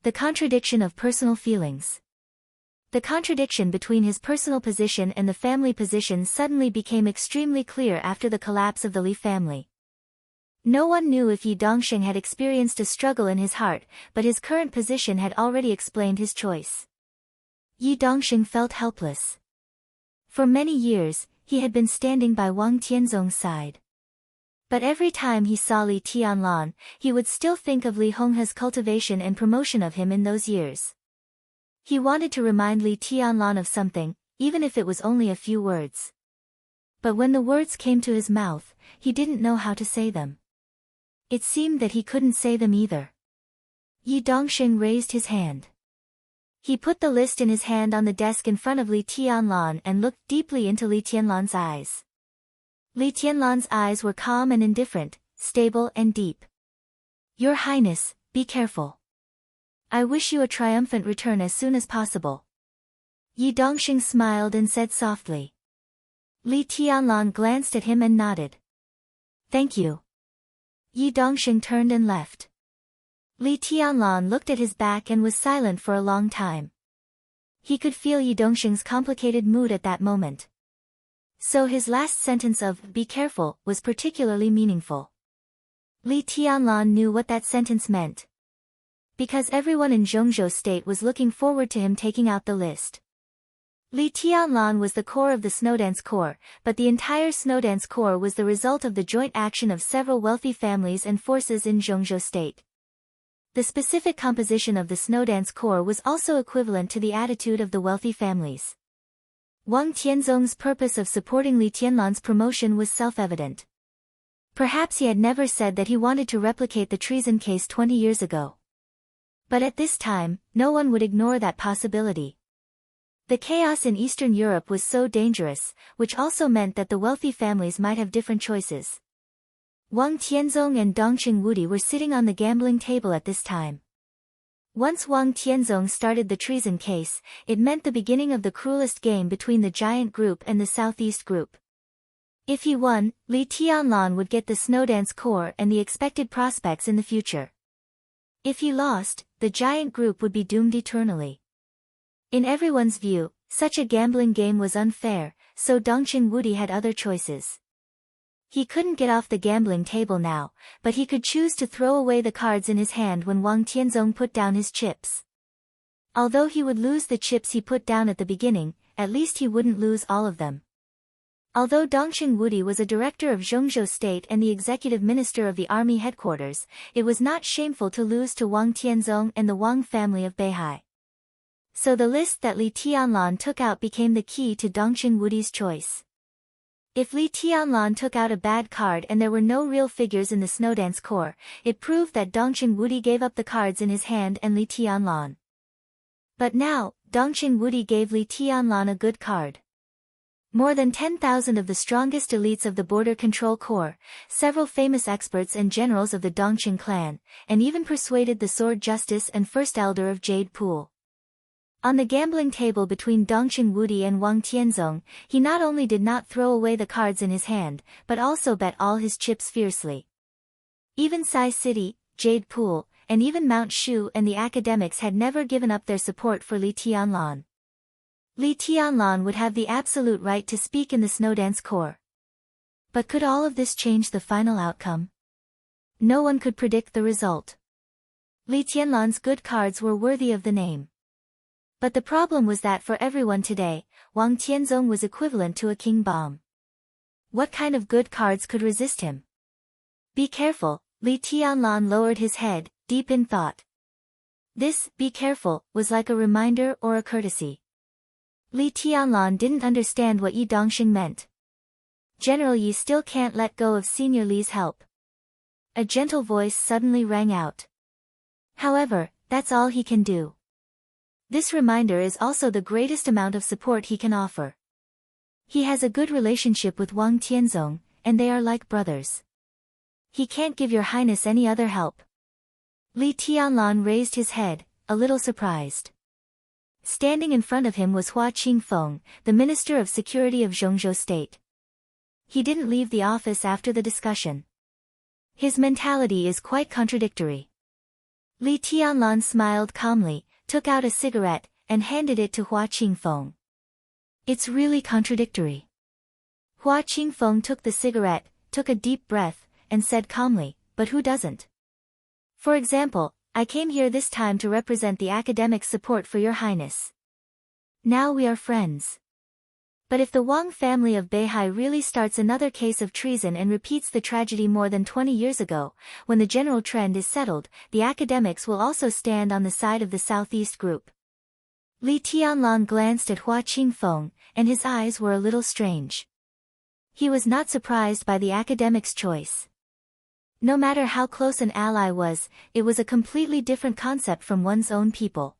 The contradiction of personal feelings. The contradiction between his personal position and the family position suddenly became extremely clear after the collapse of the Li family. No one knew if Yi Dongxing had experienced a struggle in his heart, but his current position had already explained his choice. Yi Dongxing felt helpless. For many years, he had been standing by Wang Tianzong's side. But every time he saw Li Tianlan, he would still think of Li Honghe's cultivation and promotion of him in those years. He wanted to remind Li Tianlan of something, even if it was only a few words. But when the words came to his mouth, he didn't know how to say them. It seemed that he couldn't say them either. Yi Dongxing raised his hand. He put the list in his hand on the desk in front of Li Tianlan and looked deeply into Li Tianlan's eyes. Li Tianlan's eyes were calm and indifferent, stable and deep. Your Highness, be careful. I wish you a triumphant return as soon as possible. Yi Dongxing smiled and said softly. Li Tianlan glanced at him and nodded. Thank you. Yi Dongxing turned and left. Li Tianlan looked at his back and was silent for a long time. He could feel Yi Dongxing's complicated mood at that moment. So his last sentence of, be careful, was particularly meaningful. Li Tianlan knew what that sentence meant. Because everyone in Zhongzhou State was looking forward to him taking out the list. Li Tianlan was the core of the Snowdance Corps, but the entire Snowdance Corps was the result of the joint action of several wealthy families and forces in Zhongzhou State. The specific composition of the Snowdance Corps was also equivalent to the attitude of the wealthy families. Wang Tianzong's purpose of supporting Li Tianlan's promotion was self-evident. Perhaps he had never said that he wanted to replicate the treason case 20 years ago. But at this time, no one would ignore that possibility. The chaos in Eastern Europe was so dangerous, which also meant that the wealthy families might have different choices. Wang Tianzong and Dongqing Wudi were sitting on the gambling table at this time. Once Wang Tianzong started the treason case, it meant the beginning of the cruelest game between the Giant Group and the Southeast Group. If he won, Li Tianlan would get the Snowdance Corps and the expected prospects in the future. If he lost, the Giant Group would be doomed eternally. In everyone's view, such a gambling game was unfair, so Dongqing Wudi had other choices. He couldn't get off the gambling table now, but he could choose to throw away the cards in his hand when Wang Tianzong put down his chips. Although he would lose the chips he put down at the beginning, at least he wouldn't lose all of them. Although Dongqing Wudi was a director of Zhengzhou State and the executive minister of the army headquarters, it was not shameful to lose to Wang Tianzong and the Wang family of Beihai. So the list that Li Tianlan took out became the key to Dongqing Wudi's choice. If Li Tianlan took out a bad card and there were no real figures in the Snowdance Corps, it proved that Dongqing Wudi gave up the cards in his hand and Li Tianlan. But now, Dongqing Wudi gave Li Tianlan a good card. More than 10,000 of the strongest elites of the Border Control Corps, several famous experts and generals of the Dongqing clan, and even persuaded the Sword Justice and First Elder of Jade Pool. On the gambling table between Dongqing Wudi and Wang Tianzong, he not only did not throw away the cards in his hand, but also bet all his chips fiercely. Even Sai City, Jade Pool, and even Mount Shu and the academics had never given up their support for Li Tianlan. Li Tianlan would have the absolute right to speak in the Snowdance Corps. But could all of this change the final outcome? No one could predict the result. Li Tianlan's good cards were worthy of the name. But the problem was that for everyone today, Wang Tianzong was equivalent to a king bomb. What kind of good cards could resist him? Be careful, Li Tianlan lowered his head, deep in thought. This, be careful, was like a reminder or a courtesy. Li Tianlan didn't understand what Yi Dongxing meant. General Yi still can't let go of Senior Li's help. A gentle voice suddenly rang out. However, that's all he can do. This reminder is also the greatest amount of support he can offer. He has a good relationship with Wang Tianzong, and they are like brothers. He can't give Your Highness any other help. Li Tianlan raised his head, a little surprised. Standing in front of him was Hua Qingfeng, the Minister of Security of Zhengzhou State. He didn't leave the office after the discussion. His mentality is quite contradictory. Li Tianlan smiled calmly, took out a cigarette, and handed it to Hua Qingfeng. It's really contradictory. Hua Qingfeng took the cigarette, took a deep breath, and said calmly, but who doesn't? For example, I came here this time to represent the academic support for Your Highness. Now we are friends. But if the Wang family of Beihai really starts another case of treason and repeats the tragedy more than 20 years ago, when the general trend is settled, the academics will also stand on the side of the Southeast group. Li Tianlan glanced at Hua Qingfeng, and his eyes were a little strange. He was not surprised by the academics' choice. No matter how close an ally was, it was a completely different concept from one's own people.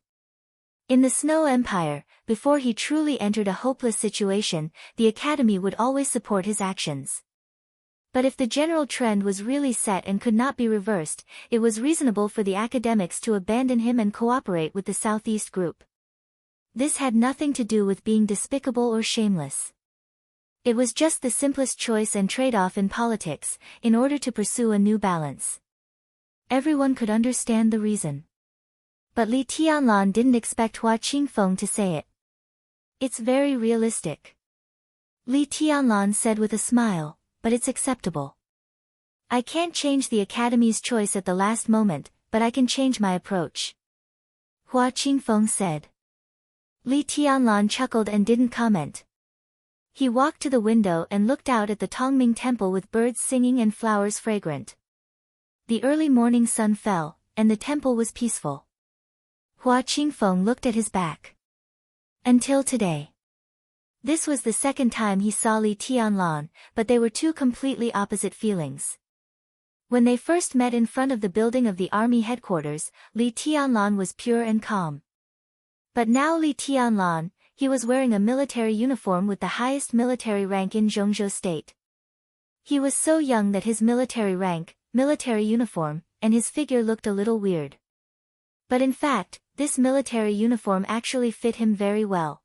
In the Snow Empire, before he truly entered a hopeless situation, the academy would always support his actions. But if the general trend was really set and could not be reversed, it was reasonable for the academics to abandon him and cooperate with the Southeast group. This had nothing to do with being despicable or shameless. It was just the simplest choice and trade-off in politics, in order to pursue a new balance. Everyone could understand the reason. But Li Tianlan didn't expect Hua Qingfeng to say it. It's very realistic. Li Tianlan said with a smile, but it's acceptable. I can't change the Academy's choice at the last moment, but I can change my approach. Hua Qingfeng said. Li Tianlan chuckled and didn't comment. He walked to the window and looked out at the Tongming Temple with birds singing and flowers fragrant. The early morning sun fell, and the temple was peaceful. Hua Qingfeng looked at his back. Until today. This was the second time he saw Li Tianlan, but they were two completely opposite feelings. When they first met in front of the building of the army headquarters, Li Tianlan was pure and calm. But now Li Tianlan, he was wearing a military uniform with the highest military rank in Zhengzhou State. He was so young that his military rank, military uniform, and his figure looked a little weird. But in fact, this military uniform actually fit him very well.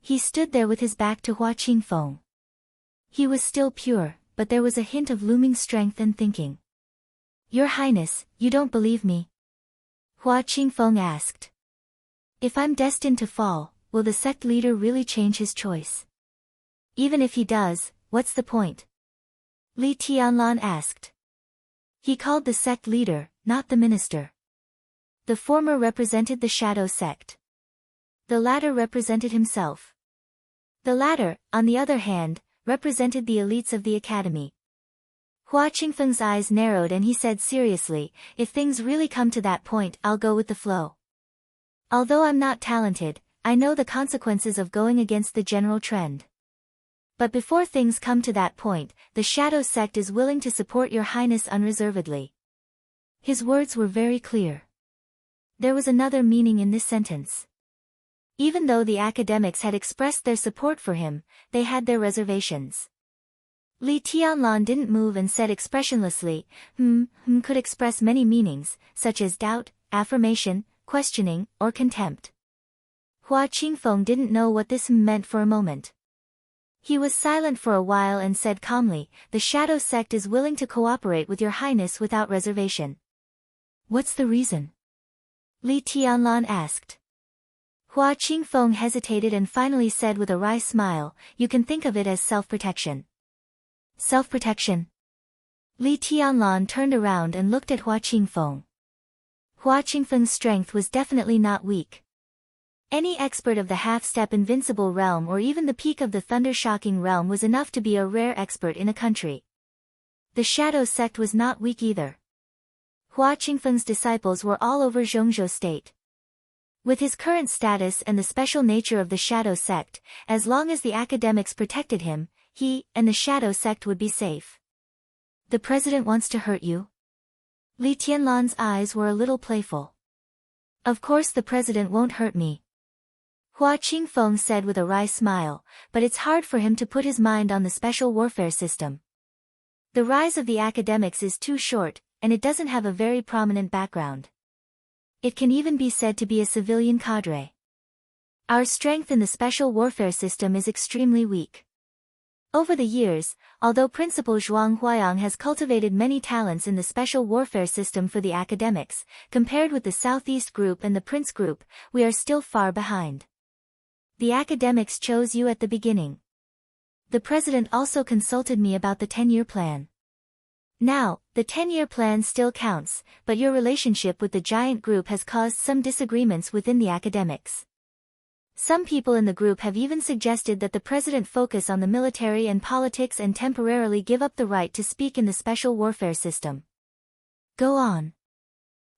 He stood there with his back to Hua Qingfeng. He was still pure, but there was a hint of looming strength and thinking. Your Highness, you don't believe me? Hua Qingfeng asked. If I'm destined to fall, will the sect leader really change his choice? Even if he does, what's the point? Li Tianlan asked. He called the sect leader, not the minister. The former represented the shadow sect. The latter represented himself. The latter, on the other hand, represented the elites of the academy. Hua Qingfeng's eyes narrowed and he said seriously, if things really come to that point, I'll go with the flow. Although I'm not talented, I know the consequences of going against the general trend. But before things come to that point, the Shadow Sect is willing to support your highness unreservedly. His words were very clear. There was another meaning in this sentence. Even though the academics had expressed their support for him, they had their reservations. Li Tianlan didn't move and said expressionlessly, could express many meanings, such as doubt, affirmation, questioning, or contempt. Hua Qingfeng didn't know what this meant for a moment. He was silent for a while and said calmly, the Shadow Sect is willing to cooperate with your highness without reservation. What's the reason? Li Tianlan asked. Hua Qingfeng hesitated and finally said with a wry smile, you can think of it as self-protection. Self-protection? Li Tianlan turned around and looked at Hua Qingfeng. Hua Qingfeng's strength was definitely not weak. Any expert of the half-step invincible realm or even the peak of the thunder-shocking realm was enough to be a rare expert in a country. The Shadow Sect was not weak either. Hua Qingfeng's disciples were all over Zhongzhou state. With his current status and the special nature of the Shadow Sect, as long as the academics protected him, he and the Shadow Sect would be safe. The president wants to hurt you? Li Tianlan's eyes were a little playful. Of course the president won't hurt me. Hua Qingfeng said with a wry smile, but it's hard for him to put his mind on the special warfare system. The rise of the academics is too short, and it doesn't have a very prominent background. It can even be said to be a civilian cadre. Our strength in the special warfare system is extremely weak. Over the years, although Principal Zhuang Huayang has cultivated many talents in the special warfare system for the academics, compared with the Southeast Group and the Prince Group, we are still far behind. The academics chose you at the beginning. The president also consulted me about the 10-year plan. Now, the 10-year plan still counts, but your relationship with the giant group has caused some disagreements within the academics. Some people in the group have even suggested that the president focus on the military and politics and temporarily give up the right to speak in the special warfare system. Go on.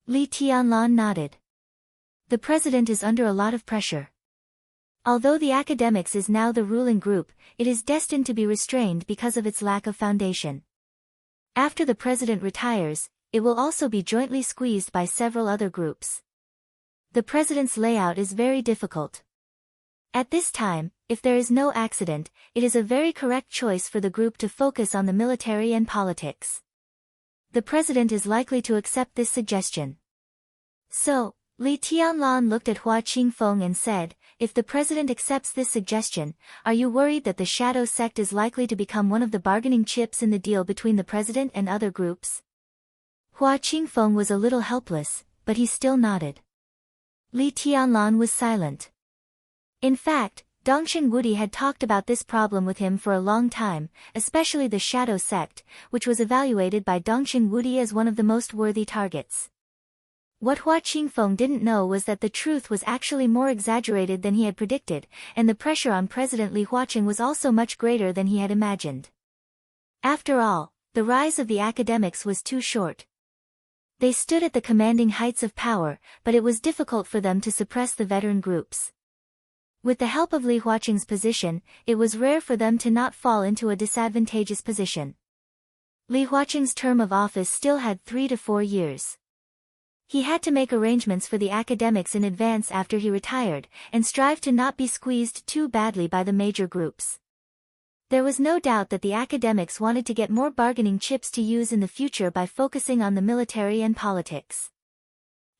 Li Tianlan nodded. The president is under a lot of pressure. Although the academics is now the ruling group, it is destined to be restrained because of its lack of foundation. After the president retires, it will also be jointly squeezed by several other groups. The president's layout is very difficult. At this time, if there is no accident, it is a very correct choice for the group to focus on the military and politics. The president is likely to accept this suggestion. So, Li Tianlan looked at Hua Qingfeng and said, if the president accepts this suggestion, are you worried that the Shadow Sect is likely to become one of the bargaining chips in the deal between the president and other groups? Hua Qingfeng was a little helpless, but he still nodded. Li Tianlan was silent. In fact, Dongxing Wudi had talked about this problem with him for a long time, especially the Shadow Sect, which was evaluated by Dongxing Wudi as one of the most worthy targets. What Hua Qingfeng didn't know was that the truth was actually more exaggerated than he had predicted, and the pressure on President Li Huaqing was also much greater than he had imagined. After all, the rise of the academics was too short. They stood at the commanding heights of power, but it was difficult for them to suppress the veteran groups. With the help of Li Huaqing's position, it was rare for them to not fall into a disadvantageous position. Li Huaqing's term of office still had 3 to 4 years. He had to make arrangements for the academics in advance after he retired, and strive to not be squeezed too badly by the major groups. There was no doubt that the academics wanted to get more bargaining chips to use in the future by focusing on the military and politics.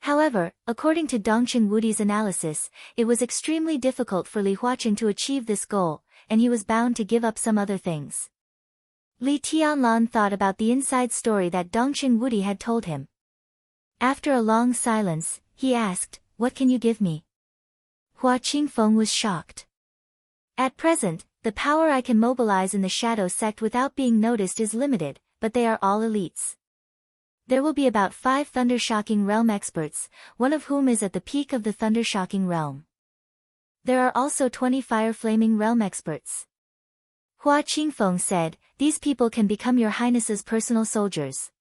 However, according to Dongxing Wudi's analysis, it was extremely difficult for Li Huaqing to achieve this goal, and he was bound to give up some other things. Li Tianlan thought about the inside story that Dongxing Wudi had told him. After a long silence, he asked, "What can you give me?" Hua Qingfeng was shocked. At present, the power I can mobilize in the Shadow Sect without being noticed is limited, but they are all elites. There will be about 5 Thunder-Shocking Realm experts, one of whom is at the peak of the Thunder-Shocking Realm. There are also 20 Fire-Flaming Realm experts. Hua Qingfeng said, "These people can become your highness's personal soldiers.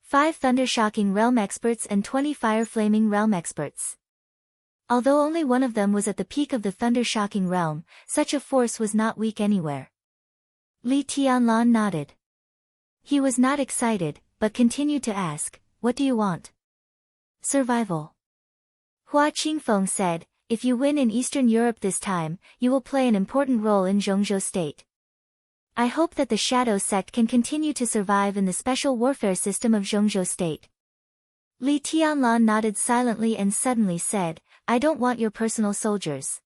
5 thunder-shocking realm experts and 20 fire-flaming realm experts." Although only one of them was at the peak of the thunder-shocking realm, such a force was not weak anywhere. Li Tianlan nodded. He was not excited, but continued to ask, "What do you want?" "Survival." Hua Qingfeng said, "If you win in Eastern Europe this time, you will play an important role in Zhongzhou state. I hope that the Shadow sect can continue to survive in the special warfare system of Zhongzhou state." Li Tianlan nodded silently and suddenly said, "I don't want your personal soldiers."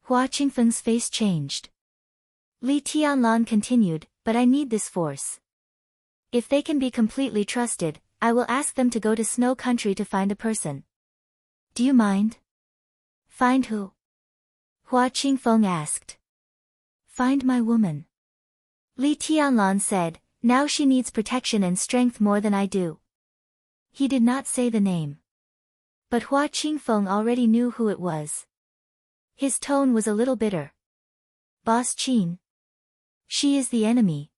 Hua Qingfeng's face changed. Li Tianlan continued, "But I need this force. If they can be completely trusted, I will ask them to go to Snow Country to find a person." "Do you mind?" "Find who?" Hua Qingfeng asked. "Find my woman." Li Tianlan said, "Now she needs protection and strength more than I do." He did not say the name. But Hua Qingfeng already knew who it was. His tone was a little bitter. "Boss Qin. She is the enemy."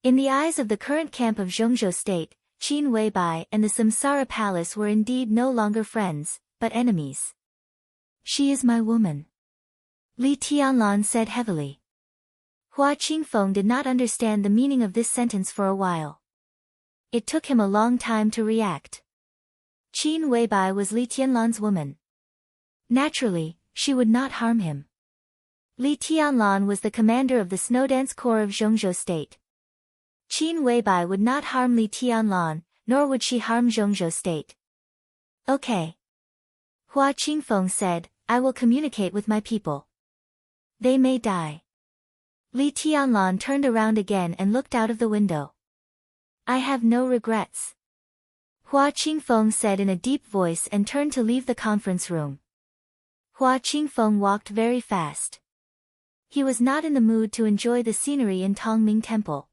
In the eyes of the current camp of Zhongzhou state, Qin Weibai and the Samsara Palace were indeed no longer friends, but enemies. "She is my woman," Li Tianlan said heavily. Hua Qingfeng did not understand the meaning of this sentence for a while. It took him a long time to react. Qin Weibai was Li Tianlan's woman. Naturally, she would not harm him. Li Tianlan was the commander of the Snowdance Corps of Zhongzhou state. Qin Weibai would not harm Li Tianlan, nor would she harm Zhongzhou state. "Okay." Hua Qingfeng said, "I will communicate with my people. They may die." Li Tianlan turned around again and looked out of the window. "I have no regrets," Hua Qingfeng said in a deep voice and turned to leave the conference room. Hua Qingfeng walked very fast. He was not in the mood to enjoy the scenery in Tongming Temple.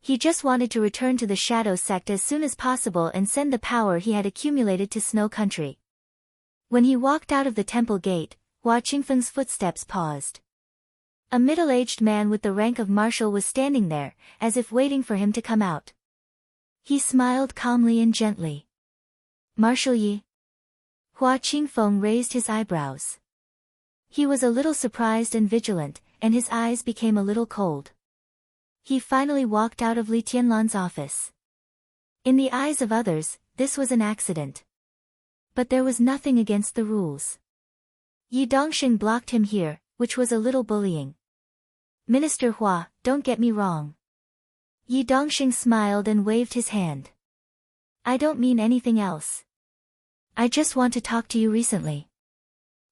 He just wanted to return to the Shadow sect as soon as possible and send the power he had accumulated to Snow Country. When he walked out of the temple gate, Hua Qingfeng's footsteps paused. A middle-aged man with the rank of marshal was standing there, as if waiting for him to come out. He smiled calmly and gently. "Marshal Yi?" Hua Qingfeng raised his eyebrows. He was a little surprised and vigilant, and his eyes became a little cold. He finally walked out of Li Tianlan's office. In the eyes of others, this was an accident. But there was nothing against the rules. Yi Dongxing blocked him here, which was a little bullying. "Minister Hua, don't get me wrong." Yi Dongxing smiled and waved his hand. "I don't mean anything else. I just want to talk to you recently.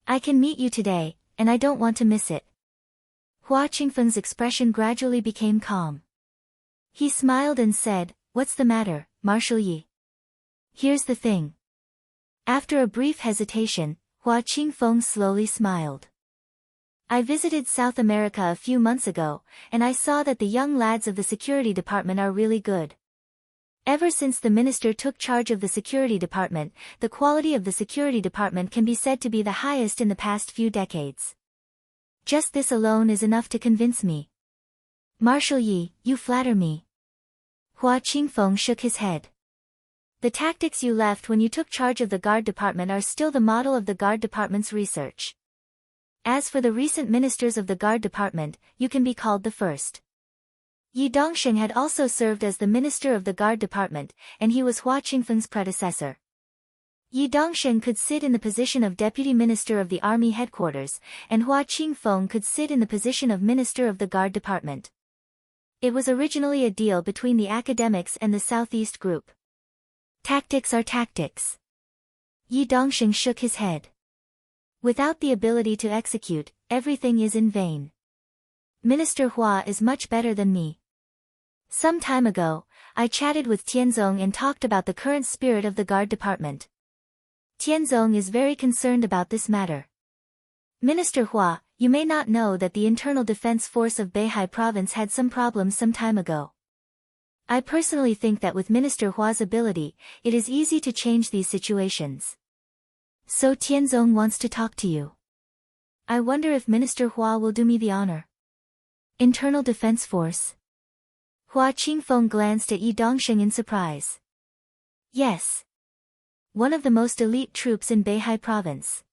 I can meet you today, and I don't want to miss it." Hua Qingfeng's expression gradually became calm. He smiled and said, "What's the matter, Marshal Yi?" "Here's the thing." After a brief hesitation, Hua Qingfeng slowly smiled. "I visited South America a few months ago, and I saw that the young lads of the security department are really good. Ever since the minister took charge of the security department, the quality of the security department can be said to be the highest in the past few decades. Just this alone is enough to convince me." "Marshal Yi, you flatter me." Hua Qingfeng shook his head. "The tactics you left when you took charge of the guard department are still the model of the guard department's research. As for the recent ministers of the guard department, you can be called the first." Yi Dongxing had also served as the minister of the guard department, and he was Hua Qingfeng's predecessor. Yi Dongxing could sit in the position of deputy minister of the army headquarters, and Hua Qingfeng could sit in the position of minister of the guard department. It was originally a deal between the academics and the Southeast group. Tactics are tactics. Yi Dongxing shook his head. Without the ability to execute, everything is in vain. Minister Hua is much better than me. Some time ago, I chatted with Tianzong and talked about the current spirit of the guard department. Tianzong is very concerned about this matter. Minister Hua, you may not know that the internal defense force of Beihai province had some problems some time ago. I personally think that with Minister Hua's ability, it is easy to change these situations. So Tianzong wants to talk to you. I wonder if Minister Hua will do me the honor. Internal Defense Force? Hua Qingfeng glanced at Yi Dongsheng in surprise. Yes. One of the most elite troops in Beihai province.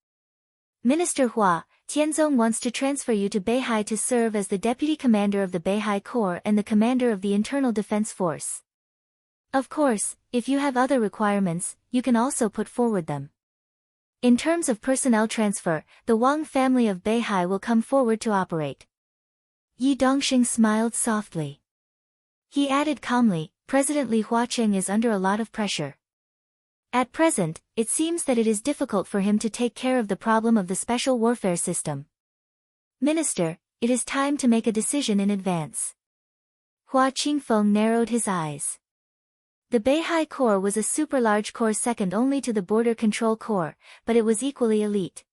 Minister Hua, Tianzong wants to transfer you to Beihai to serve as the deputy commander of the Beihai Corps and the commander of the Internal Defense Force. Of course, if you have other requirements, you can also put forward them. In terms of personnel transfer, the Wang family of Beihai will come forward to operate. Yi Dongsheng smiled softly. He added calmly, President Li Huacheng is under a lot of pressure. At present, it seems that it is difficult for him to take care of the problem of the special warfare system. Minister, it is time to make a decision in advance. Hua Qingfeng narrowed his eyes. The Beihai Corps was a super-large corps second only to the Border Control Corps, but it was equally elite.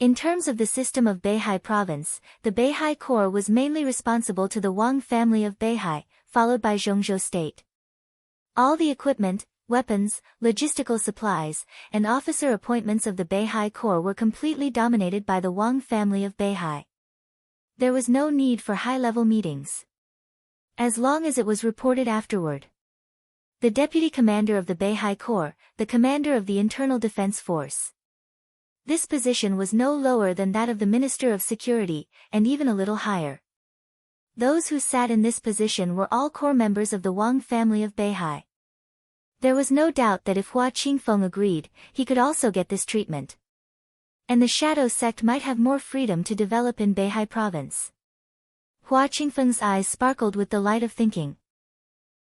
In terms of the system of Beihai province, the Beihai Corps was mainly responsible to the Wang family of Beihai, followed by Zhongzhou State. All the equipment, weapons, logistical supplies, and officer appointments of the Beihai Corps were completely dominated by the Wang family of Beihai. There was no need for high-level meetings. As long as it was reported afterward. The deputy commander of the Beihai Corps, the commander of the Internal Defense Force. This position was no lower than that of the Minister of Security, and even a little higher. Those who sat in this position were all core members of the Wang family of Beihai. There was no doubt that if Hua Qingfeng agreed, he could also get this treatment. And the shadow sect might have more freedom to develop in Beihai province. Hua Qingfeng's eyes sparkled with the light of thinking.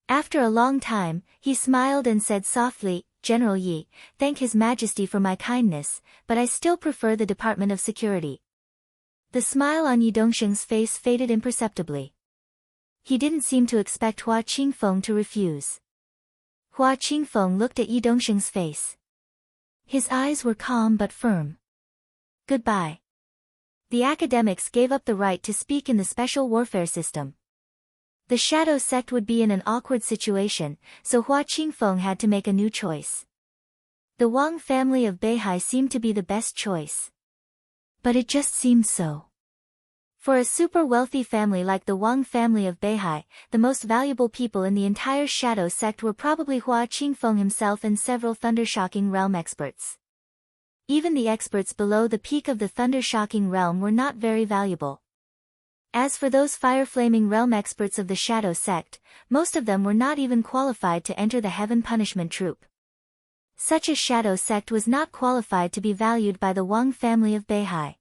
After a long time, he smiled and said softly, General Yi, thank His Majesty for my kindness, but I still prefer the Department of Security. The smile on Yi Dongsheng's face faded imperceptibly. He didn't seem to expect Hua Qingfeng to refuse. Hua Qingfeng looked at Yi Dongsheng's face. His eyes were calm but firm. Goodbye. The academics gave up the right to speak in the special warfare system. The shadow sect would be in an awkward situation, so Hua Qingfeng had to make a new choice. The Wang family of Beihai seemed to be the best choice. But it just seemed so. For a super-wealthy family like the Wang family of Beihai, the most valuable people in the entire shadow sect were probably Hua Qingfeng himself and several thunder-shocking realm experts. Even the experts below the peak of the thunder-shocking realm were not very valuable. As for those fire-flaming realm experts of the shadow sect, most of them were not even qualified to enter the Heaven Punishment Troop. Such a shadow sect was not qualified to be valued by the Wang family of Beihai.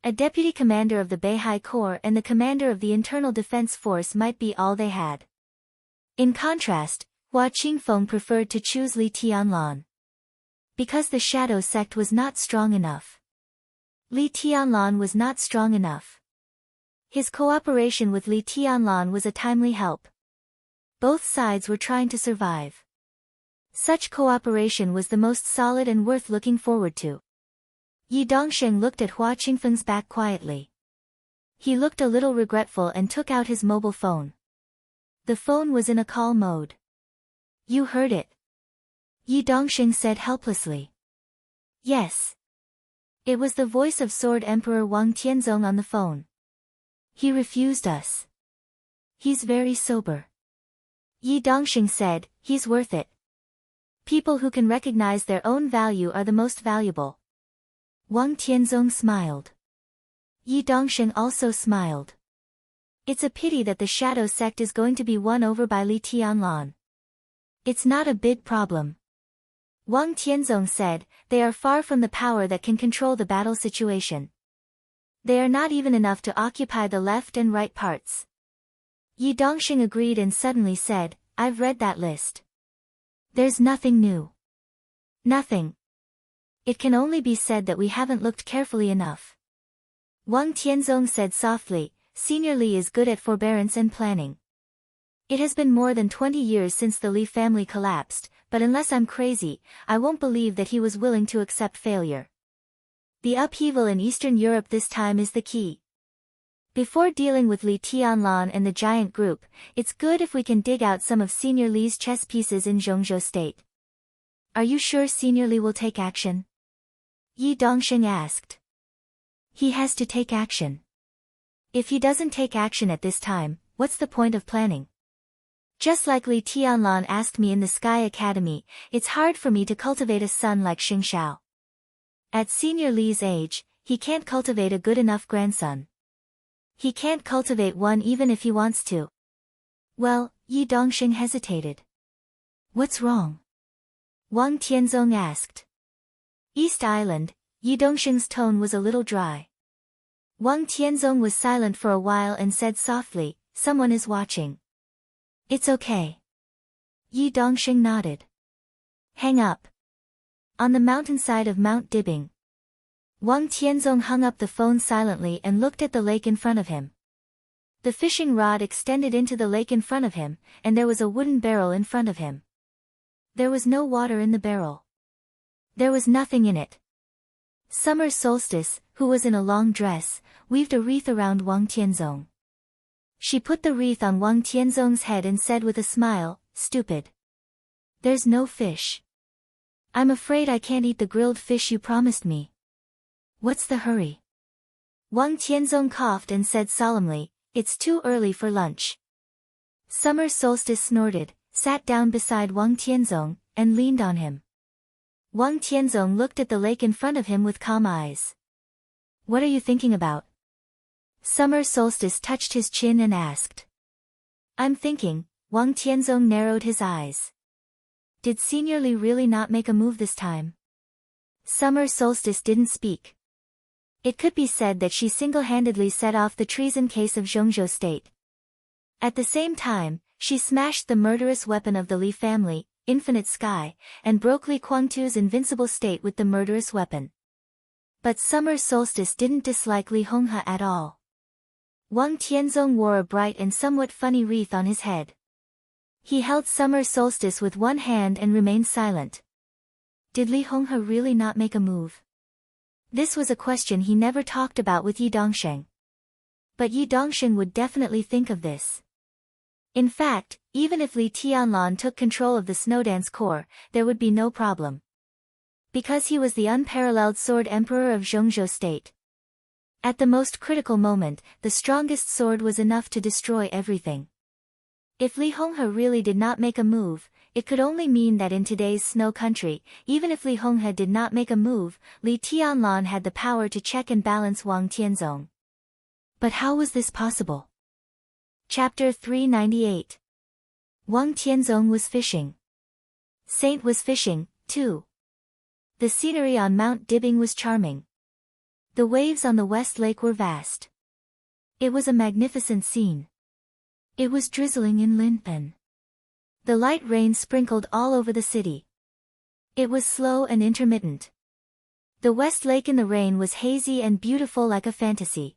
A deputy commander of the Beihai Corps and the commander of the Internal Defense Force might be all they had. In contrast, Hua Qingfeng preferred to choose Li Tianlan. Because the shadow sect was not strong enough. Li Tianlan was not strong enough. His cooperation with Li Tianlan was a timely help. Both sides were trying to survive. Such cooperation was the most solid and worth looking forward to. Yi Dongsheng looked at Hua Qingfeng's back quietly. He looked a little regretful and took out his mobile phone. The phone was in a call mode. You heard it? Yi Dongsheng said helplessly. Yes. It was the voice of Sword Emperor Wang Tianzong on the phone. He refused us. He's very sober. Yi Dongsheng said, he's worth it. People who can recognize their own value are the most valuable. Wang Tianzong smiled. Yi Dongsheng also smiled. It's a pity that the shadow sect is going to be won over by Li Tianlan. It's not a big problem. Wang Tianzong said, they are far from the power that can control the battle situation. They are not even enough to occupy the left and right parts. Yi Dongsheng agreed and suddenly said, I've read that list. There's nothing new. Nothing. It can only be said that we haven't looked carefully enough. Wang Tianzong said softly, Senior Li is good at forbearance and planning. It has been more than 20 years since the Li family collapsed, but unless I'm crazy, I won't believe that he was willing to accept failure. The upheaval in Eastern Europe this time is the key. Before dealing with Li Tianlan and the giant group, it's good if we can dig out some of Senior Li's chess pieces in Zhongzhou State. Are you sure Senior Li will take action? Yi Dongsheng asked. He has to take action. If he doesn't take action at this time, what's the point of planning? Just like Li Tianlan asked me in the Sky Academy, it's hard for me to cultivate a son like Xing Shao. At Senior Li's age, he can't cultivate a good enough grandson. He can't cultivate one even if he wants to. Well, Yi Dongxing hesitated. What's wrong? Wang Tianzong asked. East Island, Yi Dongxing's tone was a little dry. Wang Tianzong was silent for a while and said softly, someone is watching. It's okay. Yi Dongxing nodded. Hang up. On the mountainside of Mount Dibing. Wang Tianzong hung up the phone silently and looked at the lake in front of him. The fishing rod extended into the lake in front of him, and there was a wooden barrel in front of him. There was no water in the barrel. There was nothing in it. Summer Solstice, who was in a long dress, weaved a wreath around Wang Tianzong. She put the wreath on Wang Tianzong's head and said with a smile, "Stupid. There's no fish. I'm afraid I can't eat the grilled fish you promised me." What's the hurry? Wang Tianzong coughed and said solemnly, "It's too early for lunch." Summer Solstice snorted, sat down beside Wang Tianzong, and leaned on him. Wang Tianzong looked at the lake in front of him with calm eyes. What are you thinking about? Summer Solstice touched his chin and asked. I'm thinking. Wang Tianzong narrowed his eyes. Did Senior Li really not make a move this time? Summer Solstice didn't speak. It could be said that she single-handedly set off the treason case of Zhongzhou State. At the same time, she smashed the murderous weapon of the Li family, Infinite Sky, and broke Li Guangtu's invincible state with the murderous weapon. But Summer Solstice didn't dislike Li Honghe at all. Wang Tianzong wore a bright and somewhat funny wreath on his head. He held Summer Solstice with one hand and remained silent. Did Li Honghe really not make a move? This was a question he never talked about with Yi Dongxing. But Yi Dongxing would definitely think of this. In fact, even if Li Tianlan took control of the Snowdance Corps, there would be no problem. Because he was the unparalleled sword emperor of Zhongzhou State. At the most critical moment, the strongest sword was enough to destroy everything. If Li Honghe really did not make a move, it could only mean that in today's snow country, even if Li Honghe did not make a move, Li Tianlan had the power to check and balance Wang Tianzong. But how was this possible? Chapter 398. Wang Tianzong was fishing. Saint was fishing, too. The scenery on Mount Dibing was charming. The waves on the West Lake were vast. It was a magnificent scene. It was drizzling in Linpen. The light rain sprinkled all over the city. It was slow and intermittent. The West Lake in the rain was hazy and beautiful like a fantasy.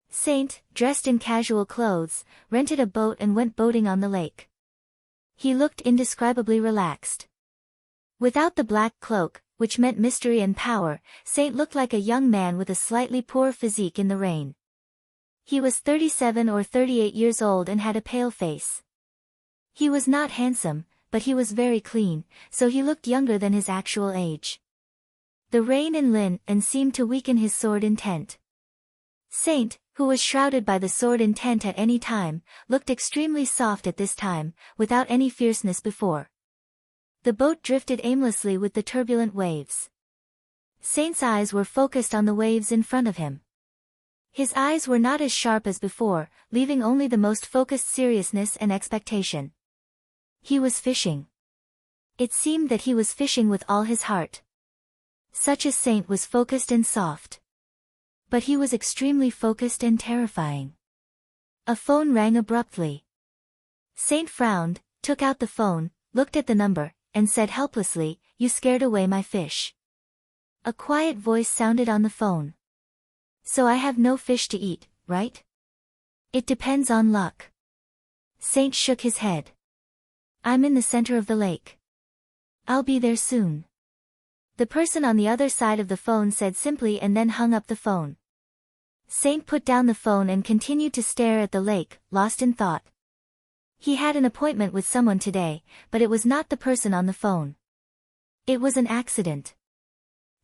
Saint, dressed in casual clothes, rented a boat and went boating on the lake. He looked indescribably relaxed. Without the black cloak, which meant mystery and power, Saint looked like a young man with a slightly poor physique in the rain. He was 37 or 38 years old and had a pale face. He was not handsome, but he was very clean, so he looked younger than his actual age. The rain in Linpen seemed to weaken his sword intent. Saint, who was shrouded by the sword intent at any time, looked extremely soft at this time, without any fierceness before. The boat drifted aimlessly with the turbulent waves. Saint's eyes were focused on the waves in front of him. His eyes were not as sharp as before, leaving only the most focused seriousness and expectation. He was fishing. It seemed that he was fishing with all his heart. Such a Saint was focused and soft. But he was extremely focused and terrifying. A phone rang abruptly. Saint frowned, took out the phone, looked at the number, and said helplessly, "You scared away my fish." A quiet voice sounded on the phone. "So I have no fish to eat, right?" "It depends on luck." Saint shook his head. "I'm in the center of the lake. I'll be there soon." The person on the other side of the phone said simply and then hung up the phone. Saint put down the phone and continued to stare at the lake, lost in thought. He had an appointment with someone today, but it was not the person on the phone. It was an accident.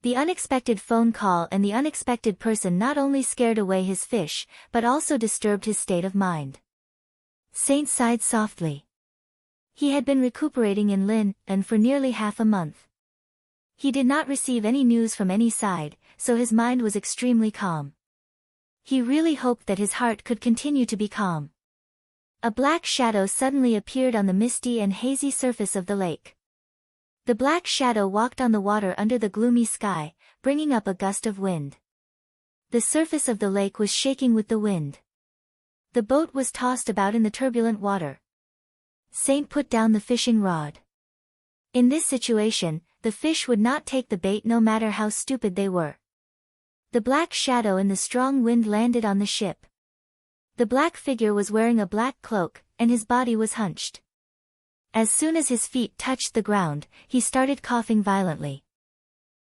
The unexpected phone call and the unexpected person not only scared away his fish, but also disturbed his state of mind. Saint sighed softly. He had been recuperating in Lin, and for nearly half a month. He did not receive any news from any side, so his mind was extremely calm. He really hoped that his heart could continue to be calm. A black shadow suddenly appeared on the misty and hazy surface of the lake. The black shadow walked on the water under the gloomy sky, bringing up a gust of wind. The surface of the lake was shaking with the wind. The boat was tossed about in the turbulent water. Saint put down the fishing rod. In this situation, the fish would not take the bait no matter how stupid they were. The black shadow in the strong wind landed on the ship. The black figure was wearing a black cloak, and his body was hunched. As soon as his feet touched the ground, he started coughing violently.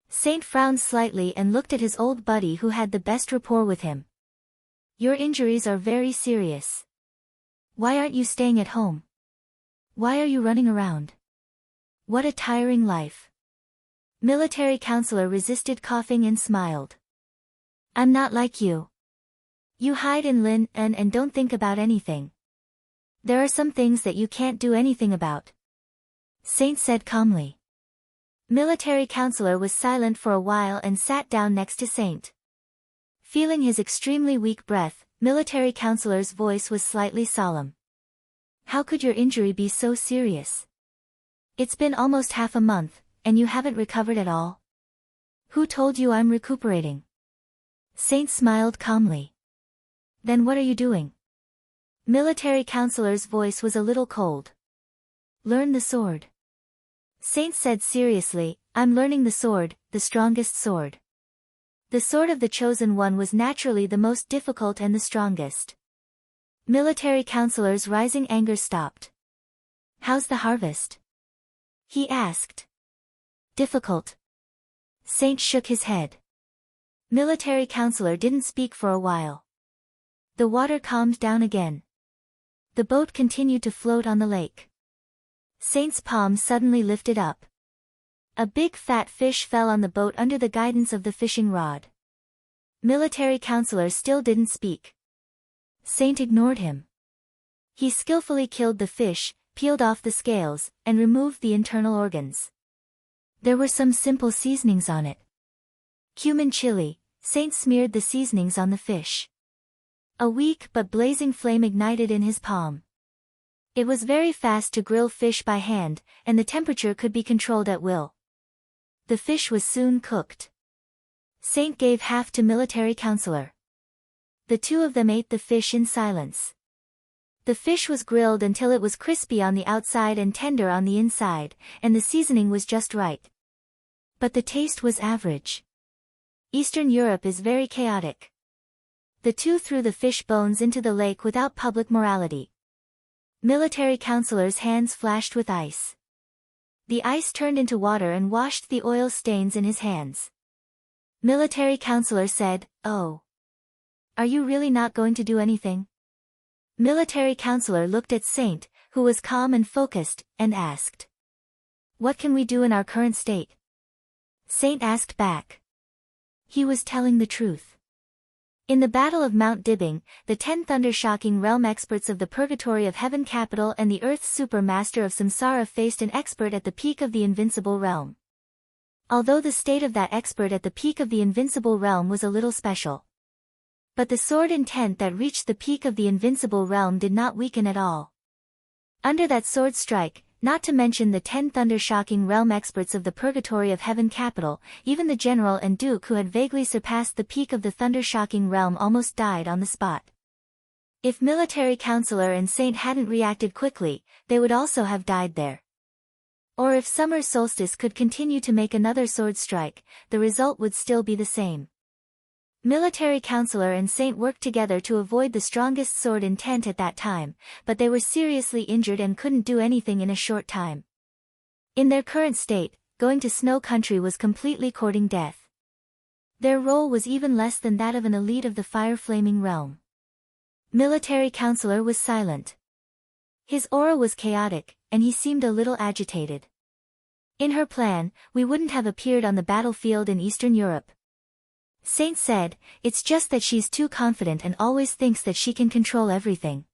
Saint frowned slightly and looked at his old buddy who had the best rapport with him. "Your injuries are very serious. Why aren't you staying at home? Why are you running around? What a tiring life." Military counselor resisted coughing and smiled. "I'm not like you. You hide in Lin and don't think about anything. There are some things that you can't do anything about," Saint said calmly. Military counselor was silent for a while and sat down next to Saint. Feeling his extremely weak breath, military counselor's voice was slightly solemn. "How could your injury be so serious? It's been almost half a month, and you haven't recovered at all? Who told you I'm recuperating?" Saint smiled calmly. "Then what are you doing?" Military counselor's voice was a little cold. "Learn the sword." Saint said seriously, "I'm learning the sword, the strongest sword." The sword of the chosen one was naturally the most difficult and the strongest. Military counselor's rising anger stopped. "How's the harvest?" he asked. "Difficult." Saint shook his head. Military counselor didn't speak for a while. The water calmed down again. The boat continued to float on the lake. Saint's palm suddenly lifted up. A big fat fish fell on the boat under the guidance of the fishing rod. Military counselor still didn't speak. Saint ignored him. He skillfully killed the fish, peeled off the scales, and removed the internal organs. There were some simple seasonings on it. Cumin chili. Saint smeared the seasonings on the fish. A weak but blazing flame ignited in his palm. It was very fast to grill fish by hand, and the temperature could be controlled at will. The fish was soon cooked. Saint gave half to military counselor. The two of them ate the fish in silence. The fish was grilled until it was crispy on the outside and tender on the inside, and the seasoning was just right. But the taste was average. Eastern Europe is very chaotic. The two threw the fish bones into the lake without public morality. Military counselor's hands flashed with ice. The ice turned into water and washed the oil stains in his hands. Military counselor said, "Oh. Are you really not going to do anything?" Military counselor looked at Saint, who was calm and focused, and asked, "What can we do in our current state?" Saint asked back. He was telling the truth. In the Battle of Mount Dibbing, the 10 thunder-shocking realm experts of the Purgatory of Heaven Capital and the Earth's Super Master of Samsara faced an expert at the peak of the Invincible Realm. Although the state of that expert at the peak of the Invincible Realm was a little special. But the sword intent that reached the peak of the Invincible Realm did not weaken at all. Under that sword strike, not to mention the 10 thunder-shocking realm experts of the Purgatory of Heaven Capital, even the general and duke who had vaguely surpassed the peak of the thunder-shocking realm almost died on the spot. If military counselor and Saint hadn't reacted quickly, they would also have died there. Or if summer solstice could continue to make another sword strike, the result would still be the same. Military counselor and Saint worked together to avoid the strongest sword intent at that time, but they were seriously injured and couldn't do anything in a short time. In their current state, going to snow country was completely courting death. Their role was even less than that of an elite of the fire-flaming realm. Military counselor was silent. His aura was chaotic, and he seemed a little agitated. In her plan, we wouldn't have appeared on the battlefield in Eastern Europe. Saint said, it's just that she's too confident and always thinks that she can control everything.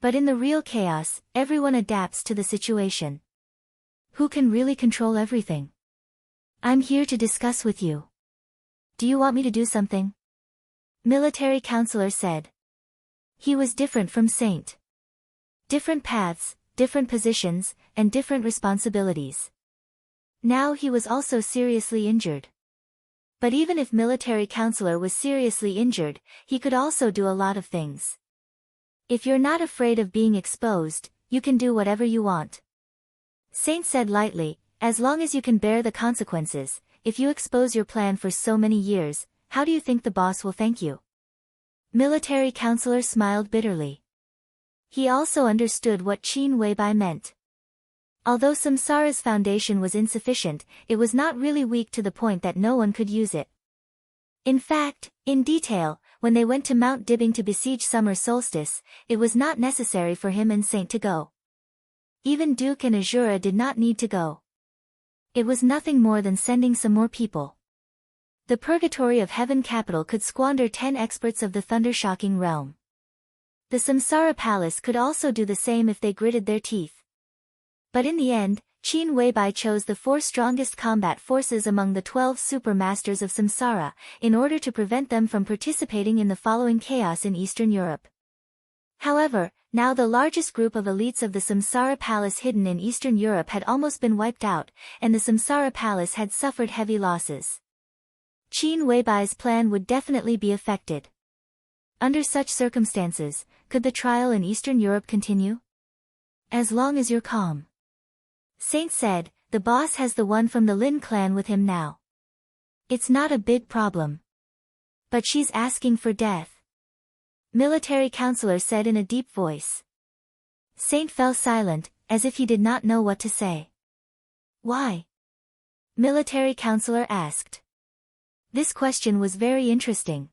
But in the real chaos, everyone adapts to the situation. Who can really control everything? I'm here to discuss with you. Do you want me to do something? Military counselor said. He was different from Saint. Different paths, different positions, and different responsibilities. Now he was also seriously injured. But even if military counselor was seriously injured, he could also do a lot of things. If you're not afraid of being exposed, you can do whatever you want. Saint said lightly, as long as you can bear the consequences. If you expose your plan for so many years, how do you think the boss will thank you? Military counselor smiled bitterly. He also understood what Qin Weibai meant. Although Samsara's foundation was insufficient, it was not really weak to the point that no one could use it. In fact, in detail, when they went to Mount Dibbing to besiege summer solstice, it was not necessary for him and Saint to go. Even Duke and Azura did not need to go. It was nothing more than sending some more people. The purgatory of Heaven capital could squander 10 experts of the thunder-shocking realm. The Samsara palace could also do the same if they gritted their teeth. But in the end, Qin Weibai chose the 4 strongest combat forces among the 12 super masters of Samsara, in order to prevent them from participating in the following chaos in Eastern Europe. However, now the largest group of elites of the Samsara palace hidden in Eastern Europe had almost been wiped out, and the Samsara palace had suffered heavy losses. Qin Weibai's plan would definitely be affected. Under such circumstances, could the trial in Eastern Europe continue? As long as you're calm. Saint said, the boss has the one from the Lin clan with him now. It's not a big problem. But she's asking for death. Military counselor said in a deep voice. Saint fell silent, as if he did not know what to say. Why? Military counselor asked. This question was very interesting.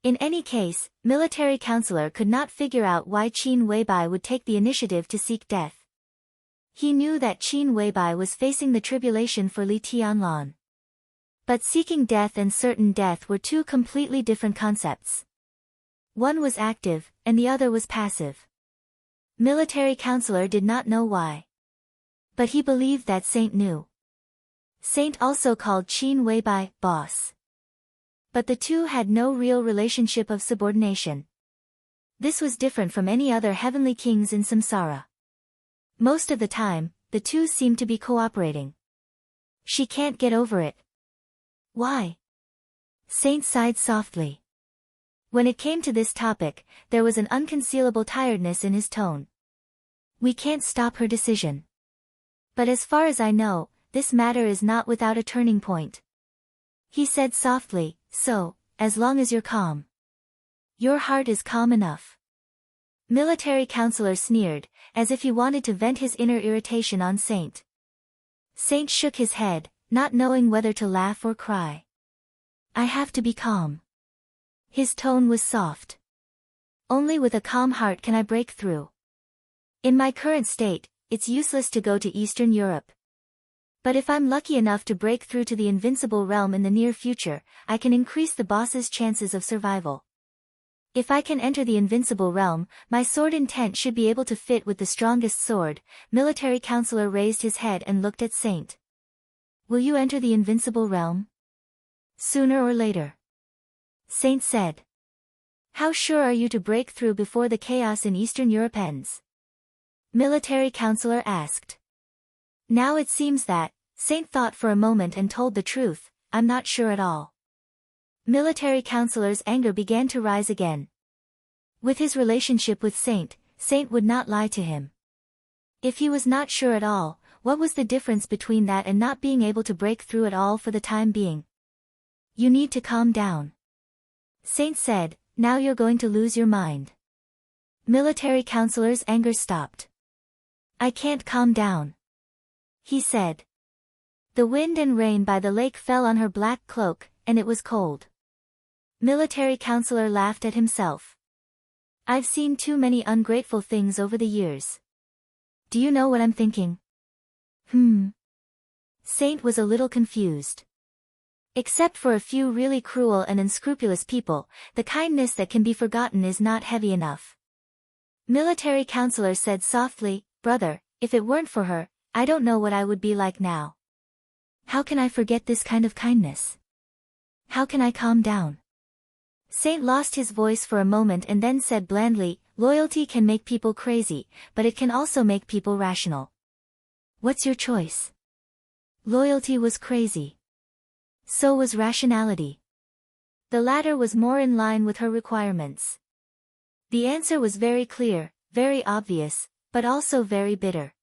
In any case, military counselor could not figure out why Qin Weibai would take the initiative to seek death. He knew that Qin Weibai was facing the tribulation for Li Tianlan. But seeking death and certain death were 2 completely different concepts. One was active, and the other was passive. Military counselor did not know why. But he believed that Saint knew. Saint also called Qin Weibai boss. But the two had no real relationship of subordination. This was different from any other heavenly kings in Samsara. Most of the time, the two seemed to be cooperating. She can't get over it. Why? Saint sighed softly. When it came to this topic, there was an unconcealable tiredness in his tone. We can't stop her decision. But as far as I know, this matter is not without a turning point. He said softly, so, as long as you're calm. Your heart is calm enough. Military counselor sneered, as if he wanted to vent his inner irritation on Saint. Saint shook his head, not knowing whether to laugh or cry. I have to be calm. His tone was soft. Only with a calm heart can I break through. In my current state, it's useless to go to Eastern Europe. But if I'm lucky enough to break through to the invincible realm in the near future, I can increase the boss's chances of survival. If I can enter the invincible realm, my sword intent should be able to fit with the strongest sword. Military counselor raised his head and looked at Saint. Will you enter the invincible realm? Sooner or later. Saint said. How sure are you to break through before the chaos in Eastern Europe ends? Military counselor asked. Now it seems that, Saint thought for a moment and told the truth, I'm not sure at all. Military counselor's anger began to rise again. With his relationship with Saint, Saint would not lie to him. If he was not sure at all, what was the difference between that and not being able to break through at all for the time being? You need to calm down. Saint said, now you're going to lose your mind. Military counselor's anger stopped. I can't calm down. He said. The wind and rain by the lake fell on her black cloak, and it was cold. Military counselor laughed at himself. I've seen too many ungrateful things over the years. Do you know what I'm thinking? Saint was a little confused. Except for a few really cruel and unscrupulous people, the kindness that can be forgotten is not heavy enough. Military counselor said softly, "Brother, if it weren't for her, I don't know what I would be like now. How can I forget this kind of kindness? How can I calm down?" Saint lost his voice for a moment and then said blandly, "Loyalty can make people crazy, but it can also make people rational. What's your choice?" Loyalty was crazy. So was rationality. The latter was more in line with her requirements. The answer was very clear, very obvious, but also very bitter.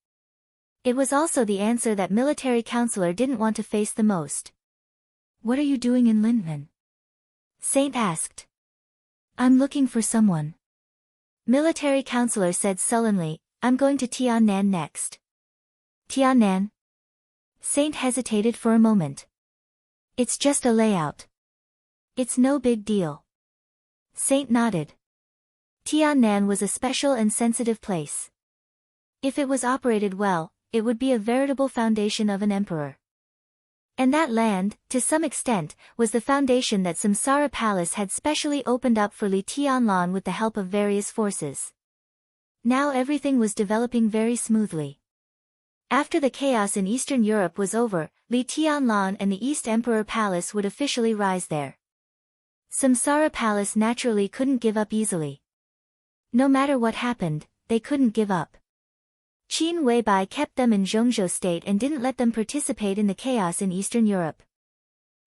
It was also the answer that military counselor didn't want to face the most. "What are you doing in Lindman?" Saint asked. "I'm looking for someone." Military counselor said sullenly, "I'm going to Tiannan next." Tiannan? Saint hesitated for a moment. "It's just a layout. It's no big deal." Saint nodded. Tiannan was a special and sensitive place. If it was operated well, it would be a veritable foundation of an emperor. And that land, to some extent, was the foundation that Samsara Palace had specially opened up for Li Tianlan with the help of various forces. Now everything was developing very smoothly. After the chaos in Eastern Europe was over, Li Tianlan and the East Emperor Palace would officially rise there. Samsara Palace naturally couldn't give up easily. No matter what happened, they couldn't give up. Qin Weibai kept them in Zhongzhou state and didn't let them participate in the chaos in Eastern Europe.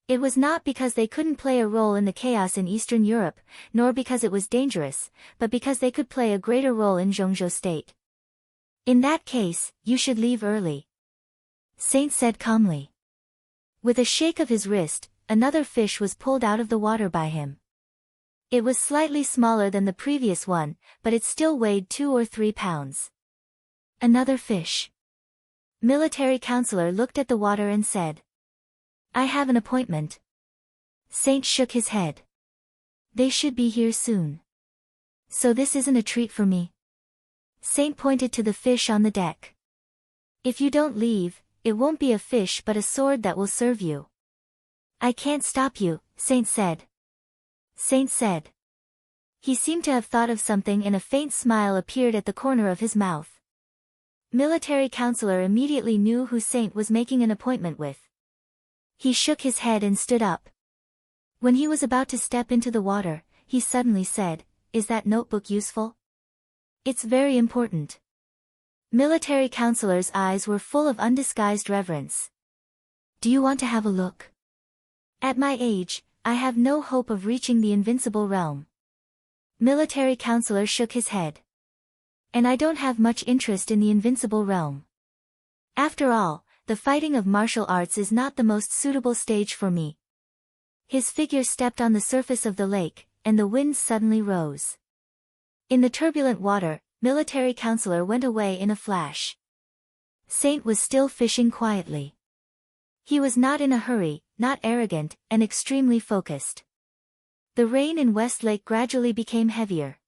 It was not because they couldn't play a role in the chaos in Eastern Europe, nor because it was dangerous, but because they could play a greater role in Zhongzhou state. "In that case, you should leave early," Saint said calmly. With a shake of his wrist, another fish was pulled out of the water by him. It was slightly smaller than the previous one, but it still weighed 2 or 3 pounds. "Another fish." Military counselor looked at the water and said, "I have an appointment." Saint shook his head. "They should be here soon. So this isn't a treat for me?" Saint pointed to the fish on the deck. "If you don't leave, it won't be a fish but a sword that will serve you." "I can't stop you," Saint said. Saint said. He seemed to have thought of something and a faint smile appeared at the corner of his mouth. Military counselor immediately knew who Saint was making an appointment with. He shook his head and stood up. When he was about to step into the water, he suddenly said, "Is that notebook useful?" "It's very important." Military counselor's eyes were full of undisguised reverence. "Do you want to have a look?" "At my age, I have no hope of reaching the invincible realm." Military counselor shook his head. "And I don't have much interest in the invincible realm. After all, the fighting of martial arts is not the most suitable stage for me." His figure stepped on the surface of the lake, and the wind suddenly rose. In the turbulent water, military counselor went away in a flash. Saint was still fishing quietly. He was not in a hurry, not arrogant, and extremely focused. The rain in West Lake gradually became heavier.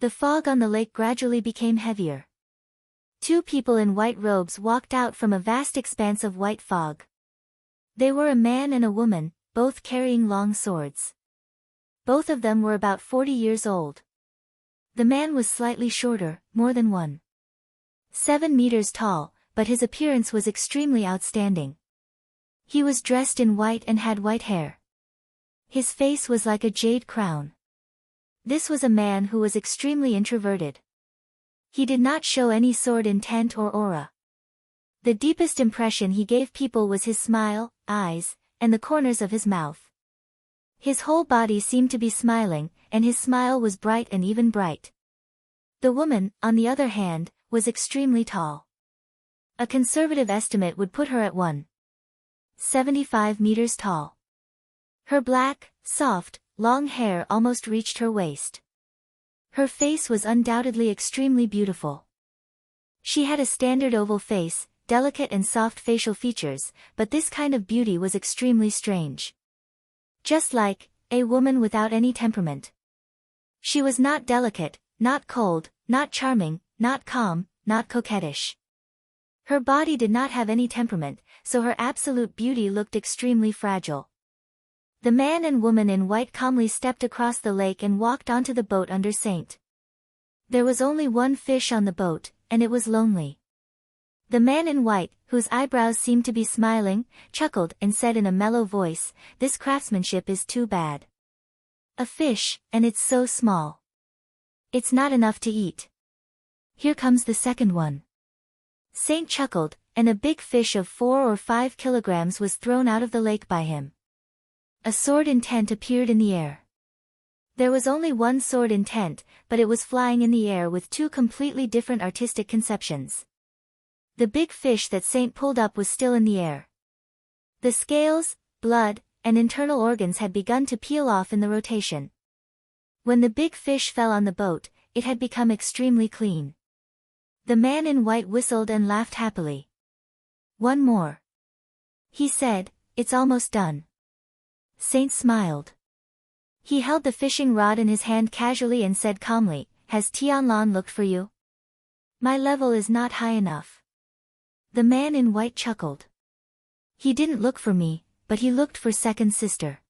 The fog on the lake gradually became heavier. 2 people in white robes walked out from a vast expanse of white fog. They were a man and a woman, both carrying long swords. Both of them were about 40 years old. The man was slightly shorter, more than 1.7 meters tall, but his appearance was extremely outstanding. He was dressed in white and had white hair. His face was like a jade crown. This was a man who was extremely introverted. He did not show any sword intent or aura. The deepest impression he gave people was his smile, eyes, and the corners of his mouth. His whole body seemed to be smiling, and his smile was bright and even bright. The woman, on the other hand, was extremely tall. A conservative estimate would put her at 1.75 meters tall. Her black, soft, long hair almost reached her waist. Her face was undoubtedly extremely beautiful. She had a standard oval face, delicate and soft facial features, but this kind of beauty was extremely strange. Just like a woman without any temperament. She was not delicate, not cold, not charming, not calm, not coquettish. Her body did not have any temperament, so her absolute beauty looked extremely fragile. The man and woman in white calmly stepped across the lake and walked onto the boat under Saint. There was only one fish on the boat, and it was lonely. The man in white, whose eyebrows seemed to be smiling, chuckled and said in a mellow voice, "This craftsmanship is too bad. A fish, and it's so small. It's not enough to eat. Here comes the second one." Saint chuckled, and a big fish of 4 or 5 kilograms was thrown out of the lake by him. A sword in tent appeared in the air. There was only one sword in tent, but it was flying in the air with 2 completely different artistic conceptions. The big fish that Saint pulled up was still in the air. The scales, blood, and internal organs had begun to peel off in the rotation. When the big fish fell on the boat, it had become extremely clean. The man in white whistled and laughed happily. "One more," he said, "it's almost done." Saint smiled. He held the fishing rod in his hand casually and said calmly, "Has Tianlan looked for you? My level is not high enough." The man in white chuckled. "He didn't look for me, but he looked for second sister.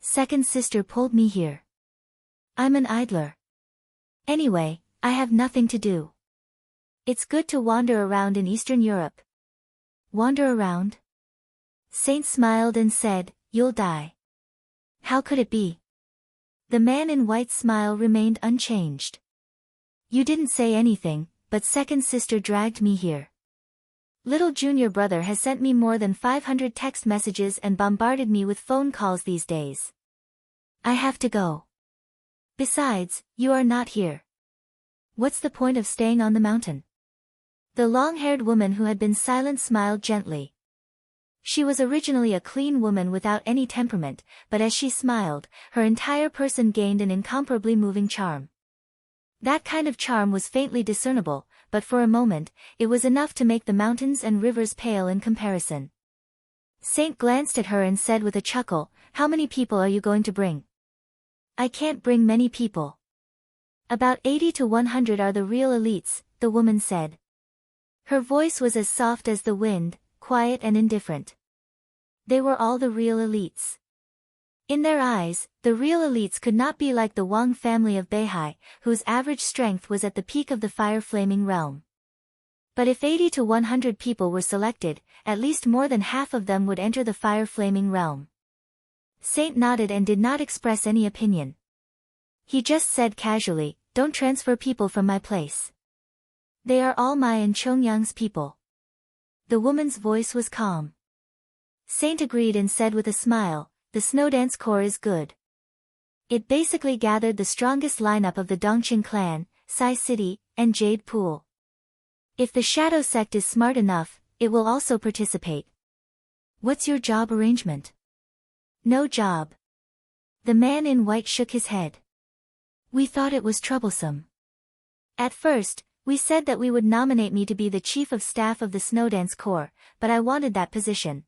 Second sister pulled me here. I'm an idler. Anyway, I have nothing to do. It's good to wander around in Eastern Europe." "Wander around?" Saint smiled and said, "You'll die." "How could it be?" The man in white's smile remained unchanged. "You didn't say anything, but second sister dragged me here. Little junior brother has sent me more than 500 text messages and bombarded me with phone calls these days. I have to go. Besides, you are not here. What's the point of staying on the mountain?" The long-haired woman who had been silent smiled gently. She was originally a clean woman without any temperament, but as she smiled, her entire person gained an incomparably moving charm. That kind of charm was faintly discernible, but for a moment, it was enough to make the mountains and rivers pale in comparison. Saint glanced at her and said with a chuckle, "How many people are you going to bring?" "I can't bring many people. About 80 to 100 are the real elites," the woman said. Her voice was as soft as the wind, quiet and indifferent. They were all the real elites. In their eyes, the real elites could not be like the Wang family of Beihai, whose average strength was at the peak of the fire-flaming realm. But if 80 to 100 people were selected, at least more than half of them would enter the fire-flaming realm. Saint nodded and did not express any opinion. He just said casually, "Don't transfer people from my place. They are all my and Chongyang's people." The woman's voice was calm. Saint agreed and said with a smile, "The Snowdance Corps is good. It basically gathered the strongest lineup of the Dongqing clan, Sai City, and Jade Pool. If the Shadow Sect is smart enough, it will also participate." "What's your job arrangement?" "No job." The man in white shook his head. "We thought it was troublesome. At first, we said that we would nominate me to be the chief of staff of the Snowdance Corps, but I wanted that position.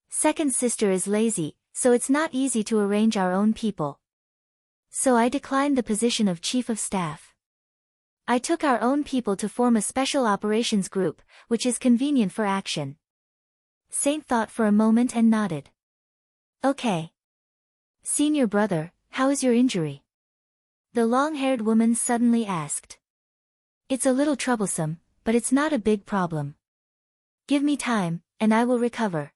Second sister is lazy, so it's not easy to arrange our own people. So I declined the position of chief of staff. I took our own people to form a special operations group, which is convenient for action." Saint thought for a moment and nodded. "Okay. Senior brother, how is your injury?" The long-haired woman suddenly asked. "It's a little troublesome, but it's not a big problem. Give me time, and I will recover.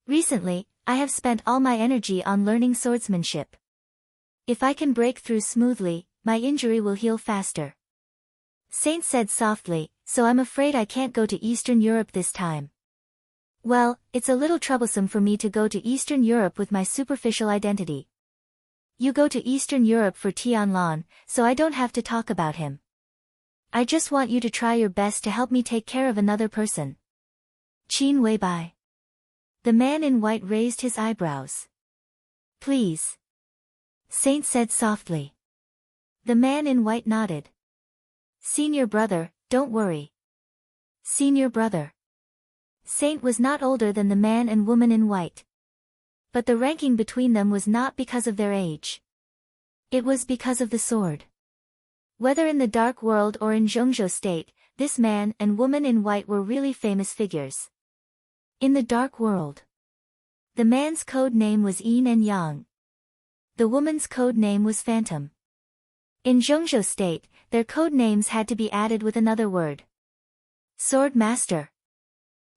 Recently, I have spent all my energy on learning swordsmanship. If I can break through smoothly, my injury will heal faster." Saint said softly, "So I'm afraid I can't go to Eastern Europe this time." "Well, it's a little troublesome for me to go to Eastern Europe with my superficial identity. You go to Eastern Europe for Tianlan, so I don't have to talk about him. I just want you to try your best to help me take care of another person." "Qin Weibai." The man in white raised his eyebrows. "Please." Saint said softly. The man in white nodded. "Senior brother, don't worry." "Senior brother." Saint was not older than the man and woman in white. But the ranking between them was not because of their age. It was because of the sword. Whether in the Dark World or in Zhongzhou State, this man and woman in white were really famous figures. In the dark world, the man's code name was Yin and Yang. The woman's code name was Phantom. In Zhengzhou State, their code names had to be added with another word. Sword Master.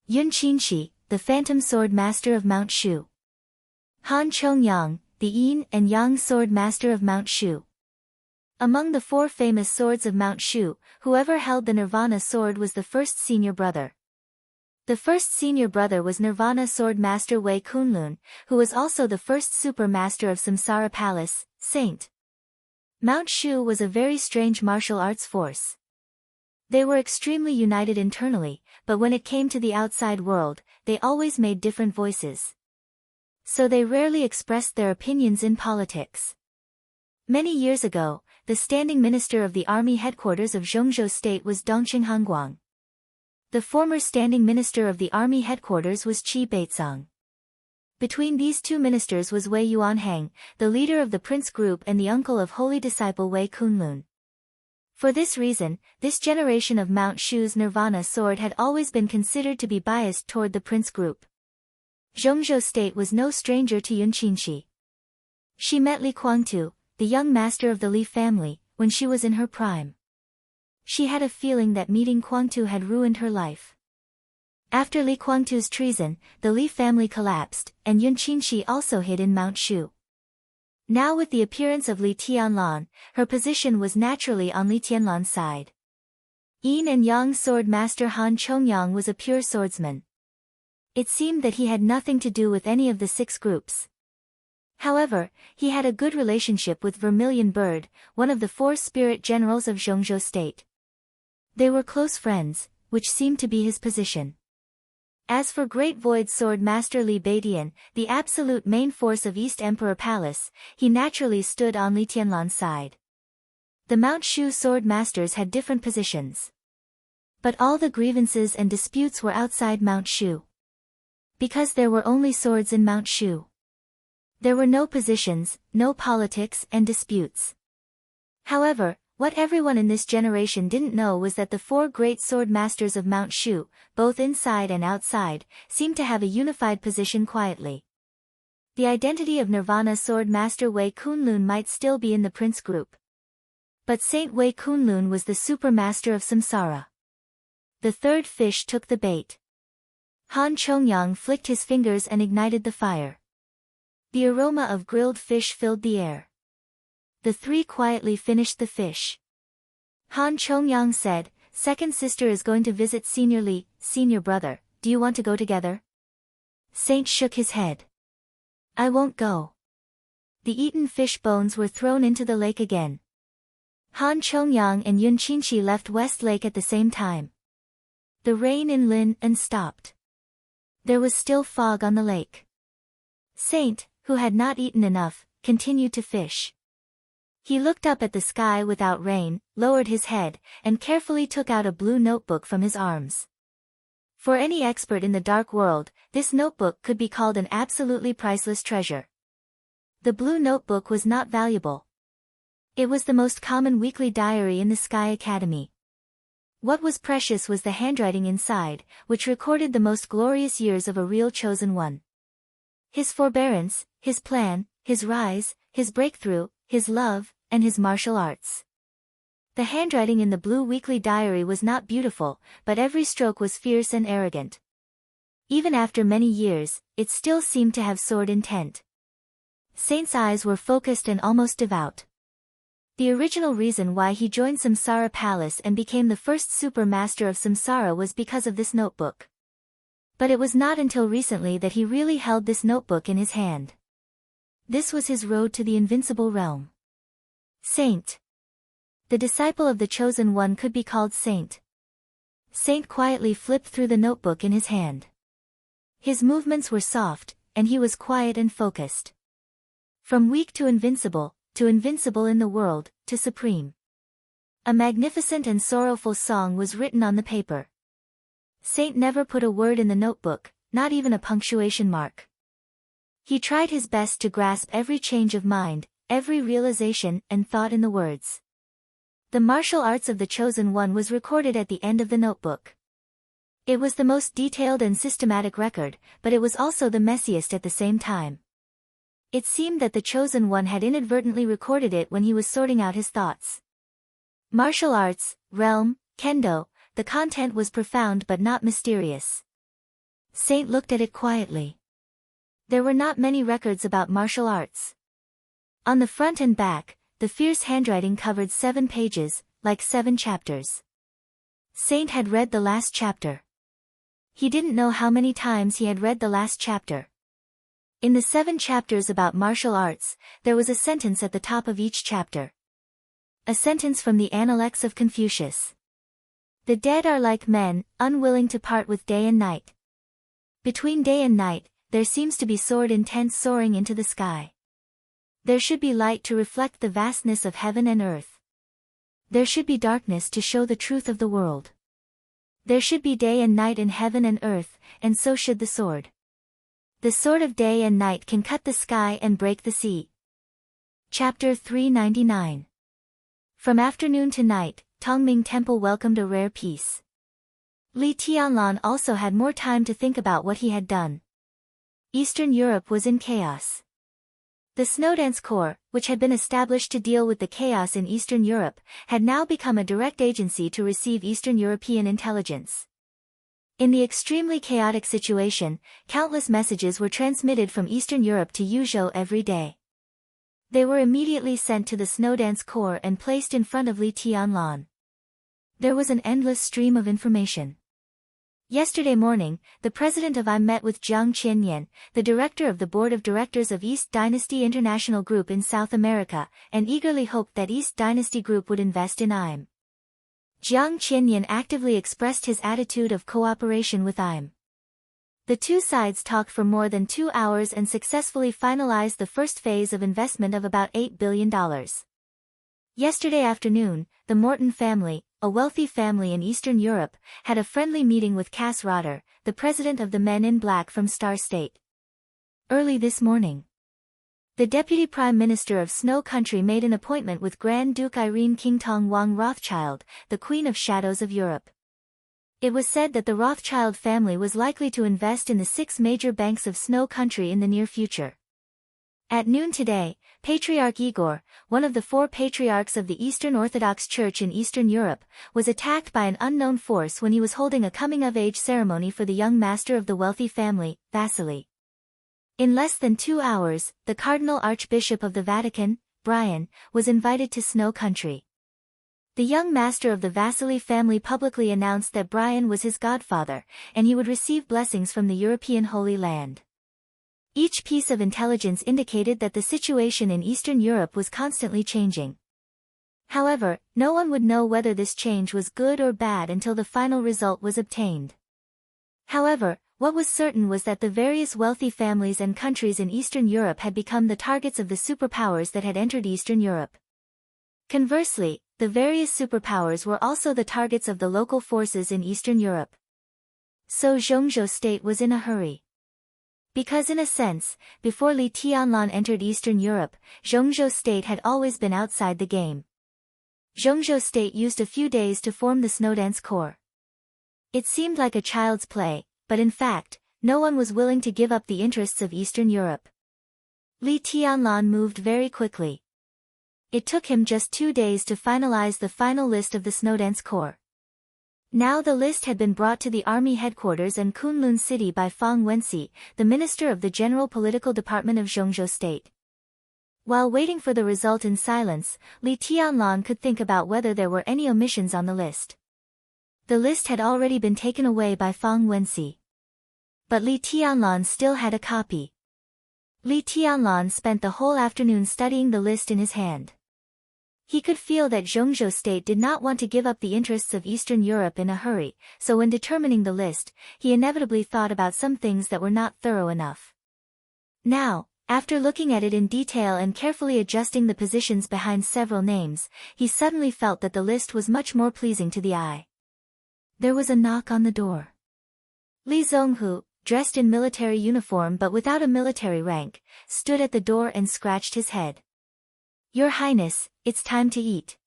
Yun Qinshi, the Phantom Sword Master of Mount Shu. Han Chongyang, the Yin and Yang Sword Master of Mount Shu. Among the 4 famous swords of Mount Shu, whoever held the Nirvana sword was the first senior brother. The first senior brother was Nirvana Sword Master Wei Kunlun, who was also the first super master of Samsara Palace, Saint. Mount Shu was a very strange martial arts force. They were extremely united internally, but when it came to the outside world, they always made different voices. So they rarely expressed their opinions in politics. Many years ago, the standing minister of the army headquarters of Zhengzhou State was Dongqing Hanguang. The former standing minister of the army headquarters was Qi Beizong. Between these 2 ministers was Wei Yuanhang, the leader of the prince group and the uncle of holy disciple Wei Kunlun. For this reason, this generation of Mount Shu's Nirvana sword had always been considered to be biased toward the prince group. Zhengzhou State was no stranger to Yun Qinshi. She met Li Kuangtu, the young master of the Li family, when she was in her prime. She had a feeling that meeting Kuangtu had ruined her life. After Li Kuangtu's treason, the Li family collapsed, and Yun Qinshi also hid in Mount Shu. Now with the appearance of Li Tianlan, her position was naturally on Li Tianlan's side. Yin and Yang sword master Han Chongyang was a pure swordsman. It seemed that he had nothing to do with any of the 6 groups. However, he had a good relationship with Vermilion Bird, one of the 4 spirit generals of Zhengzhou State. They were close friends, which seemed to be his position. As for Great Void Sword Master Li Beidian, the absolute main force of East Emperor Palace, he naturally stood on Li Tianlan's side. The Mount Shu sword masters had different positions. But all the grievances and disputes were outside Mount Shu. Because there were only swords in Mount Shu. There were no positions, no politics and disputes. However, what everyone in this generation didn't know was that the 4 great sword masters of Mount Shu, both inside and outside, seemed to have a unified position quietly. The identity of Nirvana sword master Wei Kunlun might still be in the prince group. But Saint Wei Kunlun was the super master of Samsara. The 3rd fish took the bait. Han Chongyang flicked his fingers and ignited the fire. The aroma of grilled fish filled the air. The 3 quietly finished the fish. Han Chongyang said, "Second sister is going to visit Senior Li, senior brother, do you want to go together?" Saint shook his head. "I won't go." The eaten fish bones were thrown into the lake again. Han Chongyang and Yun Qinshi left West Lake at the same time. The rain in Lin and stopped. There was still fog on the lake. Saint, who had not eaten enough, continued to fish. He looked up at the sky without rain, lowered his head, and carefully took out a blue notebook from his arms. For any expert in the dark world, this notebook could be called an absolutely priceless treasure. The blue notebook was not valuable. It was the most common weekly diary in the Sky Academy. What was precious was the handwriting inside, which recorded the most glorious years of a real chosen one. His forbearance, his plan, his rise, his breakthrough, his love, and his martial arts. The handwriting in the blue weekly diary was not beautiful, but every stroke was fierce and arrogant. Even after many years, it still seemed to have sword intent. Saint's eyes were focused and almost devout. The original reason why he joined Samsara Palace and became the first super master of Samsara was because of this notebook. But it was not until recently that he really held this notebook in his hand. This was his road to the invincible realm. Saint. The disciple of the Chosen One could be called Saint. Saint quietly flipped through the notebook in his hand. His movements were soft, and he was quiet and focused. From weak to invincible in the world, to supreme. A magnificent and sorrowful song was written on the paper. Saint never put a word in the notebook, not even a punctuation mark. He tried his best to grasp every change of mind, every realization and thought in the words. The martial arts of the Chosen One was recorded at the end of the notebook. It was the most detailed and systematic record, but it was also the messiest at the same time. It seemed that the Chosen One had inadvertently recorded it when he was sorting out his thoughts. Martial arts, realm, kendo, the content was profound but not mysterious. Saint looked at it quietly. There were not many records about martial arts. On the front and back, the fierce handwriting covered 7 pages, like 7 chapters. Saint had read the last chapter. He didn't know how many times he had read the last chapter. In the 7 chapters about martial arts, there was a sentence at the top of each chapter. A sentence from the Analects of Confucius. The dead are like men, unwilling to part with day and night. Between day and night, there seems to be soared intent soaring into the sky. There should be light to reflect the vastness of heaven and earth. There should be darkness to show the truth of the world. There should be day and night in heaven and earth, and so should the sword. The sword of day and night can cut the sky and break the sea. Chapter 399. From afternoon to night, Tongming Temple welcomed a rare peace. Li Tianlan also had more time to think about what he had done. Eastern Europe was in chaos. The Snowdance Corps, which had been established to deal with the chaos in Eastern Europe, had now become a direct agency to receive Eastern European intelligence. In the extremely chaotic situation, countless messages were transmitted from Eastern Europe to Yuzhou every day. They were immediately sent to the Snowdance Corps and placed in front of Li Tianlan. There was an endless stream of information. Yesterday morning, the president of IM met with Jiang Qianyan, the director of the board of directors of East Dynasty International Group in South America, and eagerly hoped that East Dynasty Group would invest in IM. Jiang Qianyan actively expressed his attitude of cooperation with IM. The two sides talked for more than 2 hours and successfully finalized the first phase of investment of about $8 billion. Yesterday afternoon, the Morton family, a wealthy family in Eastern Europe, had a friendly meeting with Cass Rotter, the president of the Men in Black from Star State. Early this morning, the Deputy Prime Minister of Snow Country made an appointment with Grand Duke Irene Qingtong Wang Rothschild, the Queen of Shadows of Europe. It was said that the Rothschild family was likely to invest in the 6 major banks of Snow Country in the near future. At noon today, Patriarch Igor, one of the 4 patriarchs of the Eastern Orthodox Church in Eastern Europe, was attacked by an unknown force when he was holding a coming-of-age ceremony for the young master of the wealthy family, Vasily. In less than 2 hours, the Cardinal Archbishop of the Vatican, Brian, was invited to Snow Country. The young master of the Vasily family publicly announced that Brian was his godfather, and he would receive blessings from the European Holy Land. Each piece of intelligence indicated that the situation in Eastern Europe was constantly changing. However, no one would know whether this change was good or bad until the final result was obtained. However, what was certain was that the various wealthy families and countries in Eastern Europe had become the targets of the superpowers that had entered Eastern Europe. Conversely, the various superpowers were also the targets of the local forces in Eastern Europe. So Zhongzhou State was in a hurry. Because in a sense, before Li Tianlan entered Eastern Europe, Zhongzhou State had always been outside the game. Zhongzhou State used a few days to form the Snowdance Corps. It seemed like a child's play, but in fact, no one was willing to give up the interests of Eastern Europe. Li Tianlan moved very quickly. It took him just 2 days to finalize the final list of the Snowdance Corps. Now the list had been brought to the army headquarters in Kunlun City by Fang Wenxi, the minister of the General Political Department of Zhongzhou State. While waiting for the result in silence, Li Tianlan could think about whether there were any omissions on the list. The list had already been taken away by Fang Wenxi. But Li Tianlan still had a copy. Li Tianlan spent the whole afternoon studying the list in his hand. He could feel that Zhongzhou State did not want to give up the interests of Eastern Europe in a hurry, so when determining the list, he inevitably thought about some things that were not thorough enough. Now, after looking at it in detail and carefully adjusting the positions behind several names, he suddenly felt that the list was much more pleasing to the eye. There was a knock on the door. Li Zonghu, dressed in military uniform but without a military rank, stood at the door and scratched his head. "Your Highness, it's time to eat."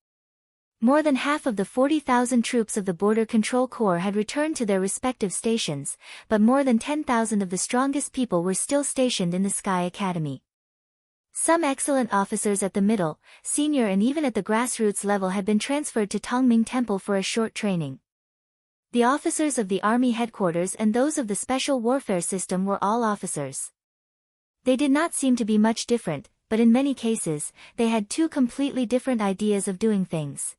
More than half of the 40,000 troops of the Border Control Corps had returned to their respective stations, but more than 10,000 of the strongest people were still stationed in the Sky Academy. Some excellent officers at the middle, senior and even at the grassroots level had been transferred to Tongming Temple for a short training. The officers of the army headquarters and those of the special warfare system were all officers. They did not seem to be much different, but in many cases, they had two completely different ideas of doing things.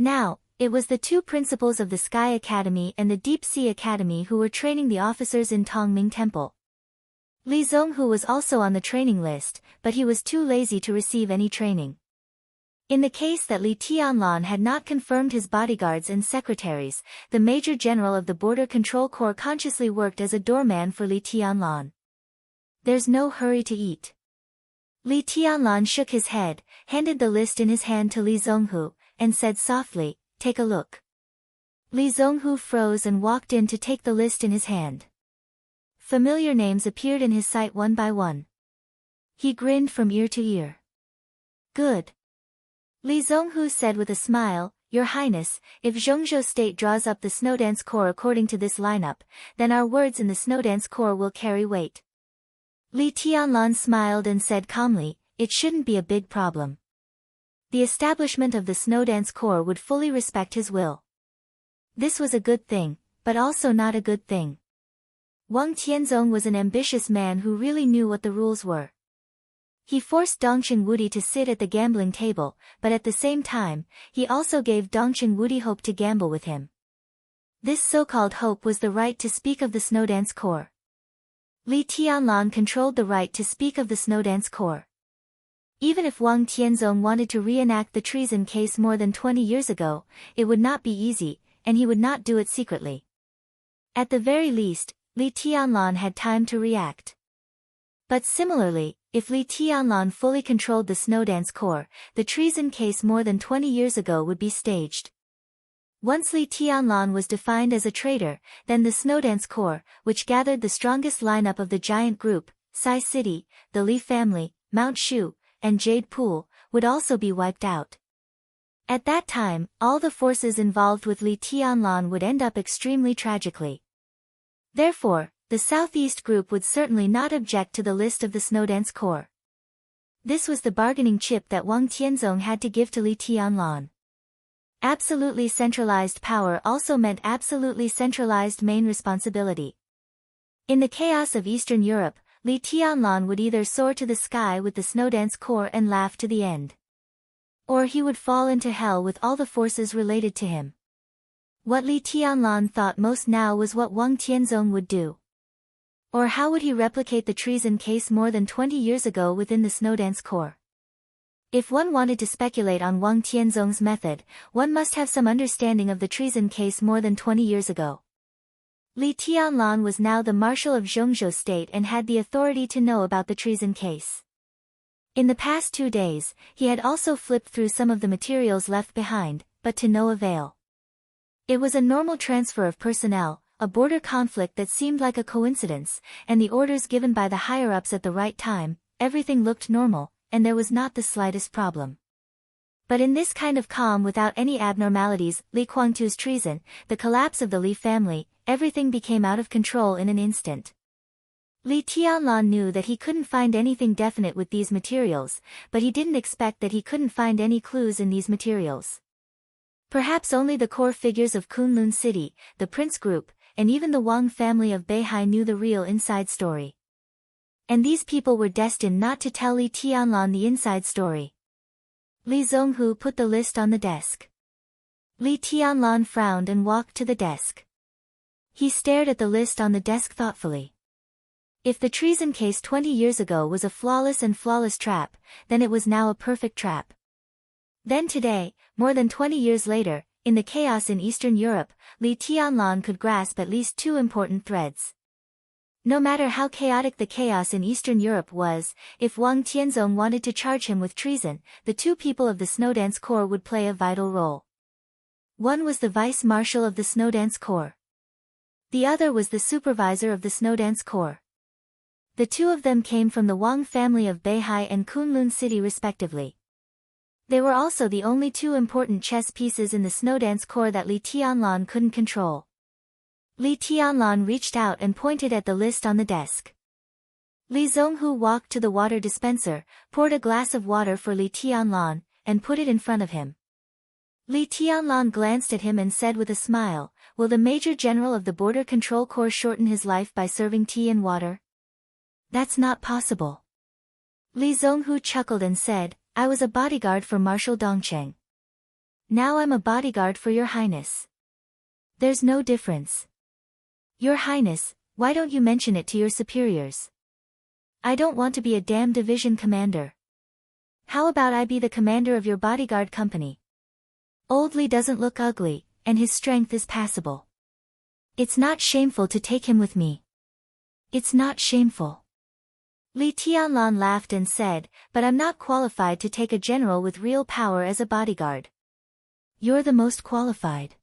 Now, it was the two principals of the Sky Academy and the Deep Sea Academy who were training the officers in Tongming Temple. Li Zonghu was also on the training list, but he was too lazy to receive any training. In the case that Li Tianlan had not confirmed his bodyguards and secretaries, the Major General of the Border Control Corps consciously worked as a doorman for Li Tianlan. There's no hurry to eat. Li Tianlan shook his head, handed the list in his hand to Li Zonghu, and said softly, "Take a look." Li Zonghu froze and walked in to take the list in his hand. Familiar names appeared in his sight one by one. He grinned from ear to ear. "Good." Li Zonghu said with a smile, "Your Highness, if Zhongzhou State draws up the Snowdance Corps according to this lineup, then our words in the Snowdance Corps will carry weight." Li Tianlan smiled and said calmly, "It shouldn't be a big problem. The establishment of the Snowdance Corps would fully respect his will." This was a good thing, but also not a good thing. Wang Tianzong was an ambitious man who really knew what the rules were. He forced Dongqing Wudi to sit at the gambling table, but at the same time, he also gave Dongqing Wudi hope to gamble with him. This so-called hope was the right to speak of the Snowdance Corps. Li Tianlan controlled the right to speak of the Snowdance Corps. Even if Wang Tianzong wanted to reenact the treason case more than 20 years ago, it would not be easy, and he would not do it secretly. At the very least, Li Tianlan had time to react. But similarly, if Li Tianlan fully controlled the Snowdance Corps, the treason case more than 20 years ago would be staged. Once Li Tianlan was defined as a traitor, then the Snowdance Corps, which gathered the strongest lineup of the giant group, Sai City, the Li family, Mount Shu, and Jade Pool, would also be wiped out. At that time, all the forces involved with Li Tianlan would end up extremely tragically. Therefore, the Southeast Group would certainly not object to the list of the Snowdance Corps. This was the bargaining chip that Wang Tianzong had to give to Li Tianlan. Absolutely centralized power also meant absolutely centralized main responsibility. In the chaos of Eastern Europe, Li Tianlan would either soar to the sky with the Snowdance Corps and laugh to the end. Or he would fall into hell with all the forces related to him. What Li Tianlan thought most now was what Wang Tianzong would do. Or how would he replicate the treason case more than 20 years ago within the Snowdance Corps? If one wanted to speculate on Wang Tianzong's method, one must have some understanding of the treason case more than 20 years ago. Li Tianlan was now the Marshal of Zhongzhou State and had the authority to know about the treason case. In the past 2 days, he had also flipped through some of the materials left behind, but to no avail. It was a normal transfer of personnel, a border conflict that seemed like a coincidence, and the orders given by the higher-ups at the right time, everything looked normal, and there was not the slightest problem. But in this kind of calm without any abnormalities, Li Guangtu's treason, the collapse of the Li family, everything became out of control in an instant. Li Tianlan knew that he couldn't find anything definite with these materials, but he didn't expect that he couldn't find any clues in these materials. Perhaps only the core figures of Kunlun City, the Prince Group, and even the Wang family of Beihai knew the real inside story. And these people were destined not to tell Li Tianlan the inside story. Li Zonghu put the list on the desk. Li Tianlan frowned and walked to the desk. He stared at the list on the desk thoughtfully. If the treason case 20 years ago was a flawless trap, then it was now a perfect trap. Then today, more than 20 years later, in the chaos in Eastern Europe, Li Tianlan could grasp at least two important threads. No matter how chaotic the chaos in Eastern Europe was, if Wang Tianzong wanted to charge him with treason, the two people of the Snowdance Corps would play a vital role. One was the Vice Marshal of the Snowdance Corps. The other was the supervisor of the Snowdance Corps. The two of them came from the Wang family of Beihai and Kunlun City respectively. They were also the only two important chess pieces in the Snowdance Corps that Li Tianlan couldn't control. Li Tianlan reached out and pointed at the list on the desk. Li Zhonghu walked to the water dispenser, poured a glass of water for Li Tianlan, and put it in front of him. Li Tianlan glanced at him and said with a smile, "Will the Major General of the Border Control Corps shorten his life by serving tea and water?" "That's not possible." Li Zhonghu chuckled and said, "I was a bodyguard for Marshal Dongcheng. Now I'm a bodyguard for Your Highness. There's no difference. Your Highness, why don't you mention it to your superiors? I don't want to be a damn division commander. How about I be the commander of your bodyguard company? Old Li doesn't look ugly, and his strength is passable. It's not shameful to take him with me. It's not shameful." Li Tianlan laughed and said, "But I'm not qualified to take a general with real power as a bodyguard." "You're the most qualified."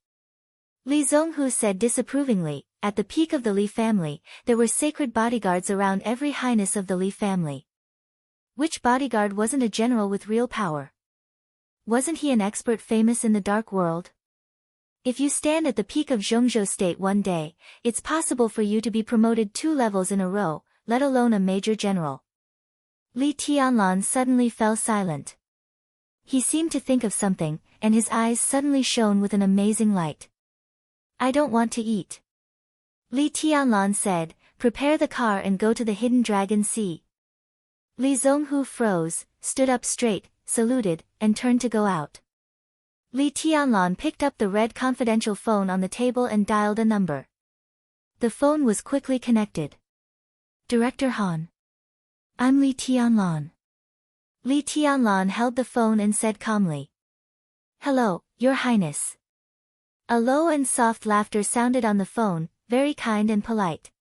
Li Zhonghu said disapprovingly. At the peak of the Li family, there were sacred bodyguards around every highness of the Li family. Which bodyguard wasn't a general with real power? Wasn't he an expert famous in the dark world? If you stand at the peak of Zhongzhou State one day, it's possible for you to be promoted 2 levels in a row, let alone a major general. Li Tianlan suddenly fell silent. He seemed to think of something, and his eyes suddenly shone with an amazing light. "I don't want to eat." Li Tianlan said, "Prepare the car and go to the Hidden Dragon Sea." Li Zhonghu froze, stood up straight, saluted, and turned to go out. Li Tianlan picked up the red confidential phone on the table and dialed a number. The phone was quickly connected. "Director Han. I'm Li Tianlan." Li Tianlan held the phone and said calmly, "Hello, Your Highness." A low and soft laughter sounded on the phone, very kind and polite.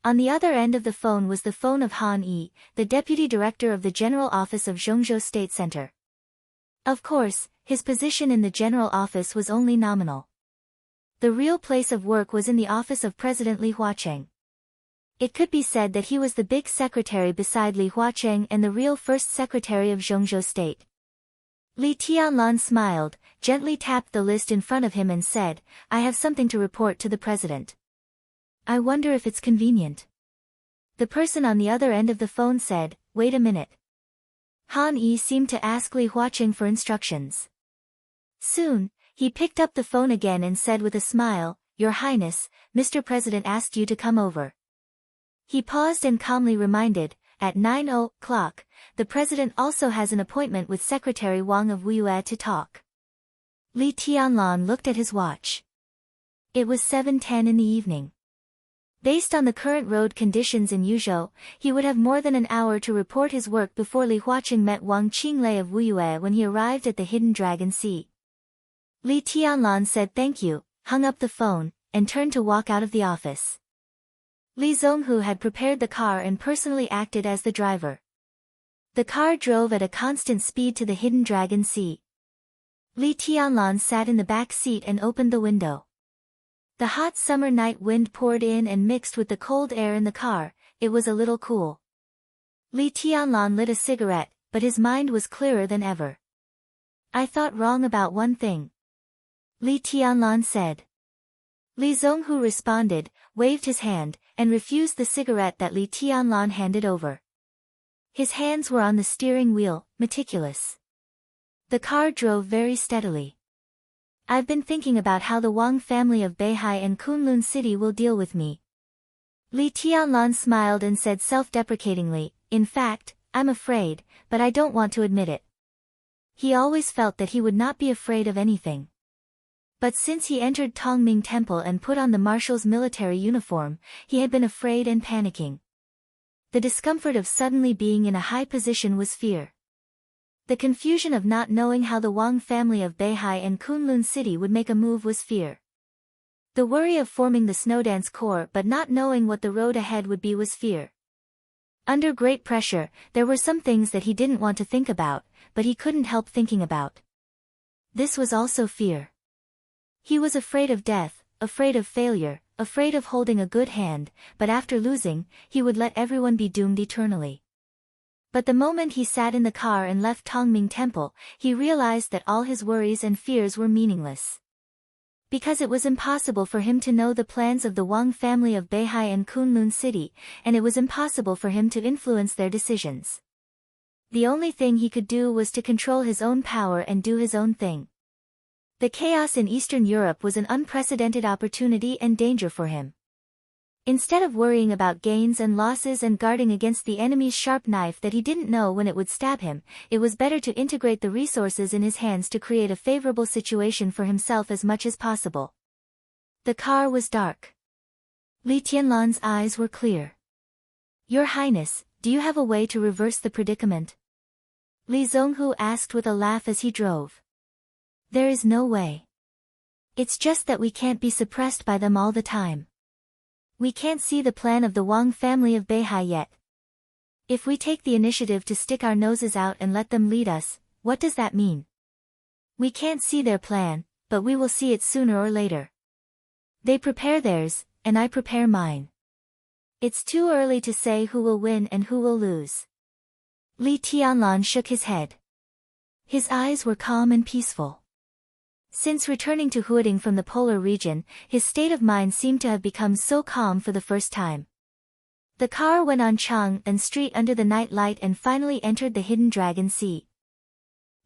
On the other end of the phone was the phone of Han Yi, the deputy director of the General Office of Zhongzhou State Center. Of course, his position in the General Office was only nominal. The real place of work was in the office of President Li Huacheng. It could be said that he was the big secretary beside Li Huacheng and the real first secretary of Zhongzhou State. Li Tianlan smiled, gently tapped the list in front of him and said, "I have something to report to the president. I wonder if it's convenient." The person on the other end of the phone said, "Wait a minute." Han Yi seemed to ask Li Huacheng for instructions. Soon, he picked up the phone again and said with a smile, "Your Highness, Mr. President asked you to come over." He paused and calmly reminded, "At 9 o'clock, the president also has an appointment with Secretary Wang of Wuyue to talk." Li Tianlan looked at his watch. It was 7:10 in the evening. Based on the current road conditions in Yuzhou, he would have more than an hour to report his work before Li Huacheng met Wang Qinglei of Wuyue when he arrived at the Hidden Dragon Sea. Li Tianlan said thank you, hung up the phone, and turned to walk out of the office. Li Zhonghu had prepared the car and personally acted as the driver. The car drove at a constant speed to the Hidden Dragon Sea. Li Tianlan sat in the back seat and opened the window. The hot summer night wind poured in and mixed with the cold air in the car. It was a little cool. Li Tianlan lit a cigarette, but his mind was clearer than ever. "I thought wrong about one thing," Li Tianlan said. Li Zhonghu responded, waved his hand, and refused the cigarette that Li Tianlan handed over. His hands were on the steering wheel, meticulous. The car drove very steadily. "I've been thinking about how the Wang family of Beihai and Kunlun City will deal with me." Li Tianlan smiled and said self-deprecatingly, "In fact, I'm afraid, but I don't want to admit it." He always felt that he would not be afraid of anything. But since he entered Tongming Temple and put on the marshal's military uniform, he had been afraid and panicking. The discomfort of suddenly being in a high position was fear. The confusion of not knowing how the Wang family of Beihai and Kunlun City would make a move was fear. The worry of forming the Snowdance Corps but not knowing what the road ahead would be was fear. Under great pressure, there were some things that he didn't want to think about, but he couldn't help thinking about. This was also fear. He was afraid of death, afraid of failure, afraid of holding a good hand, but after losing, he would let everyone be doomed eternally. But the moment he sat in the car and left Tongming Temple, he realized that all his worries and fears were meaningless. Because it was impossible for him to know the plans of the Wang family of Beihai and Kunlun City, and it was impossible for him to influence their decisions. The only thing he could do was to control his own power and do his own thing. The chaos in Eastern Europe was an unprecedented opportunity and danger for him. Instead of worrying about gains and losses and guarding against the enemy's sharp knife that he didn't know when it would stab him, it was better to integrate the resources in his hands to create a favorable situation for himself as much as possible. The car was dark. Li Tianlan's eyes were clear. "Your Highness, do you have a way to reverse the predicament?" Li Zonghu asked with a laugh as he drove. "There is no way. It's just that we can't be suppressed by them all the time. We can't see the plan of the Wang family of Beihai yet. If we take the initiative to stick our noses out and let them lead us, what does that mean? We can't see their plan, but we will see it sooner or later. They prepare theirs, and I prepare mine. It's too early to say who will win and who will lose." Li Tianlan shook his head. His eyes were calm and peaceful. Since returning to Huading from the polar region, his state of mind seemed to have become so calm for the first time. The car went on Chang'an Street under the night light and finally entered the Hidden Dragon Sea.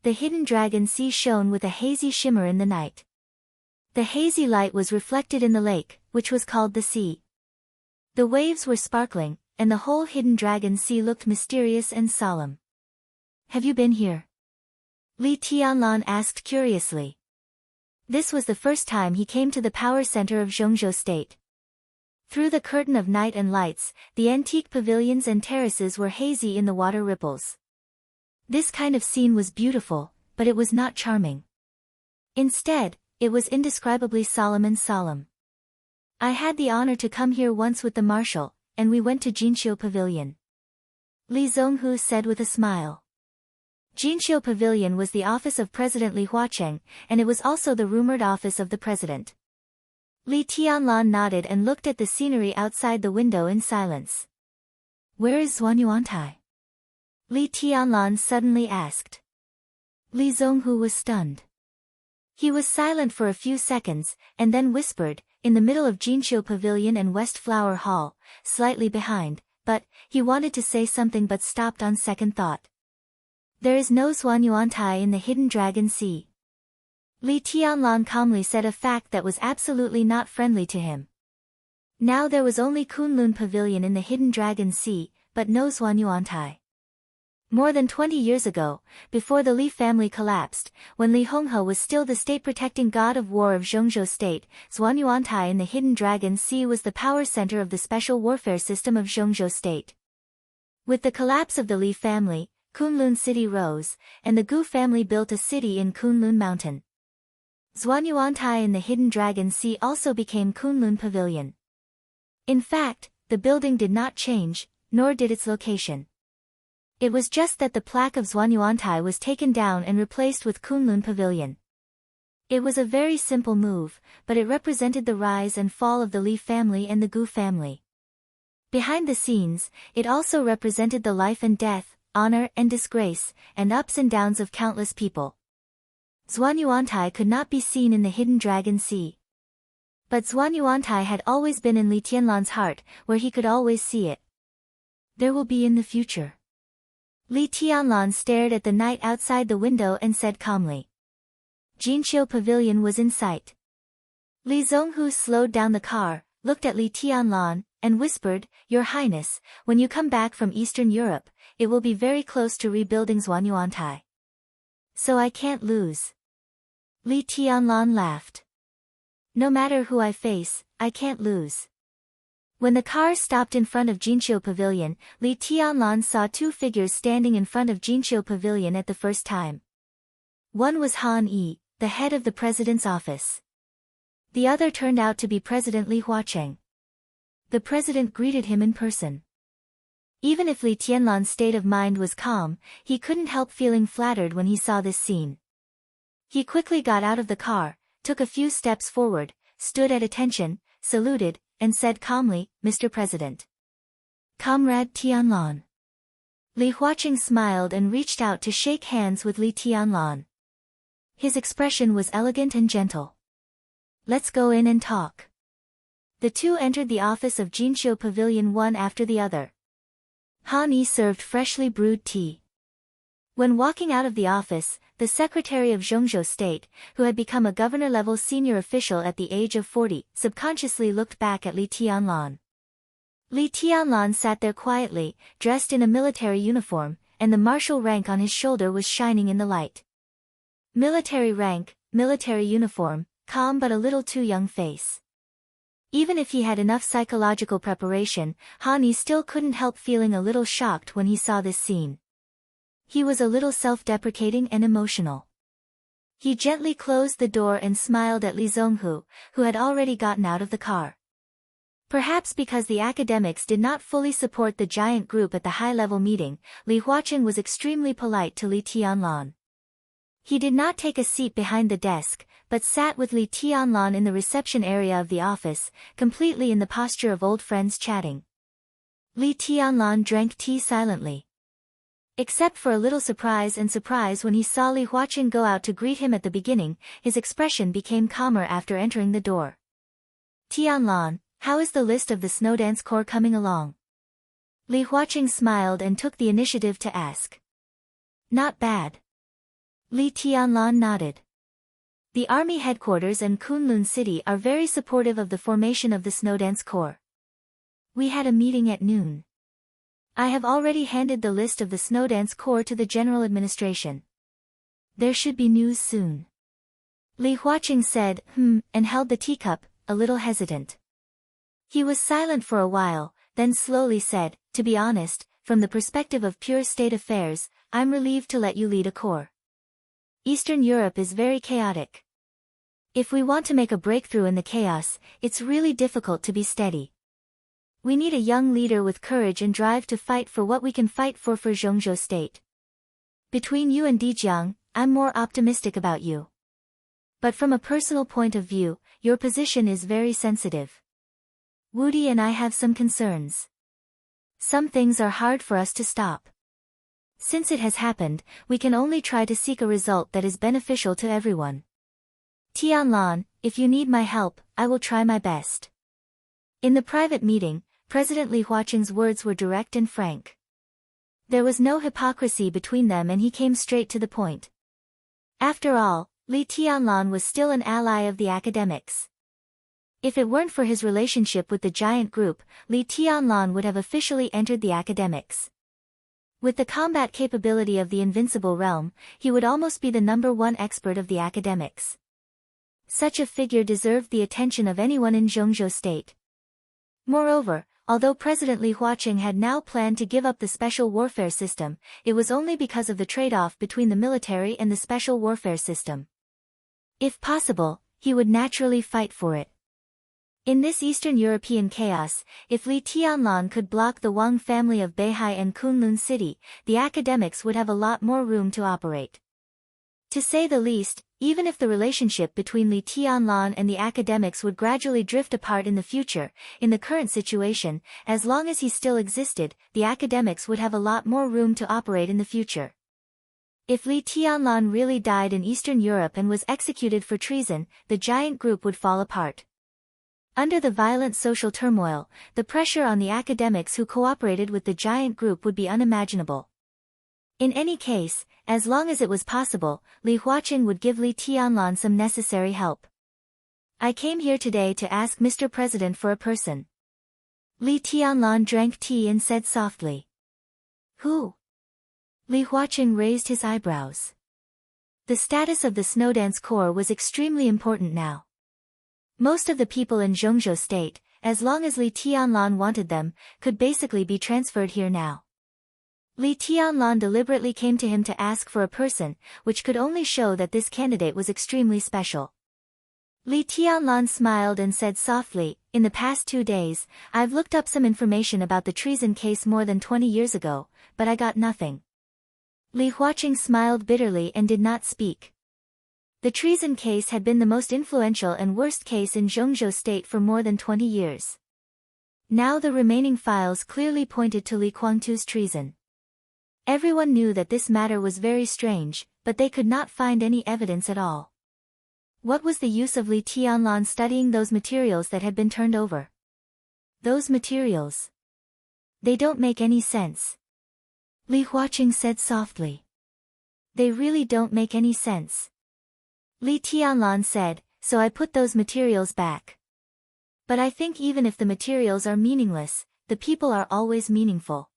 The Hidden Dragon Sea shone with a hazy shimmer in the night. The hazy light was reflected in the lake, which was called the sea. The waves were sparkling, and the whole Hidden Dragon Sea looked mysterious and solemn. "Have you been here?" Li Tianlan asked curiously. This was the first time he came to the power center of Zhongzhou State. Through the curtain of night and lights, the antique pavilions and terraces were hazy in the water ripples. This kind of scene was beautiful, but it was not charming. Instead, it was indescribably solemn and solemn. "I had the honor to come here once with the marshal, and we went to Jinqiu Pavilion," Li Zonghu said with a smile. Jinqiu Pavilion was the office of President Li Huacheng, and it was also the rumored office of the president. Li Tianlan nodded and looked at the scenery outside the window in silence. "Where is Zhuanyuantai?" Li Tianlan suddenly asked. Li Zonghu was stunned. He was silent for a few seconds, and then whispered, "In the middle of Jinqiu Pavilion and West Flower Hall, slightly behind," but he wanted to say something but stopped on second thought. "There is no Zhuanyuantai in the Hidden Dragon Sea." Li Tianlan calmly said a fact that was absolutely not friendly to him. Now there was only Kunlun Pavilion in the Hidden Dragon Sea, but no Zhuanyuantai. More than 20 years ago, before the Li family collapsed, when Li Honghe was still the state-protecting god of war of Zhongzhou State, Zhuanyuantai in the Hidden Dragon Sea was the power center of the special warfare system of Zhongzhou State. With the collapse of the Li family, Kunlun City rose, and the Gu family built a city in Kunlun Mountain. Zhuanyuantai in the Hidden Dragon Sea also became Kunlun Pavilion. In fact, the building did not change, nor did its location. It was just that the plaque of Zhuanyuantai was taken down and replaced with Kunlun Pavilion. It was a very simple move, but it represented the rise and fall of the Li family and the Gu family. Behind the scenes, it also represented the life and death, honor and disgrace, and ups and downs of countless people. Zhuanyuantai could not be seen in the Hidden Dragon Sea. But Zhuanyuantai had always been in Li Tianlan's heart, where he could always see it. "There will be in the future." Li Tianlan stared at the night outside the window and said calmly. Jinqiu Pavilion was in sight. Li Zonghu slowed down the car, looked at Li Tianlan, and whispered, "Your Highness, when you come back from Eastern Europe, it will be very close to rebuilding Zhuanyuantai. So I can't lose." Li Tianlan laughed. "No matter who I face, I can't lose." When the car stopped in front of Jinqiu Pavilion, Li Tianlan saw two figures standing in front of Jinqiu Pavilion at the first time. One was Han Yi, the head of the president's office. The other turned out to be President Li Huacheng. The president greeted him in person. Even if Li Tianlan's state of mind was calm, he couldn't help feeling flattered when he saw this scene. He quickly got out of the car, took a few steps forward, stood at attention, saluted, and said calmly, "Mr. President." "Comrade Tianlan." Li Huaqing smiled and reached out to shake hands with Li Tianlan. His expression was elegant and gentle. Let's go in and talk. The two entered the office of Jinxiu Pavilion one after the other. Han Yi served freshly brewed tea. When walking out of the office, the secretary of Zhongzhou State, who had become a governor-level senior official at the age of 40, subconsciously looked back at Li Tianlan. Li Tianlan sat there quietly, dressed in a military uniform, and the martial rank on his shoulder was shining in the light. Military rank, military uniform, calm but a little too young face. Even if he had enough psychological preparation, Han Yi still couldn't help feeling a little shocked when he saw this scene. He was a little self-deprecating and emotional. He gently closed the door and smiled at Li Zonghu, who had already gotten out of the car. Perhaps because the academics did not fully support the giant group at the high-level meeting, Li Huaqing was extremely polite to Li Tianlan. He did not take a seat behind the desk, but sat with Li Tianlan in the reception area of the office, completely in the posture of old friends chatting. Li Tianlan drank tea silently. Except for a little surprise when he saw Li Huaqing go out to greet him at the beginning, his expression became calmer after entering the door. Tianlan, how is the list of the Snowdance Corps coming along? Li Huaqing smiled and took the initiative to ask. Not bad. Li Tianlan nodded. The army headquarters and Kunlun City are very supportive of the formation of the Snowdance Corps. We had a meeting at noon. I have already handed the list of the Snowdance Corps to the general administration. There should be news soon. Li Huaqing said, and held the teacup, a little hesitant. He was silent for a while, then slowly said, to be honest, from the perspective of pure state affairs, I'm relieved to let you lead a corps. Eastern Europe is very chaotic. If we want to make a breakthrough in the chaos, it's really difficult to be steady. We need a young leader with courage and drive to fight for what we can fight for Zhongzhou State. Between you and Dijiang, I'm more optimistic about you. But from a personal point of view, your position is very sensitive. Wudi and I have some concerns. Some things are hard for us to stop. Since it has happened, we can only try to seek a result that is beneficial to everyone. Tianlan, if you need my help, I will try my best. In the private meeting, President Li Huaqing's words were direct and frank. There was no hypocrisy between them and he came straight to the point. After all, Li Tianlan was still an ally of the academics. If it weren't for his relationship with the giant group, Li Tianlan would have officially entered the academics. With the combat capability of the invincible realm, he would almost be the #1 expert of the academics. Such a figure deserved the attention of anyone in Zhongzhou State. Moreover, although President Li Huaqing had now planned to give up the special warfare system, it was only because of the trade-off between the military and the special warfare system. If possible, he would naturally fight for it. In this Eastern European chaos, if Li Tianlan could block the Wang family of Beihai and Kunlun City, the academics would have a lot more room to operate. To say the least, even if the relationship between Li Tianlan and the academics would gradually drift apart in the future, in the current situation, as long as he still existed, the academics would have a lot more room to operate in the future. If Li Tianlan really died in Eastern Europe and was executed for treason, the giant group would fall apart. Under the violent social turmoil, the pressure on the academics who cooperated with the giant group would be unimaginable. In any case, as long as it was possible, Li Huaqing would give Li Tianlan some necessary help. I came here today to ask Mr. President for a person. Li Tianlan drank tea and said softly. Who? Li Huaqing raised his eyebrows. The status of the Snowdance Corps was extremely important now. Most of the people in Zhongzhou State, as long as Li Tianlan wanted them, could basically be transferred here now. Li Tianlan deliberately came to him to ask for a person, which could only show that this candidate was extremely special. Li Tianlan smiled and said softly, in the past 2 days, I've looked up some information about the treason case more than 20 years ago, but I got nothing. Li Huaqing smiled bitterly and did not speak. The treason case had been the most influential and worst case in Zhongzhou State for more than 20 years. Now the remaining files clearly pointed to Li Guangtu's treason. Everyone knew that this matter was very strange, but they could not find any evidence at all. What was the use of Li Tianlan studying those materials that had been turned over? Those materials. They don't make any sense. Li Huaqing said softly. They really don't make any sense. Li Tianlan said, so I put those materials back. But I think even if the materials are meaningless, the people are always meaningful.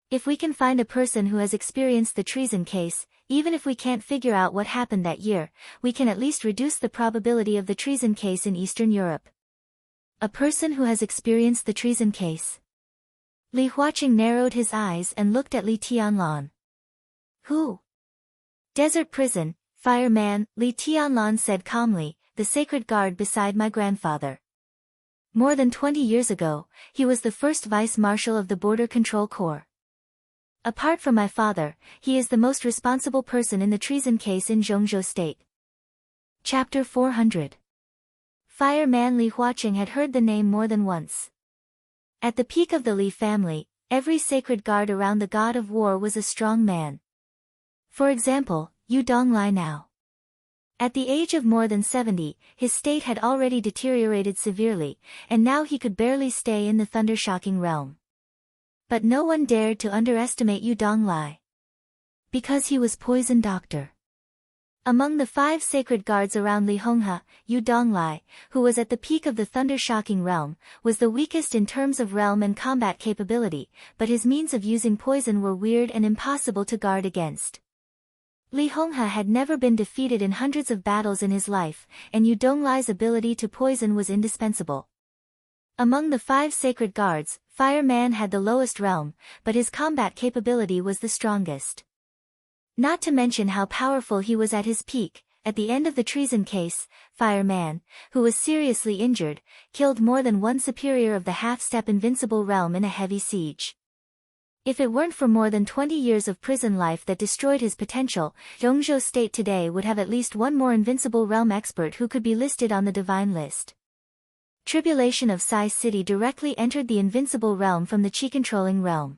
If we can find a person who has experienced the treason case, even if we can't figure out what happened that year, we can at least reduce the probability of the treason case in Eastern Europe. A person who has experienced the treason case. Li Huaqing narrowed his eyes and looked at Li Tianlan. Who? Desert prison, fireman, Li Tianlan said calmly, the sacred guard beside my grandfather. More than 20 years ago, he was the first vice-marshal of the Border Control Corps. Apart from my father, he is the most responsible person in the treason case in Zhengzhou State. Chapter 400. Fireman Li Huaqing had heard the name more than once. At the peak of the Li family, every sacred guard around the god of war was a strong man. For example, Yu Donglai now. At the age of more than 70, his state had already deteriorated severely, and now he could barely stay in the thunder-shocking realm. But no one dared to underestimate Yu Donglai. Because he was poison doctor. Among the 5 sacred guards around Li Honghe, Yu Donglai, who was at the peak of the thunder-shocking realm, was the weakest in terms of realm and combat capability, but his means of using poison were weird and impossible to guard against. Li Honghe had never been defeated in hundreds of battles in his life, and Yu Donglai's ability to poison was indispensable. Among the 5 sacred guards, Fireman had the lowest realm, but his combat capability was the strongest. Not to mention how powerful he was at his peak. At the end of the treason case, Fireman, who was seriously injured, killed more than one superior of the half-step invincible realm in a heavy siege. If it weren't for more than 20 years of prison life that destroyed his potential, Zhengzhou State today would have at least one more invincible realm expert who could be listed on the divine list. Tribulation of Sai City directly entered the invincible realm from the chi-controlling realm.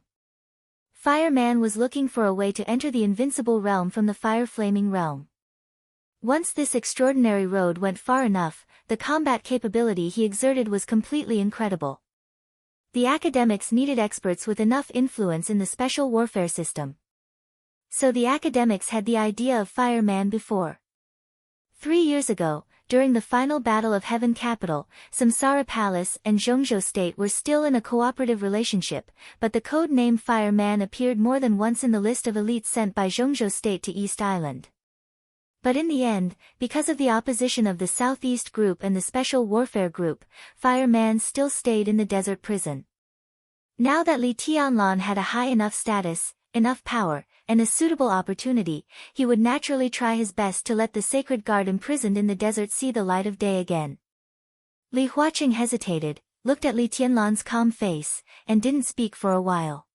Fireman was looking for a way to enter the invincible realm from the fire-flaming realm. Once this extraordinary road went far enough, the combat capability he exerted was completely incredible. The academics needed experts with enough influence in the special warfare system. So the academics had the idea of Fireman before. 3 years ago, during the final battle of Heaven Capital, Samsara Palace and Zhengzhou State were still in a cooperative relationship, but the code name Fireman appeared more than once in the list of elites sent by Zhengzhou State to East Island. But in the end, because of the opposition of the Southeast Group and the Special Warfare Group, Fireman still stayed in the desert prison. Now that Li Tianlan had a high enough status, enough power, and a suitable opportunity, he would naturally try his best to let the sacred guard imprisoned in the desert see the light of day again. Li Huaqing hesitated, looked at Li Tianlan's calm face, and didn't speak for a while.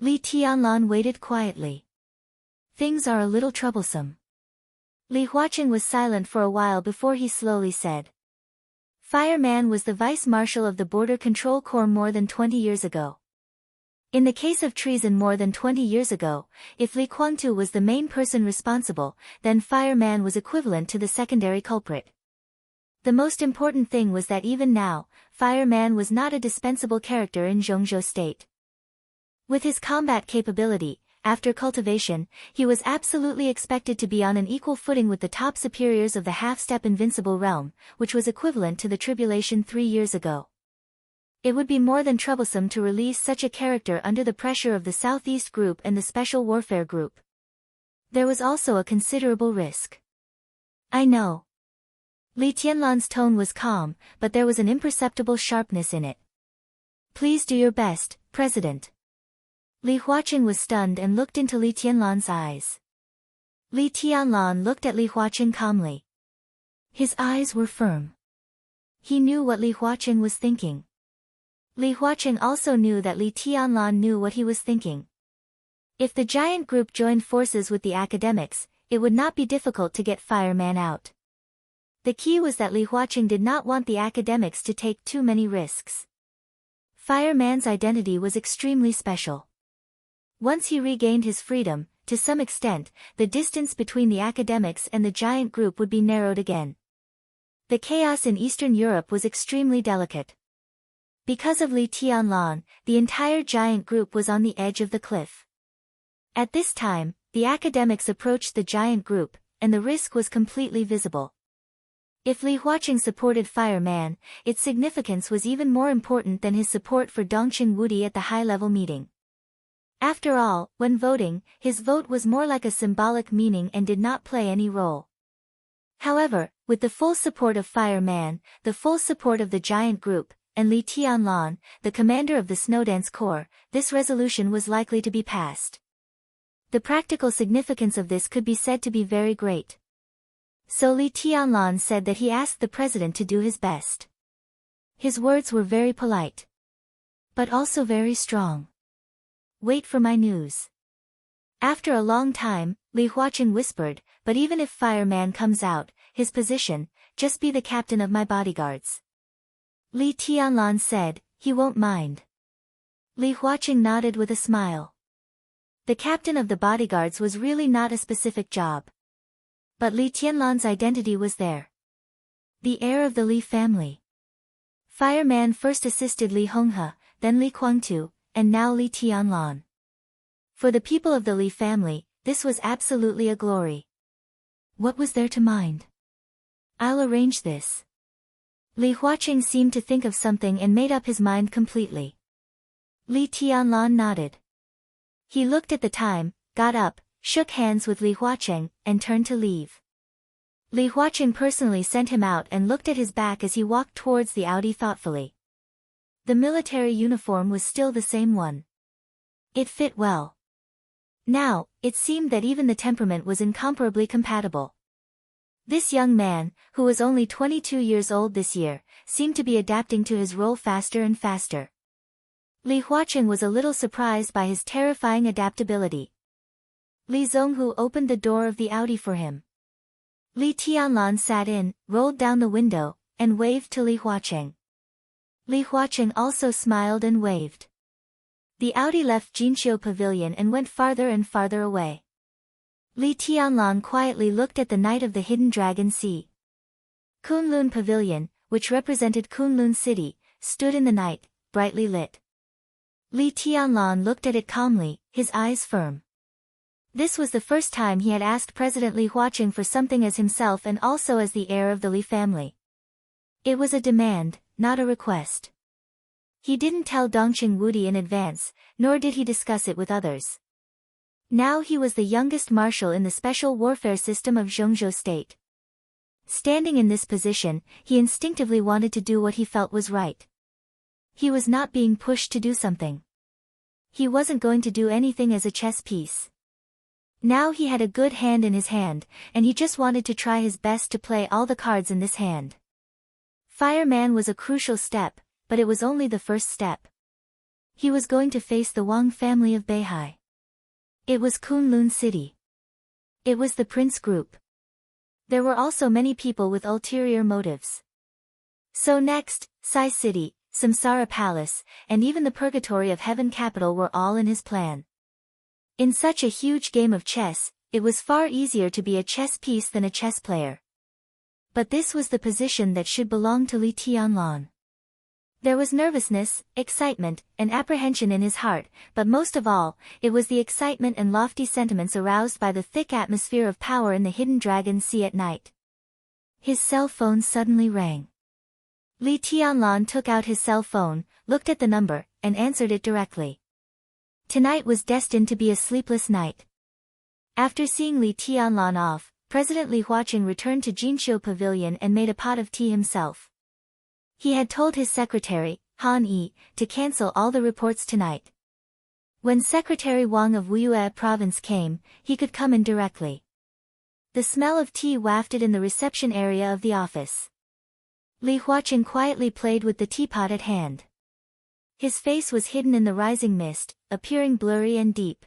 Li Tianlan waited quietly. Things are a little troublesome. Li Huaqing was silent for a while before he slowly said. Fireman was the vice-marshal of the Border Control Corps more than 20 years ago. In the case of treason more than 20 years ago, if Li Guangtu was the main person responsible, then Fireman was equivalent to the secondary culprit. The most important thing was that even now, Fireman was not a dispensable character in Zhengzhou State. With his combat capability, after cultivation, he was absolutely expected to be on an equal footing with the top superiors of the half-step invincible realm, which was equivalent to the tribulation 3 years ago. It would be more than troublesome to release such a character under the pressure of the Southeast Group and the Special Warfare Group. There was also a considerable risk. I know. Li Tianlan's tone was calm, but there was an imperceptible sharpness in it. Please do your best, President. Li Huaqing was stunned and looked into Li Tianlan's eyes. Li Tianlan looked at Li Huaqing calmly. His eyes were firm. He knew what Li Huaqing was thinking. Li Huaqing also knew that Li Tianlan knew what he was thinking. If the giant group joined forces with the academics, it would not be difficult to get Fireman out. The key was that Li Huaqing did not want the academics to take too many risks. Fireman's identity was extremely special. Once he regained his freedom, to some extent, the distance between the academics and the giant group would be narrowed again. The chaos in Eastern Europe was extremely delicate. Because of Li Tianlan, the entire giant group was on the edge of the cliff. At this time, the academics approached the giant group, and the risk was completely visible. If Li Huaqing supported Fireman, its significance was even more important than his support for Dongqing Wudi at the high-level meeting. After all, when voting, his vote was more like a symbolic meaning and did not play any role. However, with the full support of Fireman, the full support of the giant group, and Li Tianlan, the commander of the Snowdance Corps, this resolution was likely to be passed. The practical significance of this could be said to be very great. So Li Tianlan said that he asked the president to do his best. His words were very polite, but also very strong. Wait for my news. After a long time, Li Huaqing whispered, but even if Fireman comes out, his position, just be the captain of my bodyguards. Li Tianlan said, he won't mind. Li Huaqing nodded with a smile. The captain of the bodyguards was really not a specific job. But Li Tianlan's identity was there. The heir of the Li family. Fireman first assisted Li Honghe, then Li Guangtu, and now Li Tianlan. For the people of the Li family, this was absolutely a glory. What was there to mind? I'll arrange this. Li Huaqing seemed to think of something and made up his mind completely. Li Tianlan nodded. He looked at the time, got up, shook hands with Li Huaqing, and turned to leave. Li Huaqing personally sent him out and looked at his back as he walked towards the Audi thoughtfully. The military uniform was still the same one. It fit well. Now, it seemed that even the temperament was incomparably compatible. This young man, who was only 22 years old this year, seemed to be adapting to his role faster and faster. Li Huaqing was a little surprised by his terrifying adaptability. Li Zonghu opened the door of the Audi for him. Li Tianlan sat in, rolled down the window, and waved to Li Huaqing. Li Huaqing also smiled and waved. The Audi left Jinqiu Pavilion and went farther and farther away. Li Tianlan quietly looked at the night of the Hidden Dragon Sea. Kunlun Pavilion, which represented Kunlun City, stood in the night, brightly lit. Li Tianlan looked at it calmly, his eyes firm. This was the first time he had asked President Li Huaqing for something as himself and also as the heir of the Li family. It was a demand, not a request. He didn't tell Dongqing Wudi in advance, nor did he discuss it with others. Now he was the youngest marshal in the special warfare system of Zhongzhou State. Standing in this position, he instinctively wanted to do what he felt was right. He was not being pushed to do something. He wasn't going to do anything as a chess piece. Now he had a good hand in his hand, and he just wanted to try his best to play all the cards in this hand. Fireman was a crucial step, but it was only the first step. He was going to face the Wang family of Beihai. It was Kunlun City. It was the Prince Group. There were also many people with ulterior motives. So next, Sai City, Samsara Palace, and even the Purgatory of Heaven capital were all in his plan. In such a huge game of chess, it was far easier to be a chess piece than a chess player. But this was the position that should belong to Li Tianlan. There was nervousness, excitement, and apprehension in his heart, but most of all, it was the excitement and lofty sentiments aroused by the thick atmosphere of power in the Hidden Dragon Sea at night. His cell phone suddenly rang. Li Tianlan took out his cell phone, looked at the number, and answered it directly. Tonight was destined to be a sleepless night. After seeing Li Tianlan off, President Li Huaqing returned to Jinqiu Pavilion and made a pot of tea himself. He had told his secretary, Han Yi, to cancel all the reports tonight. When Secretary Wang of Wuyue province came, he could come in directly. The smell of tea wafted in the reception area of the office. Li Huaqing quietly played with the teapot at hand. His face was hidden in the rising mist, appearing blurry and deep.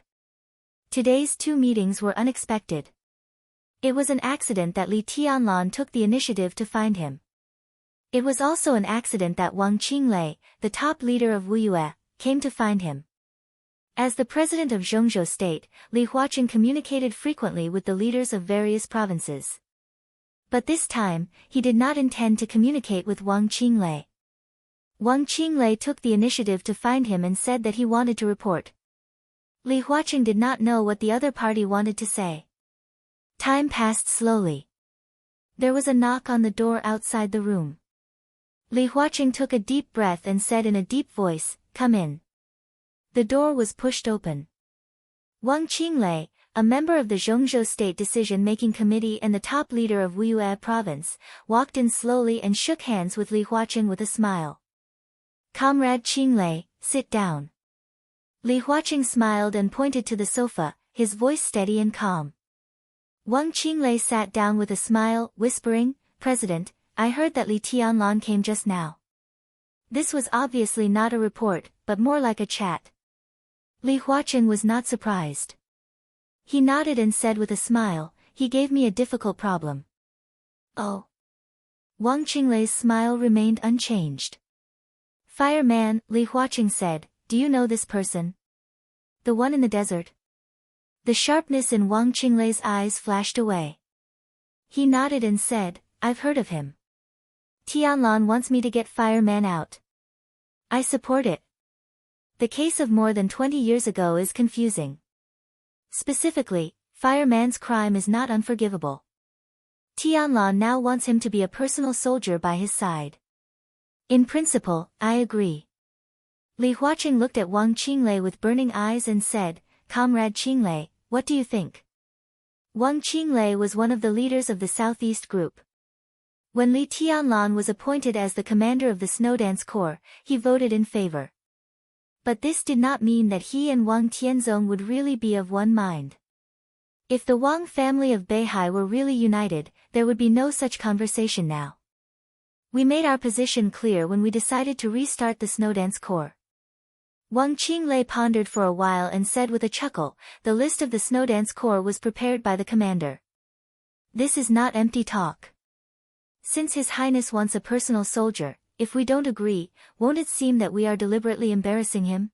Today's two meetings were unexpected. It was an accident that Li Tianlan took the initiative to find him. It was also an accident that Wang Qinglei, the top leader of Wuyue, came to find him. As the president of Zhengzhou State, Li Huaqing communicated frequently with the leaders of various provinces. But this time, he did not intend to communicate with Wang Qinglei. Wang Qinglei took the initiative to find him and said that he wanted to report. Li Huaqing did not know what the other party wanted to say. Time passed slowly. There was a knock on the door outside the room. Li Huaqing took a deep breath and said in a deep voice, "Come in." The door was pushed open. Wang Qinglei, a member of the Zhengzhou State Decision-Making Committee and the top leader of Wuyue Province, walked in slowly and shook hands with Li Huaqing with a smile. "Comrade Qinglei, sit down." Li Huaqing smiled and pointed to the sofa, his voice steady and calm. Wang Qinglei sat down with a smile, whispering, "President, I heard that Li Tianlan came just now." This was obviously not a report, but more like a chat. Li Huaqing was not surprised. He nodded and said with a smile, "He gave me a difficult problem." "Oh." Wang Qinglei's smile remained unchanged. "Fireman," Li Huaqing said, "do you know this person? The one in the desert?" The sharpness in Wang Qinglei's eyes flashed away. He nodded and said, "I've heard of him. Tianlan wants me to get Fireman out. I support it. The case of more than 20 years ago is confusing. Specifically, Fireman's crime is not unforgivable. Tianlan now wants him to be a personal soldier by his side. In principle, I agree." Li Huaqing looked at Wang Qinglei with burning eyes and said, "Comrade Qinglei, what do you think?" Wang Qinglei was one of the leaders of the Southeast Group. When Li Tianlan was appointed as the commander of the Snowdance Corps, he voted in favor. But this did not mean that he and Wang Tianzong would really be of one mind. If the Wang family of Beihai were really united, there would be no such conversation now. We made our position clear when we decided to restart the Snowdance Corps. Wang Qinglei pondered for a while and said with a chuckle, "The list of the Snowdance Corps was prepared by the commander. This is not empty talk. Since His Highness wants a personal soldier, if we don't agree, won't it seem that we are deliberately embarrassing him?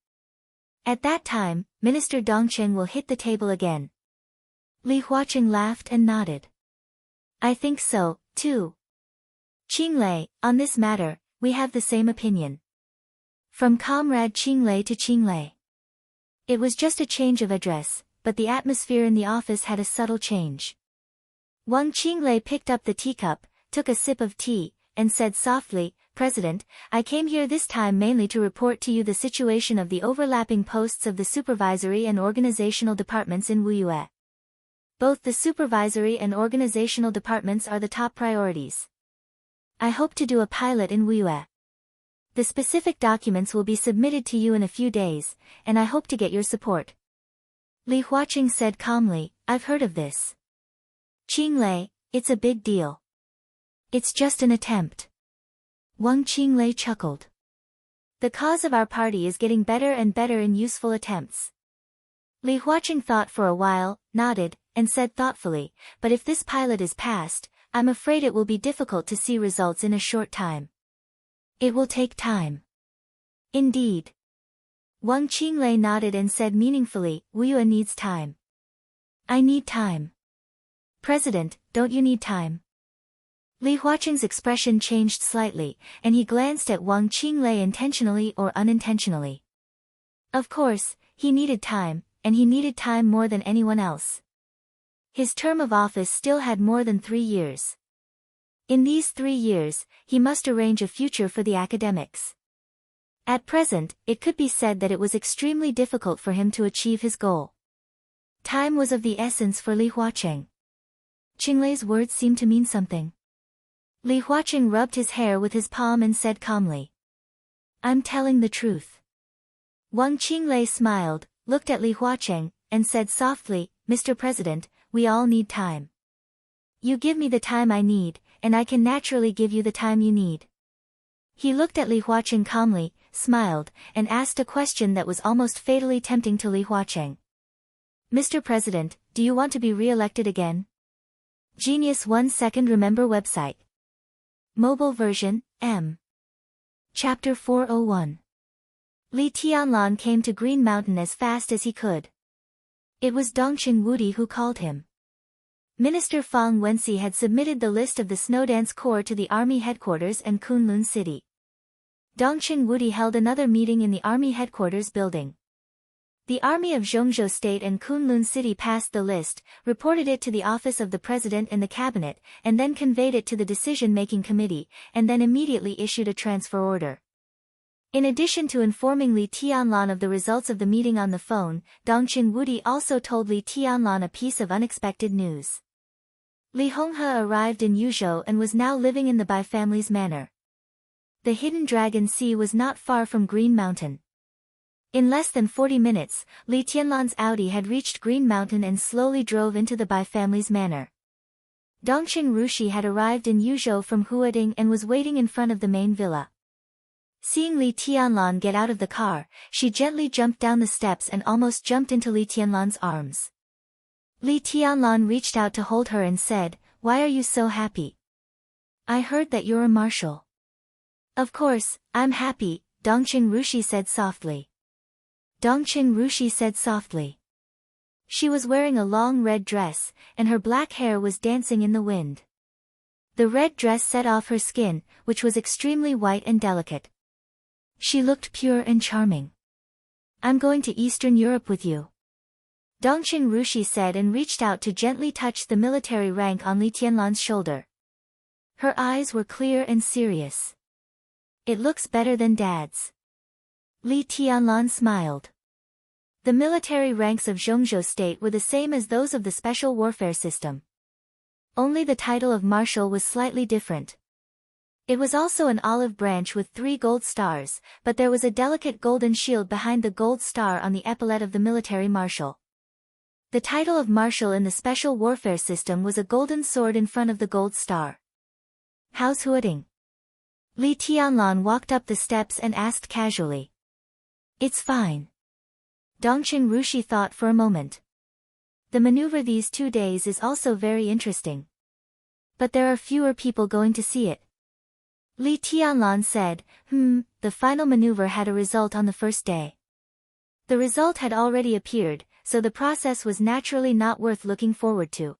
At that time, Minister Dongchen will hit the table again." Li Huaqing laughed and nodded. "I think so, too. Qinglei, on this matter, we have the same opinion." From Comrade Qinglei to Qinglei. It was just a change of address, but the atmosphere in the office had a subtle change. Wang Qinglei picked up the teacup, took a sip of tea, and said softly, "President, I came here this time mainly to report to you the situation of the overlapping posts of the supervisory and organizational departments in Wuyue. Both the supervisory and organizational departments are the top priorities. I hope to do a pilot in Wuyue. The specific documents will be submitted to you in a few days, and I hope to get your support." Li Huaqing said calmly, "I've heard of this. Qinglei, it's a big deal. It's just an attempt." Wang Qinglei chuckled. "The cause of our party is getting better and better in useful attempts." Li Huaqing thought for a while, nodded, and said thoughtfully, "But if this pilot is passed, I'm afraid it will be difficult to see results in a short time. It will take time." "Indeed." Wang Qinglei nodded and said meaningfully, "Wuyue needs time. I need time. President, don't you need time?" Li Huaqing's expression changed slightly, and he glanced at Wang Qinglei intentionally or unintentionally. Of course, he needed time, and he needed time more than anyone else. His term of office still had more than 3 years. In these 3 years, he must arrange a future for the academics. At present, it could be said that it was extremely difficult for him to achieve his goal. Time was of the essence for Li Huaqing. Qinglei's words seemed to mean something. Li Huaqing rubbed his hair with his palm and said calmly, "I'm telling the truth." Wang Qinglei smiled, looked at Li Huaqing, and said softly, "Mr. President, we all need time. You give me the time I need, and I can naturally give you the time you need." He looked at Li Huaqing calmly, smiled, and asked a question that was almost fatally tempting to Li Huaqing. "Mr. President, do you want to be re-elected again?" Genius 1 Second Remember website. Mobile version, M. Chapter 401. Li Tianlan came to Green Mountain as fast as he could. It was Dongqing Wudi who called him. Minister Fang Wenxi had submitted the list of the Snowdance Corps to the army headquarters in Kunlun City. Dongqing Wudi held another meeting in the army headquarters building. The army of Zhongzhou State and Kunlun City passed the list, reported it to the office of the president and the cabinet, and then conveyed it to the decision-making committee, and then immediately issued a transfer order. In addition to informing Li Tianlan of the results of the meeting on the phone, Dongqing Wudi also told Li Tianlan a piece of unexpected news. Li Honghe arrived in Yuzhou and was now living in the Bai family's manor. The Hidden Dragon Sea was not far from Green Mountain. In less than 40 minutes, Li Tianlan's Audi had reached Green Mountain and slowly drove into the Bai family's manor. Dongqing Rushi had arrived in Yuzhou from Huading and was waiting in front of the main villa. Seeing Li Tianlan get out of the car, she gently jumped down the steps and almost jumped into Li Tianlan's arms. Li Tianlan reached out to hold her and said, "Why are you so happy? I heard that you're a marshal." "Of course, I'm happy," Dongqing Rushi said softly. Dongqing Rushi said softly. She was wearing a long red dress, and her black hair was dancing in the wind. The red dress set off her skin, which was extremely white and delicate. She looked pure and charming. "I'm going to Eastern Europe with you," Dongqing Rushi said and reached out to gently touch the military rank on Li Tianlan's shoulder. Her eyes were clear and serious. "It looks better than Dad's." Li Tianlan smiled. The military ranks of Zhongzhou State were the same as those of the Special Warfare System. Only the title of Marshal was slightly different. It was also an olive branch with 3 gold stars, but there was a delicate golden shield behind the gold star on the epaulette of the military marshal. The title of Marshal in the Special Warfare System was a golden sword in front of the gold star. "How's Huading?" Li Tianlan walked up the steps and asked casually. "It's fine." Dongqing Rushi thought for a moment. The maneuver these 2 days is also very interesting. But there are fewer people going to see it. Li Tianlan said, The final maneuver had a result on the first day. The result had already appeared, so the process was naturally not worth looking forward to.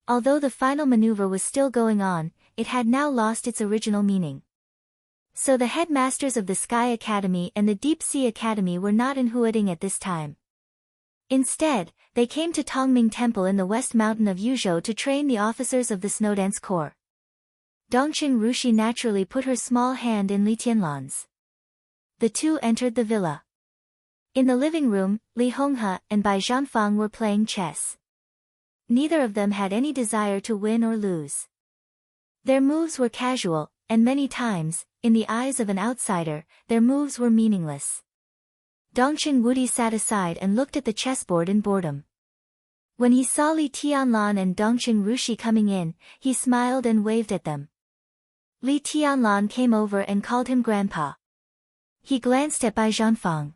Although the final maneuver was still going on, it had now lost its original meaning. So the headmasters of the Sky Academy and the Deep Sea Academy were not in Huading at this time. Instead, they came to Tongming Temple in the West Mountain of Yuzhou to train the officers of the Snowdance Corps. Dongqing Rushi naturally put her small hand in Li Tianlan's. The two entered the villa. In the living room, Li Honghe and Bai Zhanfang were playing chess. Neither of them had any desire to win or lose. Their moves were casual, and many times, in the eyes of an outsider, their moves were meaningless. Dongqing Wudi sat aside and looked at the chessboard in boredom. When he saw Li Tianlan and Dongqing Rushi coming in, he smiled and waved at them. Li Tianlan came over and called him Grandpa. He glanced at Bai Zhanfang.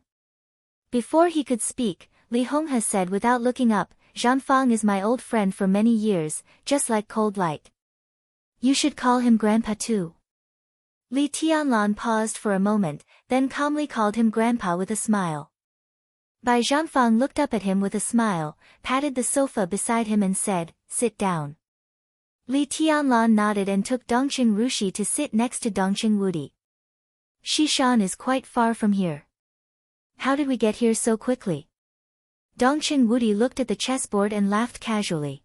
Before he could speak, Li Honghe said without looking up, "Zhanfang is my old friend for many years, just like cold light. You should call him Grandpa too." Li Tianlan paused for a moment, then calmly called him Grandpa with a smile. Bai Zhanfang looked up at him with a smile, patted the sofa beside him and said, "Sit down." Li Tianlan nodded and took Dongqing Rushi to sit next to Dongqing Wudi. "Shishan is quite far from here. How did we get here so quickly?" Dongqing Wudi looked at the chessboard and laughed casually.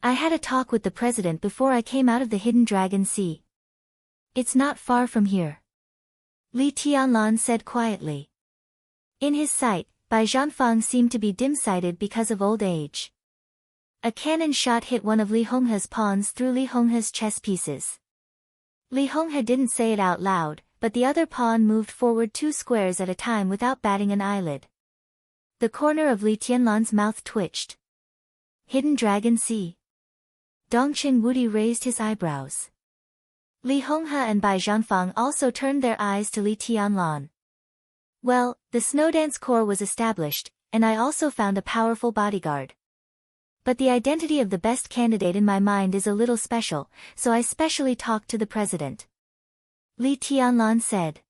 "I had a talk with the president before I came out of the Hidden Dragon Sea. It's not far from here," Li Tianlan said quietly. In his sight, Bai Zhanfang seemed to be dim-sighted because of old age. A cannon shot hit one of Li Honghe's pawns through Li Honghe's chess pieces. Li Honghe didn't say it out loud, but the other pawn moved forward 2 squares at a time without batting an eyelid. The corner of Li Tianlan's mouth twitched. "Hidden Dragon Sea?" Dongqing Wudi raised his eyebrows. Li Honghe and Bai Zhanfang also turned their eyes to Li Tianlan. "Well, the Snowdance Corps was established, and I also found a powerful bodyguard. But the identity of the best candidate in my mind is a little special, so I specially talked to the president," Li Tianlan said.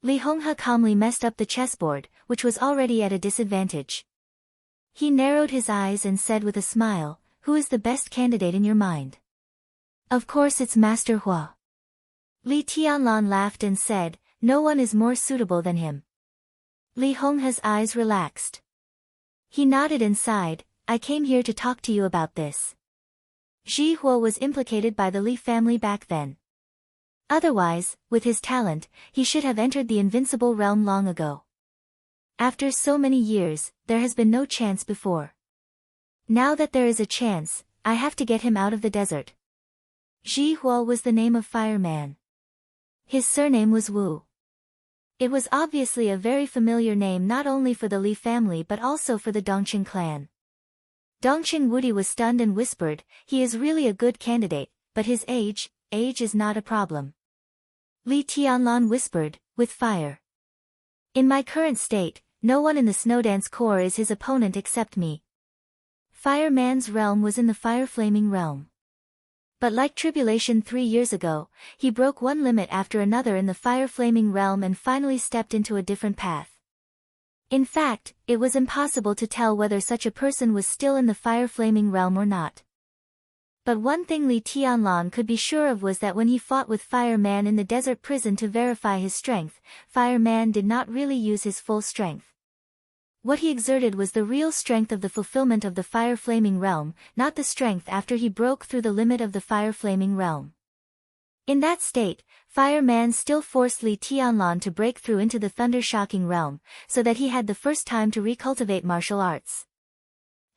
Li Honghe calmly messed up the chessboard, which was already at a disadvantage. He narrowed his eyes and said with a smile, "Who is the best candidate in your mind?" "Of course it's Master Hua." Li Tianlan laughed and said, "No one is more suitable than him." Li Honghe's eyes relaxed. He nodded and sighed, "I came here to talk to you about this." Ji Hua was implicated by the Li family back then. Otherwise, with his talent, he should have entered the invincible realm long ago. After so many years, there has been no chance before. Now that there is a chance, I have to get him out of the desert. Ji Hua was the name of fireman. His surname was Wu. It was obviously a very familiar name not only for the Li family but also for the Dongqing clan. Dongqing Wudi was stunned and whispered, "He is really a good candidate, but his age is not a problem." Li Tianlan whispered, with fire. "In my current state, no one in the Snowdance Corps is his opponent except me." Fireman's realm was in the fire-flaming realm. But like Tribulation 3 years ago, he broke one limit after another in the fire-flaming realm and finally stepped into a different path. In fact, it was impossible to tell whether such a person was still in the fire-flaming realm or not. But one thing Li Tianlan could be sure of was that when he fought with Fireman in the desert prison to verify his strength, Fireman did not really use his full strength. What he exerted was the real strength of the fulfillment of the fire-flaming realm, not the strength after he broke through the limit of the fire-flaming realm. In that state, Fireman still forced Li Tianlan to break through into the thunder-shocking realm, so that he had the first time to recultivate martial arts.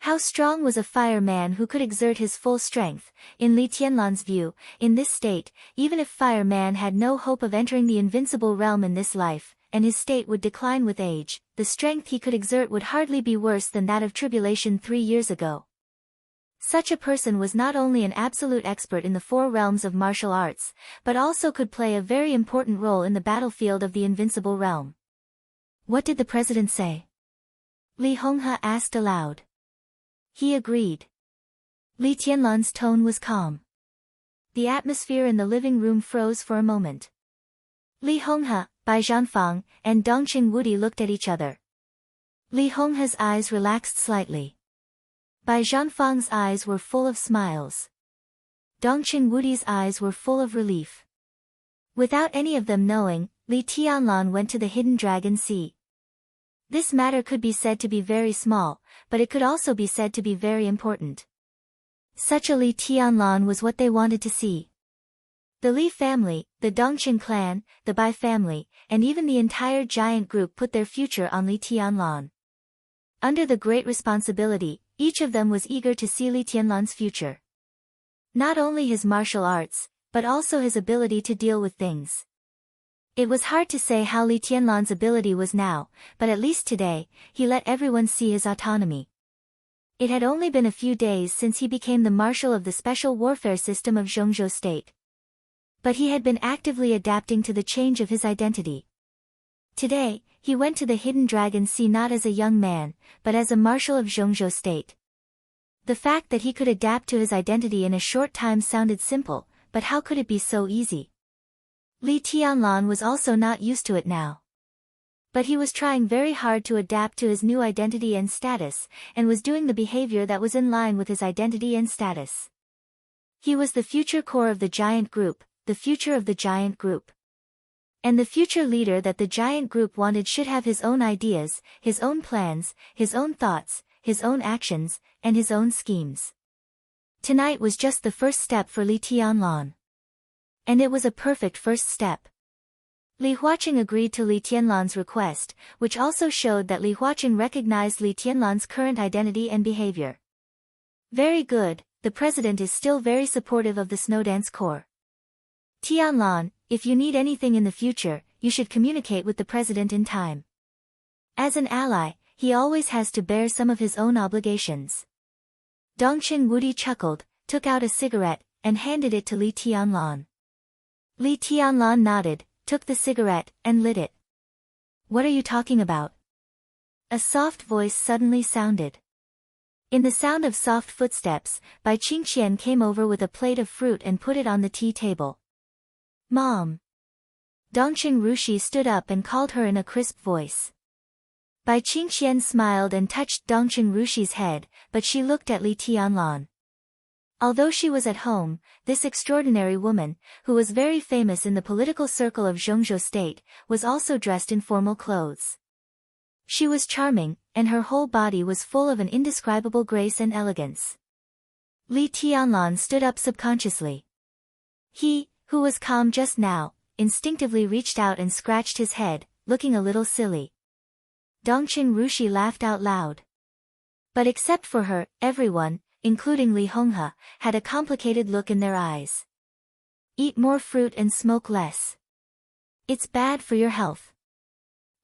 How strong was a fireman who could exert his full strength? In Li Tianlan's view, in this state, even if Fireman had no hope of entering the invincible realm in this life, and his state would decline with age, the strength he could exert would hardly be worse than that of Tribulation 3 years ago. Such a person was not only an absolute expert in the 4 realms of martial arts, but also could play a very important role in the battlefield of the invincible realm. "What did the president say?" Li Honghe asked aloud. "He agreed." Li Tianlan's tone was calm. The atmosphere in the living room froze for a moment. Li Honghe, Bai Zhanfang, and Dongqing Wudi looked at each other. Li Honghe's eyes relaxed slightly. Bai Zhanfang's eyes were full of smiles. Dongqing Wudi's eyes were full of relief. Without any of them knowing, Li Tianlan went to the Hidden Dragon Sea. This matter could be said to be very small, but it could also be said to be very important. Such a Li Tianlan was what they wanted to see. The Li family, the Dongqing clan, the Bai family, and even the entire giant group put their future on Li Tianlan. Under the great responsibility, each of them was eager to see Li Tianlan's future. Not only his martial arts, but also his ability to deal with things. It was hard to say how Li Tianlan's ability was now, but at least today, he let everyone see his autonomy. It had only been a few days since he became the marshal of the special warfare system of Zhongzhou State. But he had been actively adapting to the change of his identity. Today, he went to the Hidden Dragon Sea not as a young man, but as a marshal of Zhongzhou State. The fact that he could adapt to his identity in a short time sounded simple, but how could it be so easy? Li Tianlan was also not used to it now. But he was trying very hard to adapt to his new identity and status, and was doing the behavior that was in line with his identity and status. He was the future core of the giant group, the future of the giant group. And the future leader that the giant group wanted should have his own ideas, his own plans, his own thoughts, his own actions, and his own schemes. Tonight was just the first step for Li Tianlan. And it was a perfect first step. Li Huaqing agreed to Li Tianlan's request, which also showed that Li Huaqing recognized Li Tianlan's current identity and behavior. Very good, the president is still very supportive of the Snowdance Corps. Tianlan, if you need anything in the future, you should communicate with the president in time. As an ally, he always has to bear some of his own obligations. Dongqing Wudi chuckled, took out a cigarette, and handed it to Li Tianlan. Li Tianlan nodded, took the cigarette, and lit it. "What are you talking about?" A soft voice suddenly sounded. In the sound of soft footsteps, Bai Qingqian came over with a plate of fruit and put it on the tea table. "Mom." Dongqing Rushi stood up and called her in a crisp voice. Bai Qingxian smiled and touched Dongqing Rushi's head, but she looked at Li Tianlan. Although she was at home, this extraordinary woman, who was very famous in the political circle of Zhongzhou State, was also dressed in formal clothes. She was charming, and her whole body was full of an indescribable grace and elegance. Li Tianlan stood up subconsciously. He, who was calm just now, instinctively reached out and scratched his head, looking a little silly. Dongqing Rushi laughed out loud. But except for her, everyone, including Li Honghe, had a complicated look in their eyes. Eat more fruit and smoke less. It's bad for your health.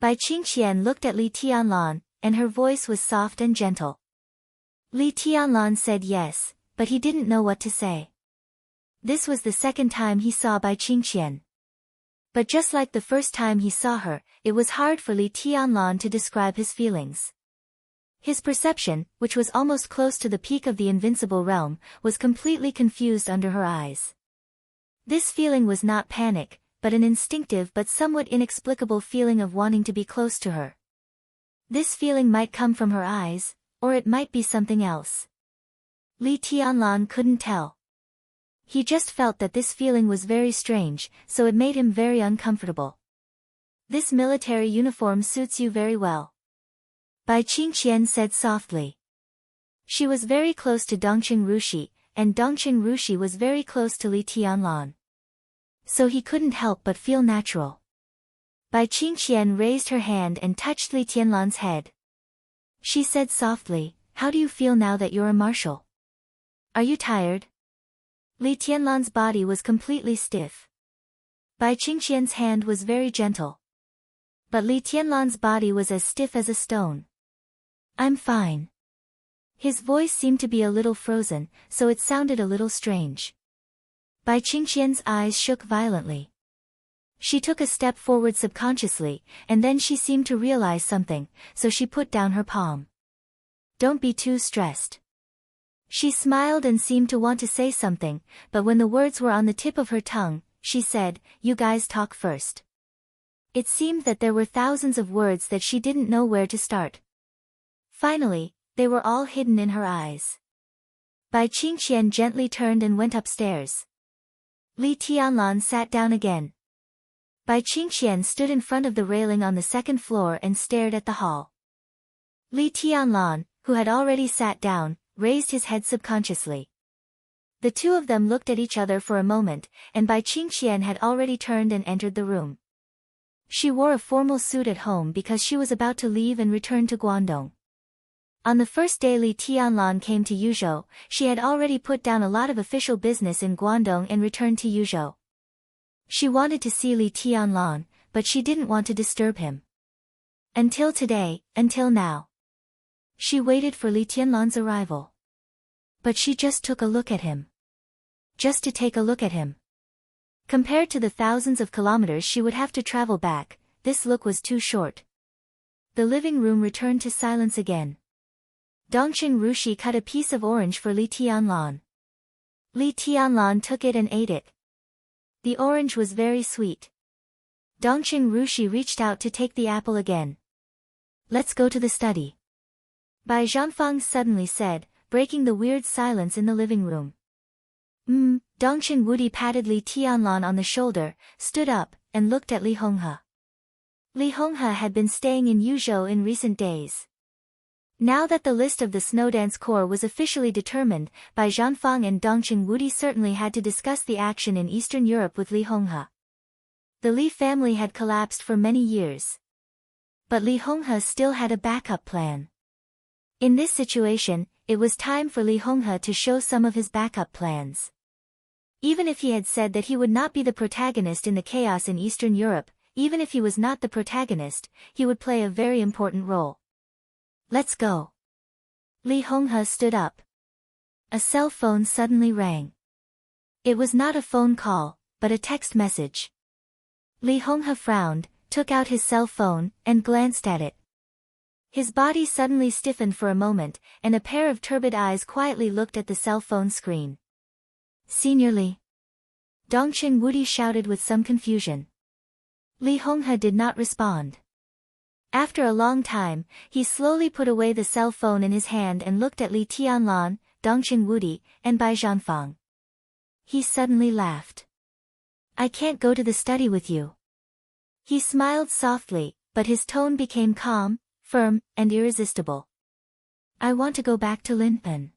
Bai Qingxian looked at Li Tianlan, and her voice was soft and gentle. Li Tianlan said yes, but he didn't know what to say. This was the second time he saw Bai Qingxian. But just like the first time he saw her, it was hard for Li Tianlan to describe his feelings. His perception, which was almost close to the peak of the invincible realm, was completely confused under her eyes. This feeling was not panic, but an instinctive but somewhat inexplicable feeling of wanting to be close to her. This feeling might come from her eyes, or it might be something else. Li Tianlan couldn't tell. He just felt that this feeling was very strange, so it made him very uncomfortable. This military uniform suits you very well. Bai Qingxian said softly. She was very close to Dongqing Rushi, and Dongqing Rushi was very close to Li Tianlan. So he couldn't help but feel natural. Bai Qingxian raised her hand and touched Li Tianlan's head. She said softly, "How do you feel now that you're a marshal? Are you tired?" Li Tianlan's body was completely stiff. Bai Qingxian's hand was very gentle. But Li Tianlan's body was as stiff as a stone. "I'm fine." His voice seemed to be a little frozen, so it sounded a little strange. Bai Qingxian's eyes shook violently. She took a step forward subconsciously, and then she seemed to realize something, so she put down her palm. "Don't be too stressed." She smiled and seemed to want to say something, but when the words were on the tip of her tongue, she said, "You guys talk first." It seemed that there were thousands of words that she didn't know where to start. Finally, they were all hidden in her eyes. Bai Qingxian gently turned and went upstairs. Li Tianlan sat down again. Bai Qingxian stood in front of the railing on the second floor and stared at the hall. Li Tianlan, who had already sat down, raised his head subconsciously. The two of them looked at each other for a moment, and Bai Qingxian had already turned and entered the room. She wore a formal suit at home because she was about to leave and return to Guangdong. On the first day Li Tianlan came to Yuzhou, she had already put down a lot of official business in Guangdong and returned to Yuzhou. She wanted to see Li Tianlan, but she didn't want to disturb him. Until today, until now. She waited for Li Tianlan's arrival. But she just took a look at him. Just to take a look at him. Compared to the thousands of kilometers she would have to travel back, this look was too short. The living room returned to silence again. Dongqing Rushi cut a piece of orange for Li Tianlan. Li Tianlan took it and ate it. The orange was very sweet. Dongqing Rushi reached out to take the apple again. "Let's go to the study," Bai Zhanfang suddenly said, breaking the weird silence in the living room. Dongqing Wudi patted Li Tianlan on the shoulder, stood up, and looked at Li Honghe. Li Honghe had been staying in Yuzhou in recent days. Now that the list of the Snowdance Corps was officially determined, Bai Zhanfang and Dongqing Wudi certainly had to discuss the action in Eastern Europe with Li Honghe. The Li family had collapsed for many years. But Li Honghe still had a backup plan. In this situation, it was time for Li Honghe to show some of his backup plans. Even if he had said that he would not be the protagonist in the chaos in Eastern Europe, even if he was not the protagonist, he would play a very important role. "Let's go." Li Honghe stood up. A cell phone suddenly rang. It was not a phone call, but a text message. Li Honghe frowned, took out his cell phone, and glanced at it. His body suddenly stiffened for a moment, and a pair of turbid eyes quietly looked at the cell phone screen. "Senior Li," Dongqing Wudi shouted with some confusion. Li Honghe did not respond. After a long time, he slowly put away the cell phone in his hand and looked at Li Tianlan, Dongqing Wudi, and Bai Zhanfang. He suddenly laughed. I can't go to the study with you. He smiled softly, but his tone became calm, firm, and irresistible. I want to go back to Linpen.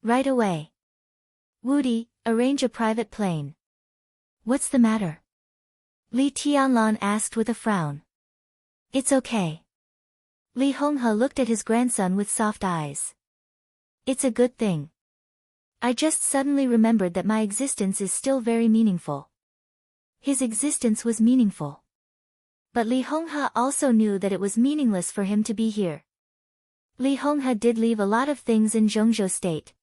Right away. Wudi, arrange a private plane. What's the matter? Li Tianlan asked with a frown. It's okay. Li Honghe looked at his grandson with soft eyes. It's a good thing. I just suddenly remembered that my existence is still very meaningful. His existence was meaningful. But Li Honghe also knew that it was meaningless for him to be here. Li Honghe did leave a lot of things in Zhongzhou State.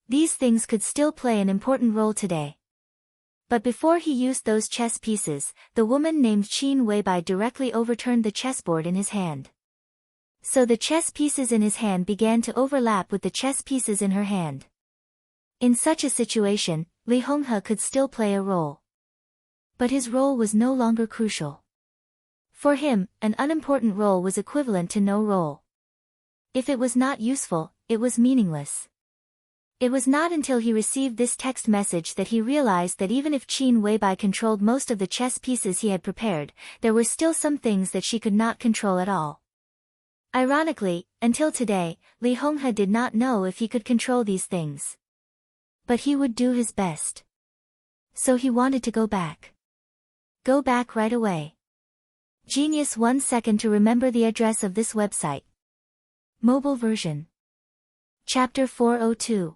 These things could still play an important role today. But before he used those chess pieces, the woman named Qin Weibai directly overturned the chessboard in his hand. So the chess pieces in his hand began to overlap with the chess pieces in her hand. In such a situation, Li Honghe could still play a role. But his role was no longer crucial. For him, an unimportant role was equivalent to no role. If it was not useful, it was meaningless. It was not until he received this text message that he realized that even if Qin Weibai controlled most of the chess pieces he had prepared, there were still some things that she could not control at all. Ironically, until today, Li Honghe did not know if he could control these things. But he would do his best. So he wanted to go back. Go back right away. Genius 1 second to remember the address of this website. Mobile version. Chapter 402.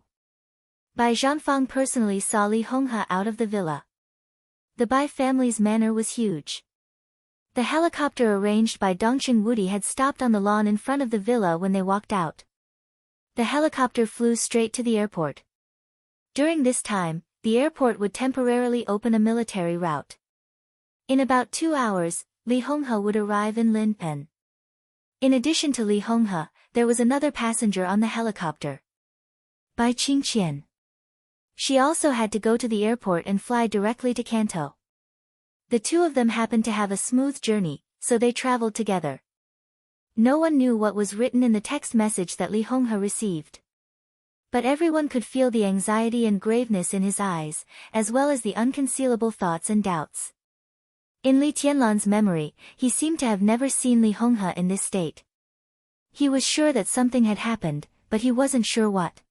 Bai Zhanfang personally saw Li Honghe out of the villa. The Bai family's manor was huge. The helicopter arranged by Dongqing Wudi had stopped on the lawn in front of the villa when they walked out. The helicopter flew straight to the airport. During this time, the airport would temporarily open a military route. In about 2 hours, Li Honghe would arrive in Linpen. In addition to Li Honghe, there was another passenger on the helicopter. Bai Qingqian. She also had to go to the airport and fly directly to Kanto. The two of them happened to have a smooth journey, so they traveled together. No one knew what was written in the text message that Li Honghe received. But everyone could feel the anxiety and graveness in his eyes, as well as the unconcealable thoughts and doubts. In Li Tianlan's memory, he seemed to have never seen Li Honghe in this state. He was sure that something had happened, but he wasn't sure what.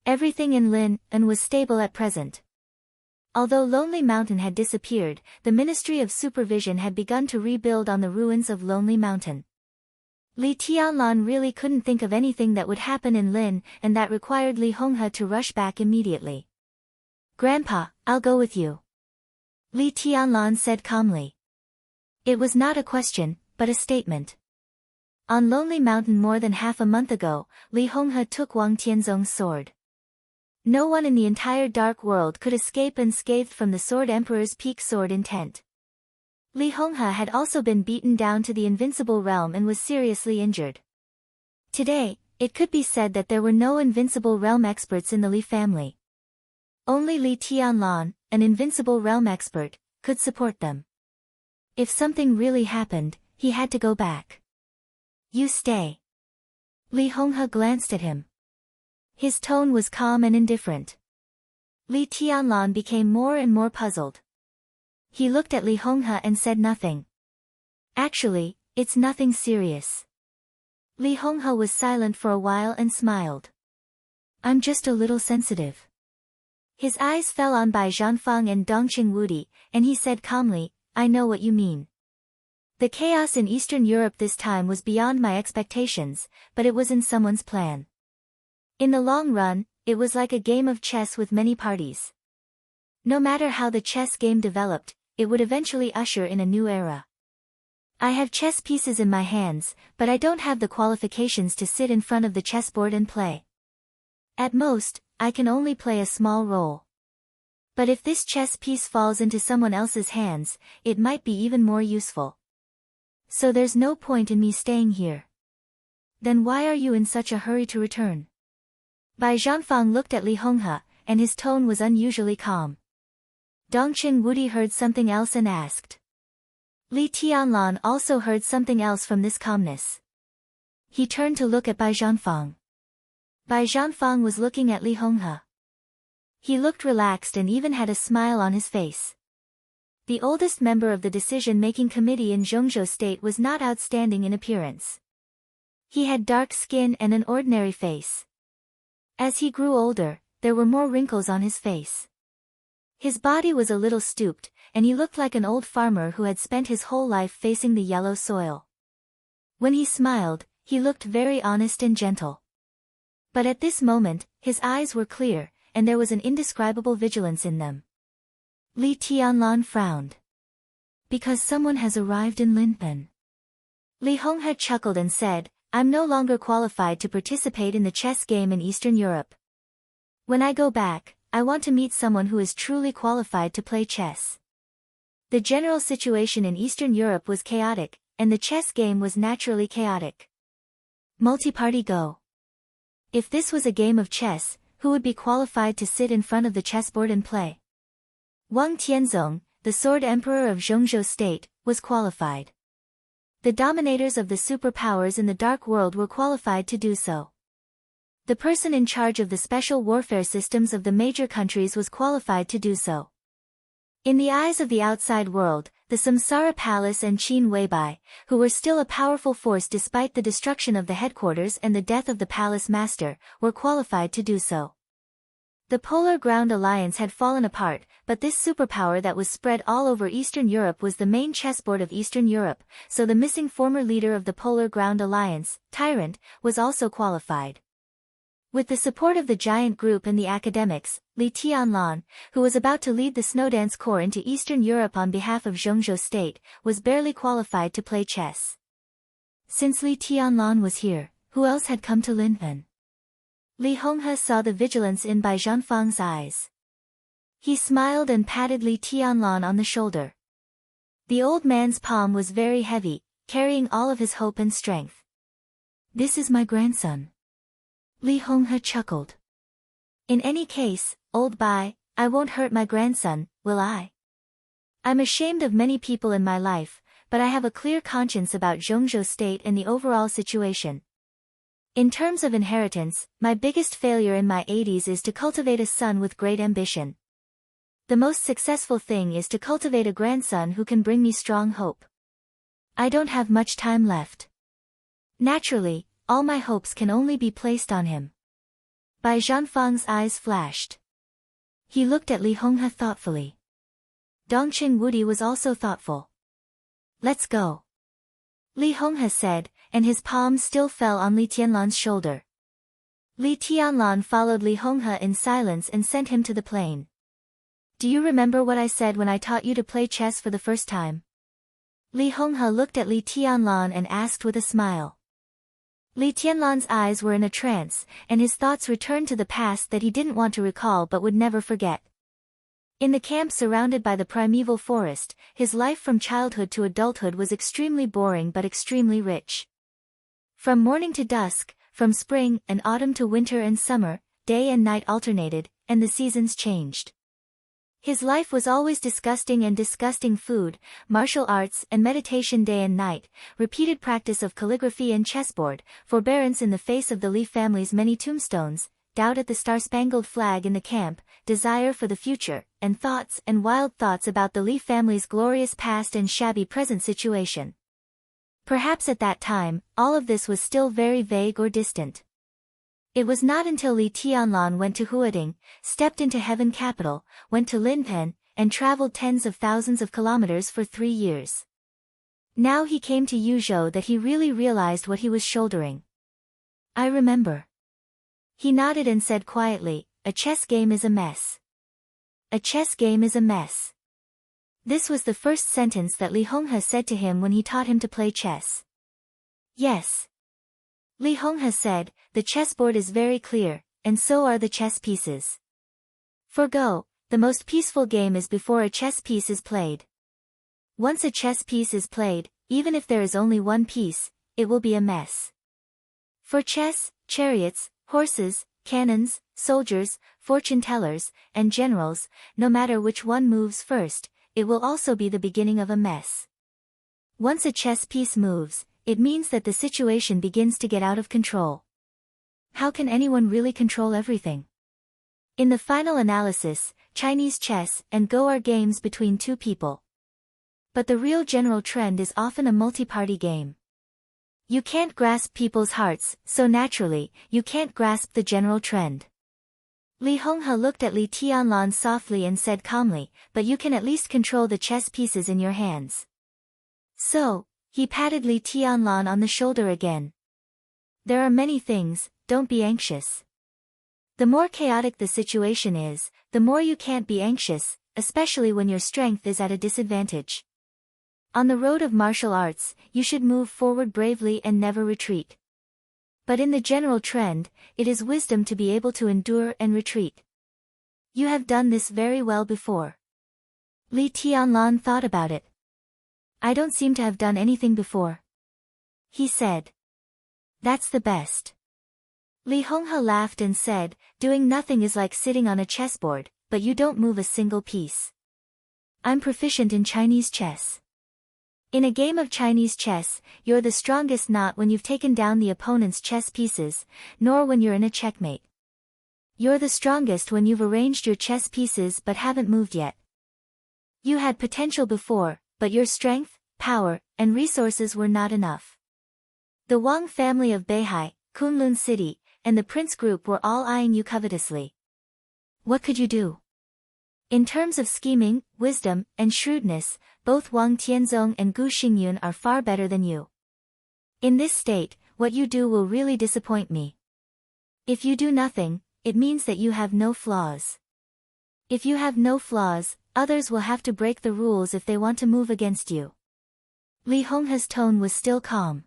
Everything in Linpen was stable at present. Although Lonely Mountain had disappeared, the Ministry of Supervision had begun to rebuild on the ruins of Lonely Mountain. Li Tianlan really couldn't think of anything that would happen in Linpen and that required Li Honghe to rush back immediately. Grandpa, I'll go with you. Li Tianlan said calmly. It was not a question, but a statement. On Lonely Mountain more than half a month ago, Li Honghe took Wang Tianzong's sword. No one in the entire dark world could escape unscathed from the Sword Emperor's peak sword intent. Li Honghe had also been beaten down to the invincible realm and was seriously injured. Today, it could be said that there were no invincible realm experts in the Li family. Only Li Tianlan, an invincible realm expert, could support them. If something really happened, he had to go back. You stay. Li Honghe glanced at him. His tone was calm and indifferent. Li Tianlan became more and more puzzled. He looked at Li Honghe and said nothing. Actually, it's nothing serious. Li Honghe was silent for a while and smiled. I'm just a little sensitive. His eyes fell on Bai Zhanfang and Dongqing Wudi, and he said calmly, I know what you mean. The chaos in Eastern Europe this time was beyond my expectations, but it was in someone's plan. In the long run, it was like a game of chess with many parties. No matter how the chess game developed, it would eventually usher in a new era. I have chess pieces in my hands, but I don't have the qualifications to sit in front of the chessboard and play. At most, I can only play a small role. But if this chess piece falls into someone else's hands, it might be even more useful. So there's no point in me staying here. Then why are you in such a hurry to return? Bai Zhanfang looked at Li Honghe, and his tone was unusually calm. Dongqing Wudi heard something else and asked. Li Tianlan also heard something else from this calmness. He turned to look at Bai Zhanfang. Bai Zhanfang was looking at Li Honghe. He looked relaxed and even had a smile on his face. The oldest member of the decision-making committee in Zhongzhou State was not outstanding in appearance. He had dark skin and an ordinary face. As he grew older, there were more wrinkles on his face. His body was a little stooped, and he looked like an old farmer who had spent his whole life facing the yellow soil. When he smiled, he looked very honest and gentle. But at this moment, his eyes were clear, and there was an indescribable vigilance in them. Li Tianlan frowned. Because someone has arrived in Linpen. Li Honghe chuckled and said, I'm no longer qualified to participate in the chess game in Eastern Europe. When I go back, I want to meet someone who is truly qualified to play chess. The general situation in Eastern Europe was chaotic, and the chess game was naturally chaotic. Multi-party Go. If this was a game of chess, who would be qualified to sit in front of the chessboard and play? Wang Tianzong, the Sword Emperor of Zhongzhou State, was qualified. The dominators of the superpowers in the Dark World were qualified to do so. The person in charge of the special warfare systems of the major countries was qualified to do so. In the eyes of the outside world, the Samsara Palace and Qin Weibai, who were still a powerful force despite the destruction of the headquarters and the death of the palace master, were qualified to do so. The Polar Ground Alliance had fallen apart, but this superpower that was spread all over Eastern Europe was the main chessboard of Eastern Europe, so the missing former leader of the Polar Ground Alliance, Tyrant, was also qualified. With the support of the giant group and the academics, Li Tianlan, who was about to lead the Snowdance Corps into Eastern Europe on behalf of Zhongzhou State, was barely qualified to play chess. Since Li Tianlan was here, who else had come to Linpen? Li Honghe saw the vigilance in Bai Zhanfang's eyes. He smiled and patted Li Tianlan on the shoulder. The old man's palm was very heavy, carrying all of his hope and strength. This is my grandson. Li Honghe chuckled. In any case, old Bai, I won't hurt my grandson, will I? I'm ashamed of many people in my life, but I have a clear conscience about Zhongzhou State and the overall situation. In terms of inheritance, my biggest failure in my 80s is to cultivate a son with great ambition. The most successful thing is to cultivate a grandson who can bring me strong hope. I don't have much time left. Naturally, all my hopes can only be placed on him. Bai Zhanfang's eyes flashed. He looked at Li Honghe thoughtfully. Dongqing Wudi was also thoughtful. Let's go. Li Honghe said, and his palm still fell on Li Tianlan's shoulder. Li Tianlan followed Li Honghe in silence and sent him to the plain. Do you remember what I said when I taught you to play chess for the first time? Li Honghe looked at Li Tianlan and asked with a smile. Li Tianlan's eyes were in a trance, and his thoughts returned to the past that he didn't want to recall but would never forget. In the camp surrounded by the primeval forest, his life from childhood to adulthood was extremely boring but extremely rich. From morning to dusk, from spring and autumn to winter and summer, day and night alternated, and the seasons changed. His life was always disgusting food, martial arts and meditation day and night, repeated practice of calligraphy and chessboard, forbearance in the face of the Li family's many tombstones, doubt at the star-spangled flag in the camp, desire for the future, and wild thoughts about the Li family's glorious past and shabby present situation. Perhaps at that time, all of this was still very vague or distant. It was not until Li Tianlan went to Huading, stepped into Heaven Capital, went to Linpen, and traveled tens of thousands of kilometers for 3 years. Now he came to Yuzhou that he really realized what he was shouldering. I remember. He nodded and said quietly, a chess game is a mess. A chess game is a mess. This was the first sentence that Li Honghe said to him when he taught him to play chess. Yes. Li Honghe said, the chessboard is very clear, and so are the chess pieces. For Go, the most peaceful game is before a chess piece is played. Once a chess piece is played, even if there is only one piece, it will be a mess. For chess, chariots, horses, cannons, soldiers, fortune-tellers, and generals, no matter which one moves first, it will also be the beginning of a mess. Once a chess piece moves, it means that the situation begins to get out of control. How can anyone really control everything? In the final analysis, Chinese chess and Go are games between two people. But the real general trend is often a multi-party game. You can't grasp people's hearts, so naturally, you can't grasp the general trend. Li Honghe looked at Li Tianlan softly and said calmly, but you can at least control the chess pieces in your hands. So, he patted Li Tianlan on the shoulder again. There are many things, don't be anxious. The more chaotic the situation is, the more you can't be anxious, especially when your strength is at a disadvantage. On the road of martial arts, you should move forward bravely and never retreat. But in the general trend, it is wisdom to be able to endure and retreat. You have done this very well before. Li Tianlan thought about it. I don't seem to have done anything before, he said. That's the best. Li Honghe laughed and said, doing nothing is like sitting on a chessboard, but you don't move a single piece. I'm proficient in Chinese chess. In a game of Chinese chess, you're the strongest not when you've taken down the opponent's chess pieces, nor when you're in a checkmate. You're the strongest when you've arranged your chess pieces but haven't moved yet. You had potential before, but your strength, power, and resources were not enough. The Wang family of Beihai, Kunlun City, and the Prince Group were all eyeing you covetously. What could you do? In terms of scheming, wisdom, and shrewdness, both Wang Tianzong and Gu Xingyun are far better than you. In this state, what you do will really disappoint me. If you do nothing, it means that you have no flaws. If you have no flaws, others will have to break the rules if they want to move against you. Li Honghe's tone was still calm.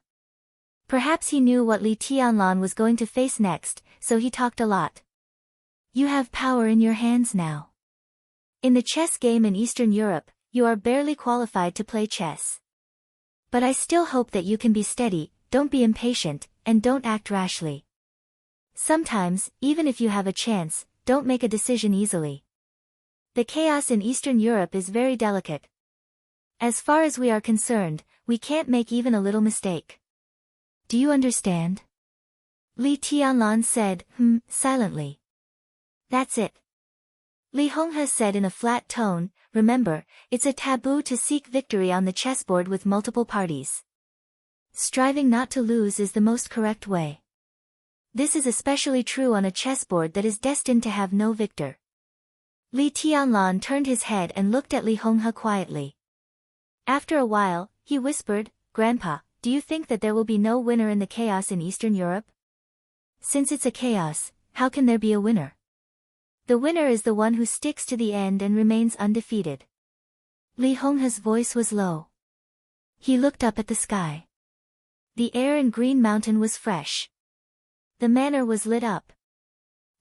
Perhaps he knew what Li Tianlan was going to face next, so he talked a lot. You have power in your hands now. In the chess game in Eastern Europe, you are barely qualified to play chess. But I still hope that you can be steady, don't be impatient, and don't act rashly. Sometimes, even if you have a chance, don't make a decision easily. The chaos in Eastern Europe is very delicate. As far as we are concerned, we can't make even a little mistake. Do you understand? Li Tianlan said, silently. That's it. Li Honghe said in a flat tone, remember, it's a taboo to seek victory on the chessboard with multiple parties. Striving not to lose is the most correct way. This is especially true on a chessboard that is destined to have no victor. Li Tianlan turned his head and looked at Li Honghe quietly. After a while, he whispered, Grandpa, do you think that there will be no winner in the chaos in Eastern Europe? Since it's a chaos, how can there be a winner? The winner is the one who sticks to the end and remains undefeated. Li Honghe's voice was low. He looked up at the sky. The air in Green Mountain was fresh. The manor was lit up.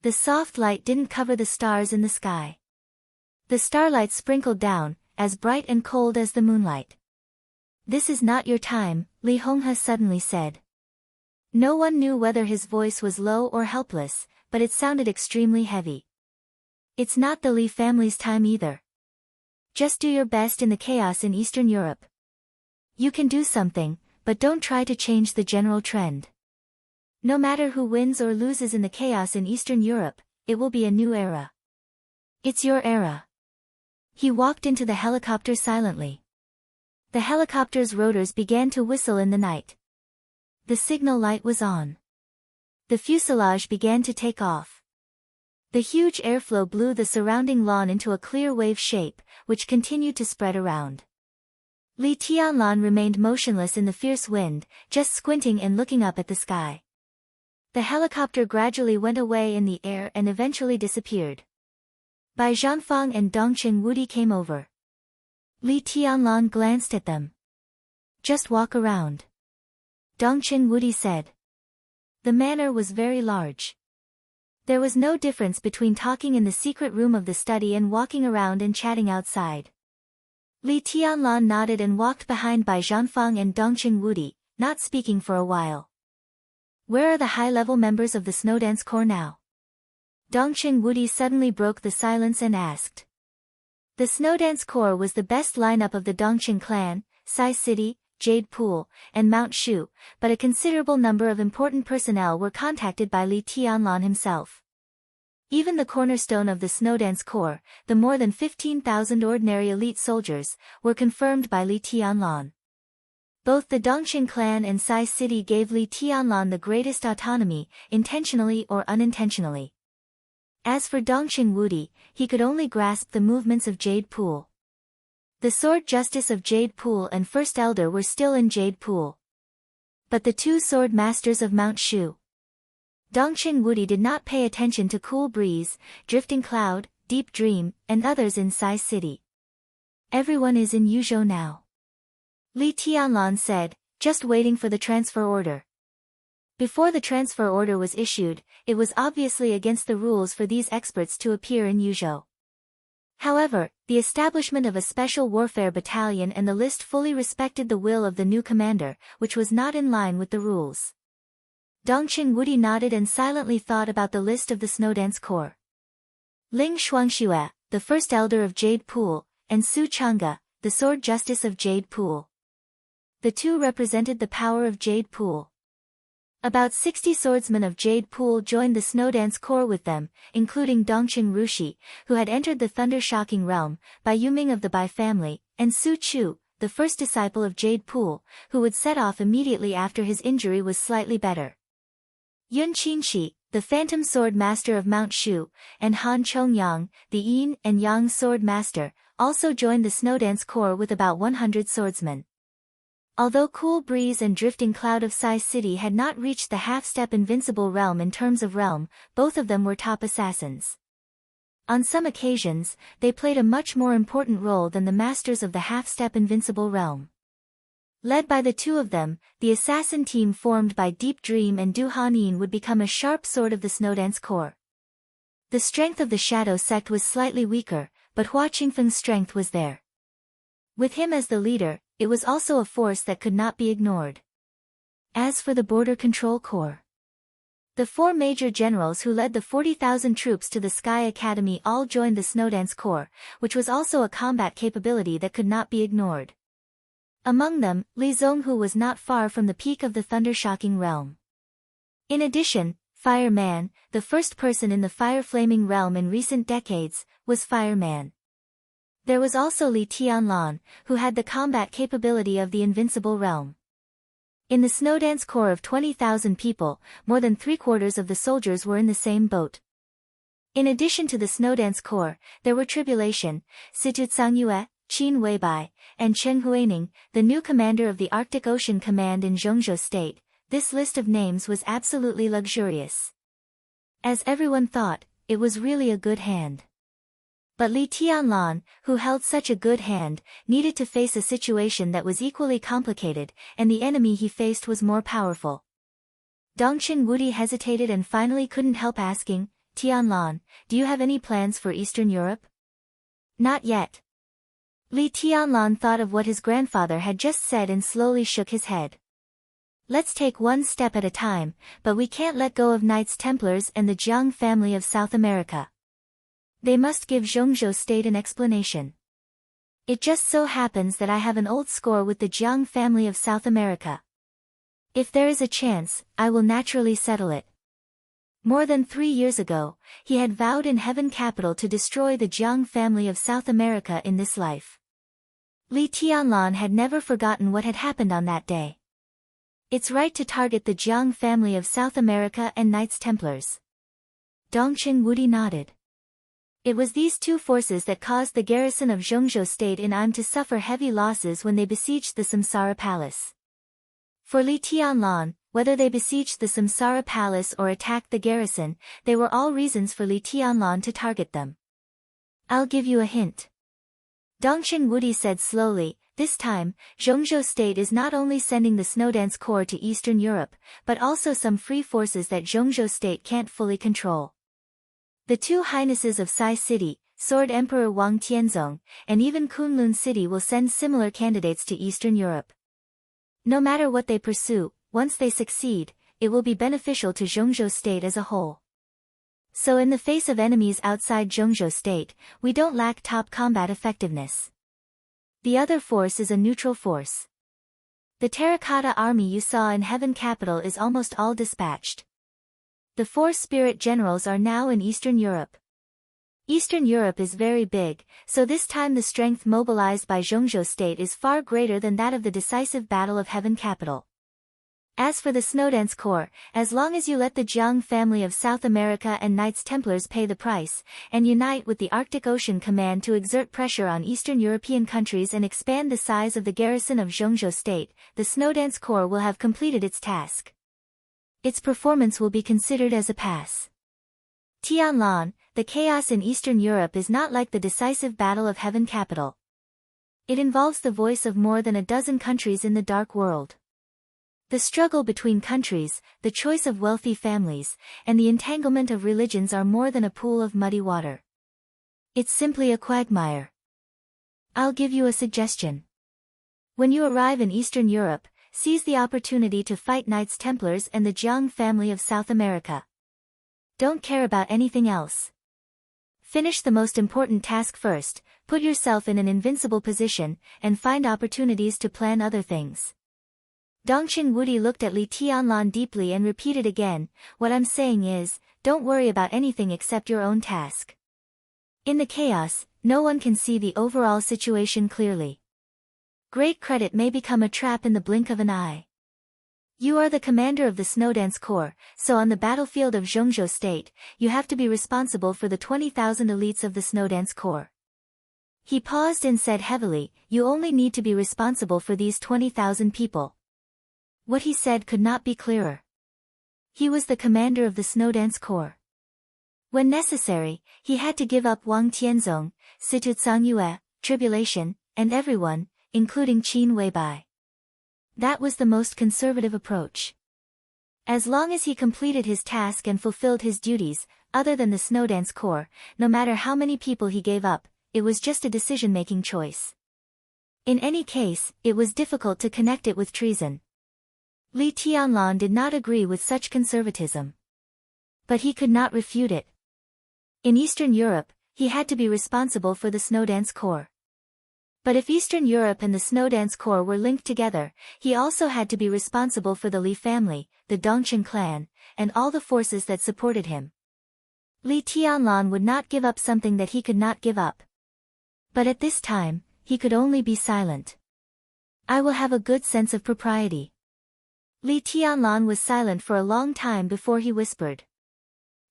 The soft light didn't cover the stars in the sky. The starlight sprinkled down, as bright and cold as the moonlight. This is not your time, Li Honghe suddenly said. No one knew whether his voice was low or helpless, but it sounded extremely heavy. It's not the Li family's time either. Just do your best in the chaos in Eastern Europe. You can do something, but don't try to change the general trend. No matter who wins or loses in the chaos in Eastern Europe, it will be a new era. It's your era. He walked into the helicopter silently. The helicopter's rotors began to whistle in the night. The signal light was on. The fuselage began to take off. The huge airflow blew the surrounding lawn into a clear wave shape, which continued to spread around. Li Tianlan remained motionless in the fierce wind, just squinting and looking up at the sky. The helicopter gradually went away in the air and eventually disappeared. Bai Zhanfang and Dongqing Wudi came over. Li Tianlan glanced at them. Just walk around. Dongqing Wudi said. The manor was very large. There was no difference between talking in the secret room of the study and walking around and chatting outside. Li Tianlan nodded and walked behind Bai Zhanfang and Dongqing Wudi, not speaking for a while. Where are the high-level members of the Snowdance Corps now? Dongqing Wudi suddenly broke the silence and asked. The Snowdance Corps was the best lineup of the Dongqing clan, Sai City, Jade Pool, and Mount Shu, but a considerable number of important personnel were contacted by Li Tianlan himself. Even the cornerstone of the Snowdance Corps, the more than 15,000 ordinary elite soldiers, were confirmed by Li Tianlan. Both the Dongqing clan and Sai City gave Li Tianlan the greatest autonomy, intentionally or unintentionally. As for Dongqing Wudi, he could only grasp the movements of Jade Pool. The Sword Justice of Jade Pool and First Elder were still in Jade Pool. But the two Sword Masters of Mount Shu, Dongqing Wudi, did not pay attention to Cool Breeze, Drifting Cloud, Deep Dream, and others in Sai City. Everyone is in Yuzhou now, Li Tianlan said, just waiting for the transfer order. Before the transfer order was issued, it was obviously against the rules for these experts to appear in Yuzhou. However, the establishment of a special warfare battalion and the list fully respected the will of the new commander, which was not in line with the rules. Dongqing Wudi nodded and silently thought about the list of the Snowdance Corps. Ling Shuangxue, the First Elder of Jade Pool, and Su Chang'e, the Sword Justice of Jade Pool. The two represented the power of Jade Pool. About 60 swordsmen of Jade Pool joined the Snowdance Corps with them, including Dongqing Rushi, who had entered the thunder-shocking realm, Bai Yuming of the Bai family, and Su Chu, the first disciple of Jade Pool, who would set off immediately after his injury was slightly better. Yun Qinshi, the Phantom Sword Master of Mount Shu, and Han Chongyang, the Yin and Yang Sword Master, also joined the Snowdance Corps with about 100 swordsmen. Although Cool Breeze and Drifting Cloud of Sai City had not reached the half-step invincible realm in terms of realm, both of them were top assassins. On some occasions, they played a much more important role than the masters of the half-step invincible realm. Led by the two of them, the assassin team formed by Deep Dream and Du Hanyin would become a sharp sword of the Snowdance Corps. The strength of the Shadow Sect was slightly weaker, but Hua Qingfeng's strength was there. With him as the leader, it was also a force that could not be ignored. As for the Border Control Corps, the four major generals who led the 40,000 troops to the Sky Academy all joined the Snowdance Corps, which was also a combat capability that could not be ignored. Among them, Li Zonghu was not far from the peak of the thunder-shocking realm. In addition, Fire Man, the first person in the fire-flaming realm in recent decades, was Fire Man. There was also Li Tianlan, who had the combat capability of the invincible realm. In the Snowdance Corps of 20,000 people, more than three-quarters of the soldiers were in the same boat. In addition to the Snowdance Corps, there were Tribulation, Situ Tsangyue, Qin Weibai, and Chen Huining, the new commander of the Arctic Ocean Command in Zhongzhou State. This list of names was absolutely luxurious. As everyone thought, it was really a good hand. But Li Tianlan, who held such a good hand, needed to face a situation that was equally complicated, and the enemy he faced was more powerful. Dongqing Wudi hesitated and finally couldn't help asking, Tianlan, do you have any plans for Eastern Europe? Not yet. Li Tianlan thought of what his grandfather had just said and slowly shook his head. Let's take one step at a time, but we can't let go of Knights Templars and the Jiang family of South America. They must give Zhongzhou State an explanation. It just so happens that I have an old score with the Jiang family of South America. If there is a chance, I will naturally settle it. More than 3 years ago, he had vowed in Heaven Capital to destroy the Jiang family of South America in this life. Li Tianlan had never forgotten what had happened on that day. It's right to target the Jiang family of South America and Knights Templars. Dongqing Wudi nodded. It was these two forces that caused the garrison of Zhongzhou State in Im to suffer heavy losses when they besieged the Samsara Palace. For Li Tianlan, whether they besieged the Samsara Palace or attacked the garrison, they were all reasons for Li Tianlan to target them. I'll give you a hint. Dongqing Wudi said slowly, this time, Zhongzhou State is not only sending the Snowdance Corps to Eastern Europe, but also some free forces that Zhongzhou State can't fully control. The two highnesses of Sai City, Sword Emperor Wang Tianzong, and even Kunlun City will send similar candidates to Eastern Europe. No matter what they pursue, once they succeed, it will be beneficial to Zhongzhou State as a whole. So in the face of enemies outside Zhongzhou State, we don't lack top combat effectiveness. The other force is a neutral force. The terracotta army you saw in Heaven Capital is almost all dispatched. The 4 spirit generals are now in Eastern Europe. Eastern Europe is very big, so this time the strength mobilized by Zhongzhou state is far greater than that of the decisive Battle of Heaven Capital. As for the Snowdance Corps, as long as you let the Jiang family of South America and Knights Templars pay the price, and unite with the Arctic Ocean Command to exert pressure on Eastern European countries and expand the size of the garrison of Zhongzhou state, the Snowdance Corps will have completed its task. Its performance will be considered as a pass. Tianlan, the chaos in Eastern Europe is not like the decisive Battle of Heaven Capital. It involves the voice of more than a dozen countries in the dark world. The struggle between countries, the choice of wealthy families, and the entanglement of religions are more than a pool of muddy water. It's simply a quagmire. I'll give you a suggestion. When you arrive in Eastern Europe, seize the opportunity to fight Knights Templars and the Jiang family of South America. Don't care about anything else. Finish the most important task first, put yourself in an invincible position, and find opportunities to plan other things. Dongqing Wudi looked at Li Tianlan deeply and repeated again, what I'm saying is, don't worry about anything except your own task. In the chaos, no one can see the overall situation clearly. Great credit may become a trap in the blink of an eye. You are the commander of the Snowdance Corps, so on the battlefield of Zhongzhou State, you have to be responsible for the 20,000 elites of the Snowdance Corps. He paused and said heavily, you only need to be responsible for these 20,000 people. What he said could not be clearer. He was the commander of the Snowdance Corps. When necessary, he had to give up Wang Tianzong, Situ Yue, Tribulation, and everyone, including Qin Weibai. That was the most conservative approach. As long as he completed his task and fulfilled his duties, other than the Snowdance Corps, no matter how many people he gave up, it was just a decision-making choice. In any case, it was difficult to connect it with treason. Li Tianlan did not agree with such conservatism. But he could not refute it. In Eastern Europe, he had to be responsible for the Snowdance Corps. But if Eastern Europe and the Snowdance Corps were linked together, he also had to be responsible for the Li family, the Dongqing clan, and all the forces that supported him. Li Tianlan would not give up something that he could not give up. But at this time, he could only be silent. I will have a good sense of propriety. Li Tianlan was silent for a long time before he whispered.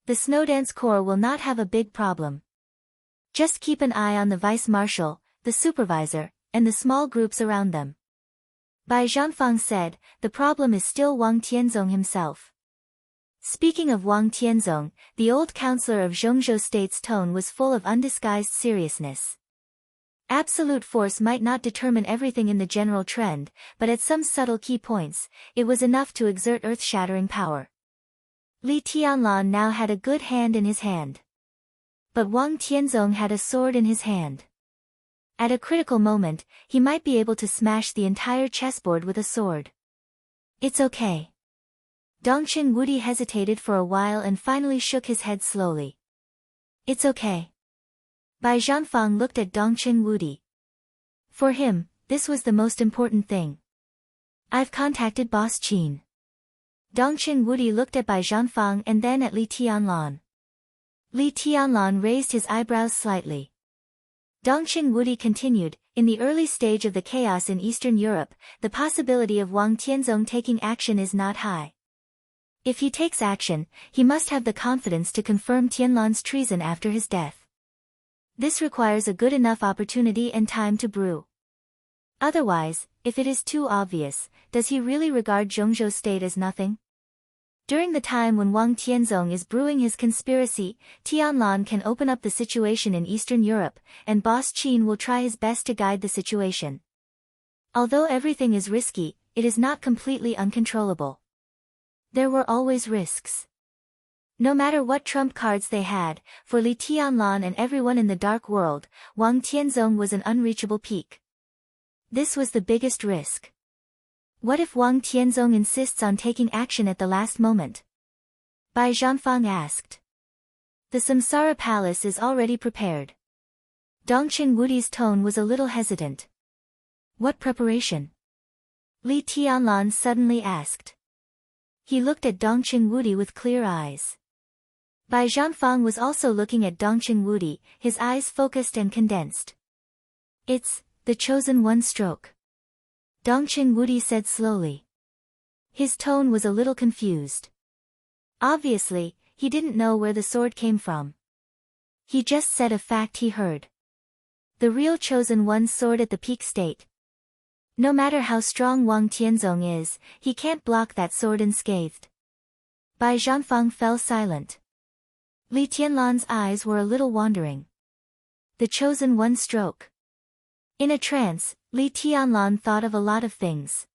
The Snowdance Corps will not have a big problem. Just keep an eye on the vice-marshal, the supervisor, and the small groups around them. Bai Zhanfang said, the problem is still Wang Tianzong himself. Speaking of Wang Tianzong, the old counselor of Zhongzhou State's tone was full of undisguised seriousness. Absolute force might not determine everything in the general trend, but at some subtle key points, it was enough to exert earth-shattering power. Li Tianlan now had a good hand in his hand. But Wang Tianzong had a sword in his hand. At a critical moment, he might be able to smash the entire chessboard with a sword. It's okay. Dongqing Wudi hesitated for a while and finally shook his head slowly. It's okay. Bai Zhanfang looked at Dongqing Wudi. For him, this was the most important thing. I've contacted Boss Qin. Dongqing Wudi looked at Bai Zhanfang and then at Li Tianlan. Li Tianlan raised his eyebrows slightly. Dongqing Wudi continued, in the early stage of the chaos in Eastern Europe, the possibility of Wang Tianzong taking action is not high. If he takes action, he must have the confidence to confirm Tianlan's treason after his death. This requires a good enough opportunity and time to brew. Otherwise, if it is too obvious, does he really regard Zhongzhou State as nothing? During the time when Wang Tianzong is brewing his conspiracy, Tianlan can open up the situation in Eastern Europe, and Boss Qin will try his best to guide the situation. Although everything is risky, it is not completely uncontrollable. There were always risks. No matter what trump cards they had, for Li Tianlan and everyone in the dark world, Wang Tianzong was an unreachable peak. This was the biggest risk. What if Wang Tianzong insists on taking action at the last moment? Bai Zhanfang asked. The Samsara Palace is already prepared. Dongqing Wudi's tone was a little hesitant. What preparation? Li Tianlan suddenly asked. He looked at Dongqing Wudi with clear eyes. Bai Zhanfang was also looking at Dongqing Wudi, his eyes focused and condensed. It's the chosen one stroke. Dongqing Wudi said slowly. His tone was a little confused. Obviously, he didn't know where the sword came from. He just said a fact he heard. The real chosen one's sword at the peak state. No matter how strong Wang Tianzong is, he can't block that sword unscathed. Bai Zhanfang fell silent. Li Tianlan's eyes were a little wandering. The chosen one stroke. In a trance, Li Tianlan thought of a lot of things.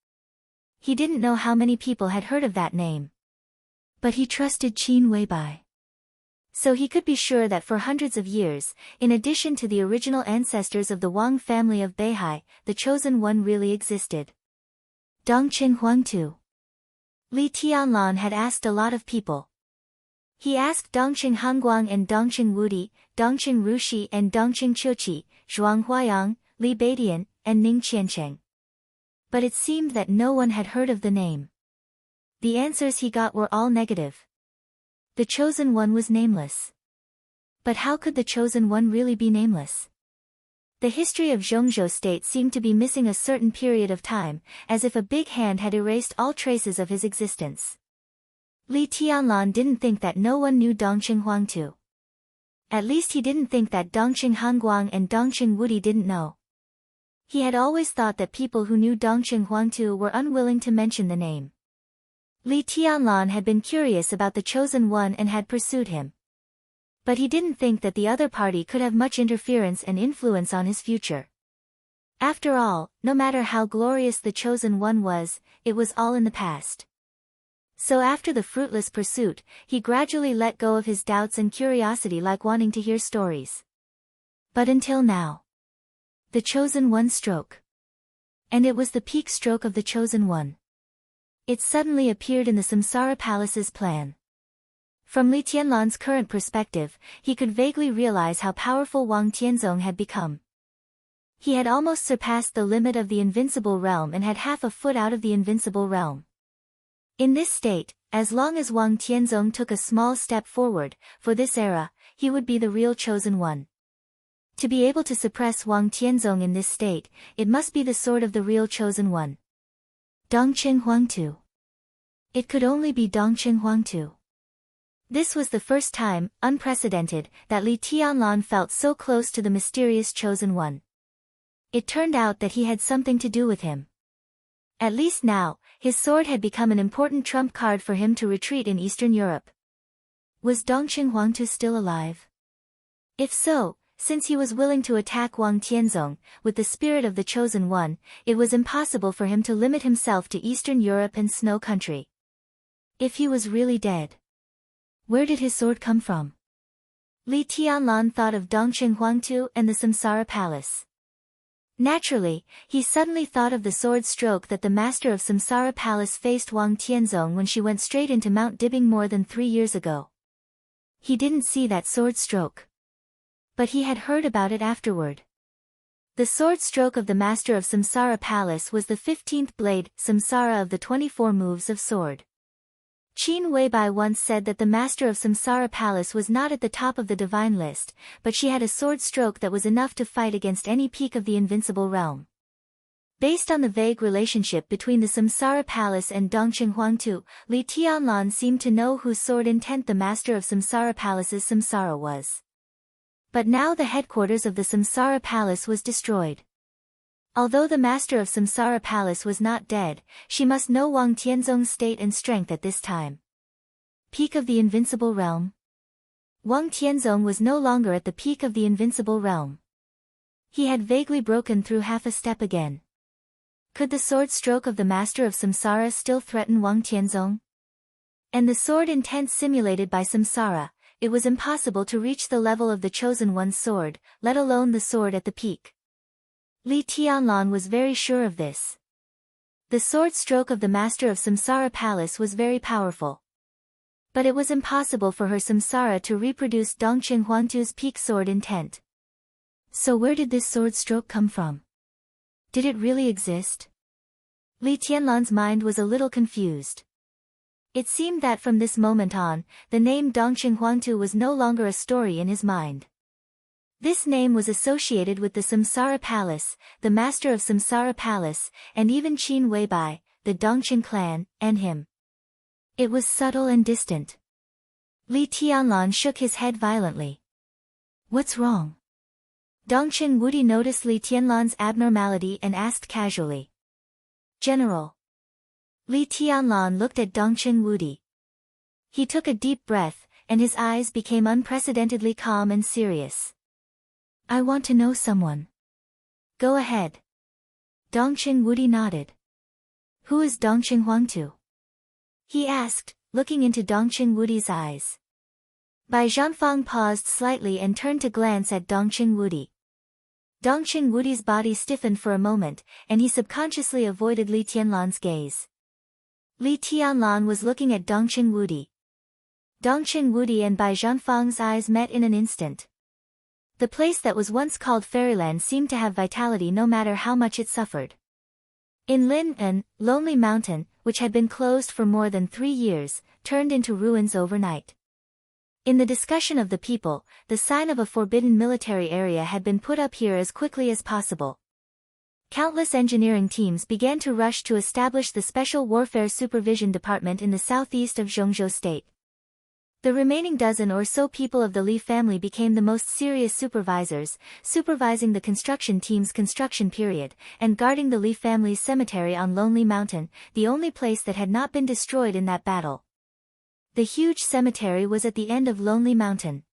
He didn't know how many people had heard of that name. But he trusted Qin Weibai. So he could be sure that for hundreds of years, in addition to the original ancestors of the Wang family of Beihai, the chosen one really existed. Dongqing Huangtu. Li Tianlan had asked a lot of people. He asked Dongqing Hanguang and Dongqing Wudi, Dongqing Rushi and Dongqing Qiuqi, Zhuang Huayang, Li Beidian, and Ning Qiancheng. But it seemed that no one had heard of the name. The answers he got were all negative. The chosen one was nameless. But how could the chosen one really be nameless? The history of Zhongzhou state seemed to be missing a certain period of time, as if a big hand had erased all traces of his existence. Li Tianlan didn't think that no one knew Dongqing Huangtu. At least he didn't think that Dongqing Hanguang and Dongqing Wudi didn't know. He had always thought that people who knew Dongqing Huangtu were unwilling to mention the name. Li Tianlan had been curious about the chosen one and had pursued him. But he didn't think that the other party could have much interference and influence on his future. After all, no matter how glorious the chosen one was, it was all in the past. So after the fruitless pursuit, he gradually let go of his doubts and curiosity, like wanting to hear stories. But until now. The chosen one stroke. And it was the peak stroke of the chosen one. It suddenly appeared in the Samsara Palace's plan. From Li Tianlan's current perspective, he could vaguely realize how powerful Wang Tianzong had become. He had almost surpassed the limit of the invincible realm and had half a foot out of the invincible realm. In this state, as long as Wang Tianzong took a small step forward, for this era, he would be the real chosen one. To be able to suppress Wang Tianzong in this state, it must be the sword of the real chosen one. Dongqing Huangtu. It could only be Dongqing Huangtu. This was the first time, unprecedented, that Li Tianlan felt so close to the mysterious chosen one. It turned out that he had something to do with him. At least now, his sword had become an important trump card for him to retreat in Eastern Europe. Was Dongqing Huangtu still alive? If so, since he was willing to attack Wang Tianzong, with the spirit of the chosen one, it was impossible for him to limit himself to Eastern Europe and Snow Country. If he was really dead, where did his sword come from? Li Tianlan thought of Dongqing Huangtu and the Samsara Palace. Naturally, he suddenly thought of the sword stroke that the master of Samsara Palace faced Wang Tianzong when she went straight into Mount Dibbing more than 3 years ago. He didn't see that sword stroke. But he had heard about it afterward. The sword stroke of the master of Samsara Palace was the 15th blade, Samsara of the 24 moves of sword. Qin Weibai once said that the master of Samsara Palace was not at the top of the divine list, but she had a sword stroke that was enough to fight against any peak of the invincible realm. Based on the vague relationship between the Samsara Palace and Dongqing Huangtu, Li Tianlan seemed to know whose sword intent the master of Samsara Palace's Samsara was. But now the headquarters of the Samsara Palace was destroyed. Although the master of Samsara Palace was not dead, she must know Wang Tianzong's state and strength at this time. Peak of the invincible realm? Wang Tianzong was no longer at the peak of the invincible realm. He had vaguely broken through half a step again. Could the sword stroke of the master of Samsara still threaten Wang Tianzong? And the sword intent simulated by Samsara, it was impossible to reach the level of the chosen one's sword, let alone the sword at the peak. Li Tianlan was very sure of this. The sword stroke of the master of Samsara Palace was very powerful. But it was impossible for her Samsara to reproduce Dongqing Huangtu's peak sword intent. So where did this sword stroke come from? Did it really exist? Li Tianlan's mind was a little confused. It seemed that from this moment on, the name Dongqing Huangtu was no longer a story in his mind. This name was associated with the Samsara Palace, the master of Samsara Palace, and even Qin Weibai, the Dongqing clan, and him. It was subtle and distant. Li Tianlan shook his head violently. What's wrong? Dongqing Wudi noticed Li Tianlan's abnormality and asked casually. General. Li Tianlan looked at Dongqing Wudi. He took a deep breath, and his eyes became unprecedentedly calm and serious. I want to know someone. Go ahead. Dongqing Wudi nodded. Who is Dongqing Huangtu? He asked, looking into Dongqing Wudi's eyes. Bai Zhanfang paused slightly and turned to glance at Dongqing Wudi. Dongqing Wudi's body stiffened for a moment, and he subconsciously avoided Li Tianlan's gaze. Li Tianlan was looking at Dongqing Wudi. Dongqing Wudi and Bai Zhanfang's eyes met in an instant. The place that was once called Fairyland seemed to have vitality no matter how much it suffered. In Lin An, Lonely Mountain, which had been closed for more than 3 years, turned into ruins overnight. In the discussion of the people, the sign of a forbidden military area had been put up here as quickly as possible. Countless engineering teams began to rush to establish the Special Warfare Supervision Department in the southeast of Zhengzhou State. The remaining dozen or so people of the Li family became the most serious supervisors, supervising the construction team's construction period, and guarding the Li family's cemetery on Lonely Mountain, the only place that had not been destroyed in that battle. The huge cemetery was at the end of Lonely Mountain.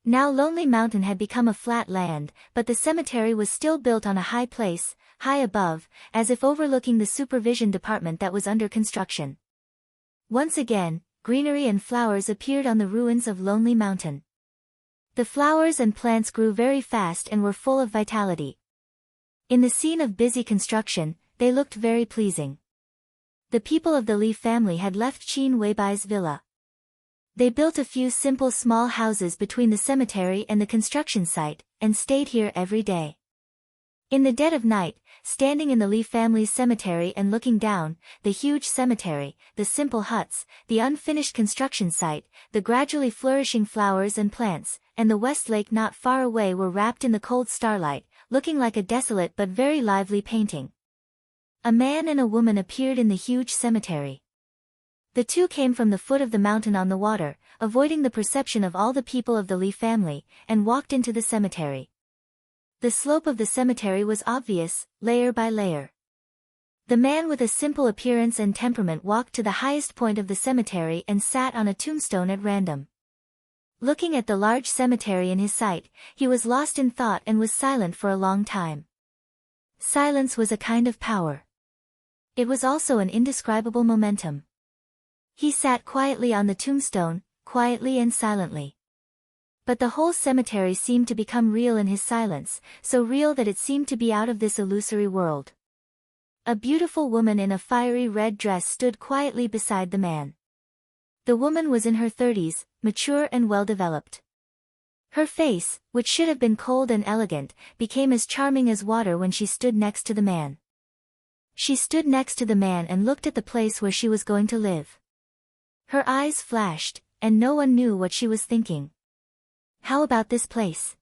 Now Lonely Mountain had become a flat land, but the cemetery was still built on a high place, high above, as if overlooking the supervision department that was under construction. Once again, greenery and flowers appeared on the ruins of Lonely Mountain. The flowers and plants grew very fast and were full of vitality. In the scene of busy construction, they looked very pleasing. The people of the Li family had left Qin Weibai's villa. They built a few simple small houses between the cemetery and the construction site, and stayed here every day. In the dead of night, standing in the Li family's cemetery and looking down, the huge cemetery, the simple huts, the unfinished construction site, the gradually flourishing flowers and plants, and the West Lake not far away were wrapped in the cold starlight, looking like a desolate but very lively painting. A man and a woman appeared in the huge cemetery. The two came from the foot of the mountain on the water, avoiding the perception of all the people of the Li family, and walked into the cemetery. The slope of the cemetery was obvious, layer by layer. The man with a simple appearance and temperament walked to the highest point of the cemetery and sat on a tombstone at random. Looking at the large cemetery in his sight, he was lost in thought and was silent for a long time. Silence was a kind of power. It was also an indescribable momentum. He sat quietly on the tombstone, quietly and silently. But the whole cemetery seemed to become real in his silence, so real that it seemed to be out of this illusory world. A beautiful woman in a fiery red dress stood quietly beside the man. The woman was in her 30s, mature and well-developed. Her face, which should have been cold and elegant, became as charming as water when she stood next to the man. She stood next to the man and looked at the place where she was going to live. Her eyes flashed, and no one knew what she was thinking. How about this place?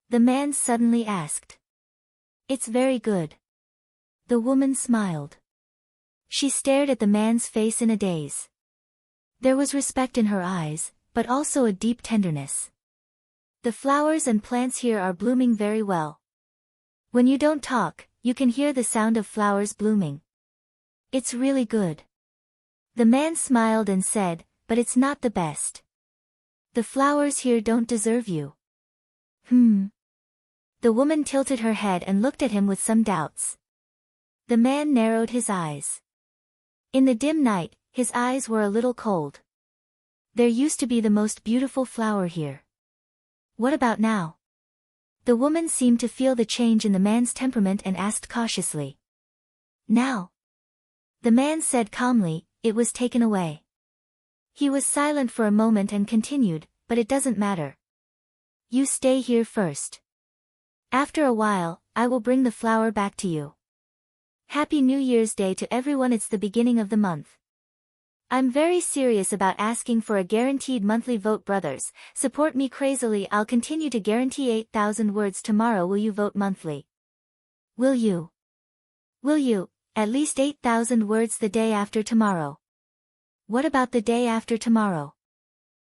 The man suddenly asked. It's very good. The woman smiled. She stared at the man's face in a daze. There was respect in her eyes, but also a deep tenderness. The flowers and plants here are blooming very well. When you don't talk, you can hear the sound of flowers blooming. It's really good. The man smiled and said, but it's not the best. The flowers here don't deserve you. The woman tilted her head and looked at him with some doubts. The man narrowed his eyes. In the dim night, his eyes were a little cold. There used to be the most beautiful flower here. What about now? The woman seemed to feel the change in the man's temperament and asked cautiously. Now? The man said calmly, it was taken away. He was silent for a moment and continued, but it doesn't matter. You stay here first. After a while, I will bring the flower back to you. Happy New Year's Day to everyone. It's the beginning of the month. I'm very serious about asking for a guaranteed monthly vote, brothers. Support me crazily. I'll continue to guarantee 8,000 words tomorrow. Will you vote monthly? Will you? Will you? At least 8,000 words the day after tomorrow. What about the day after tomorrow?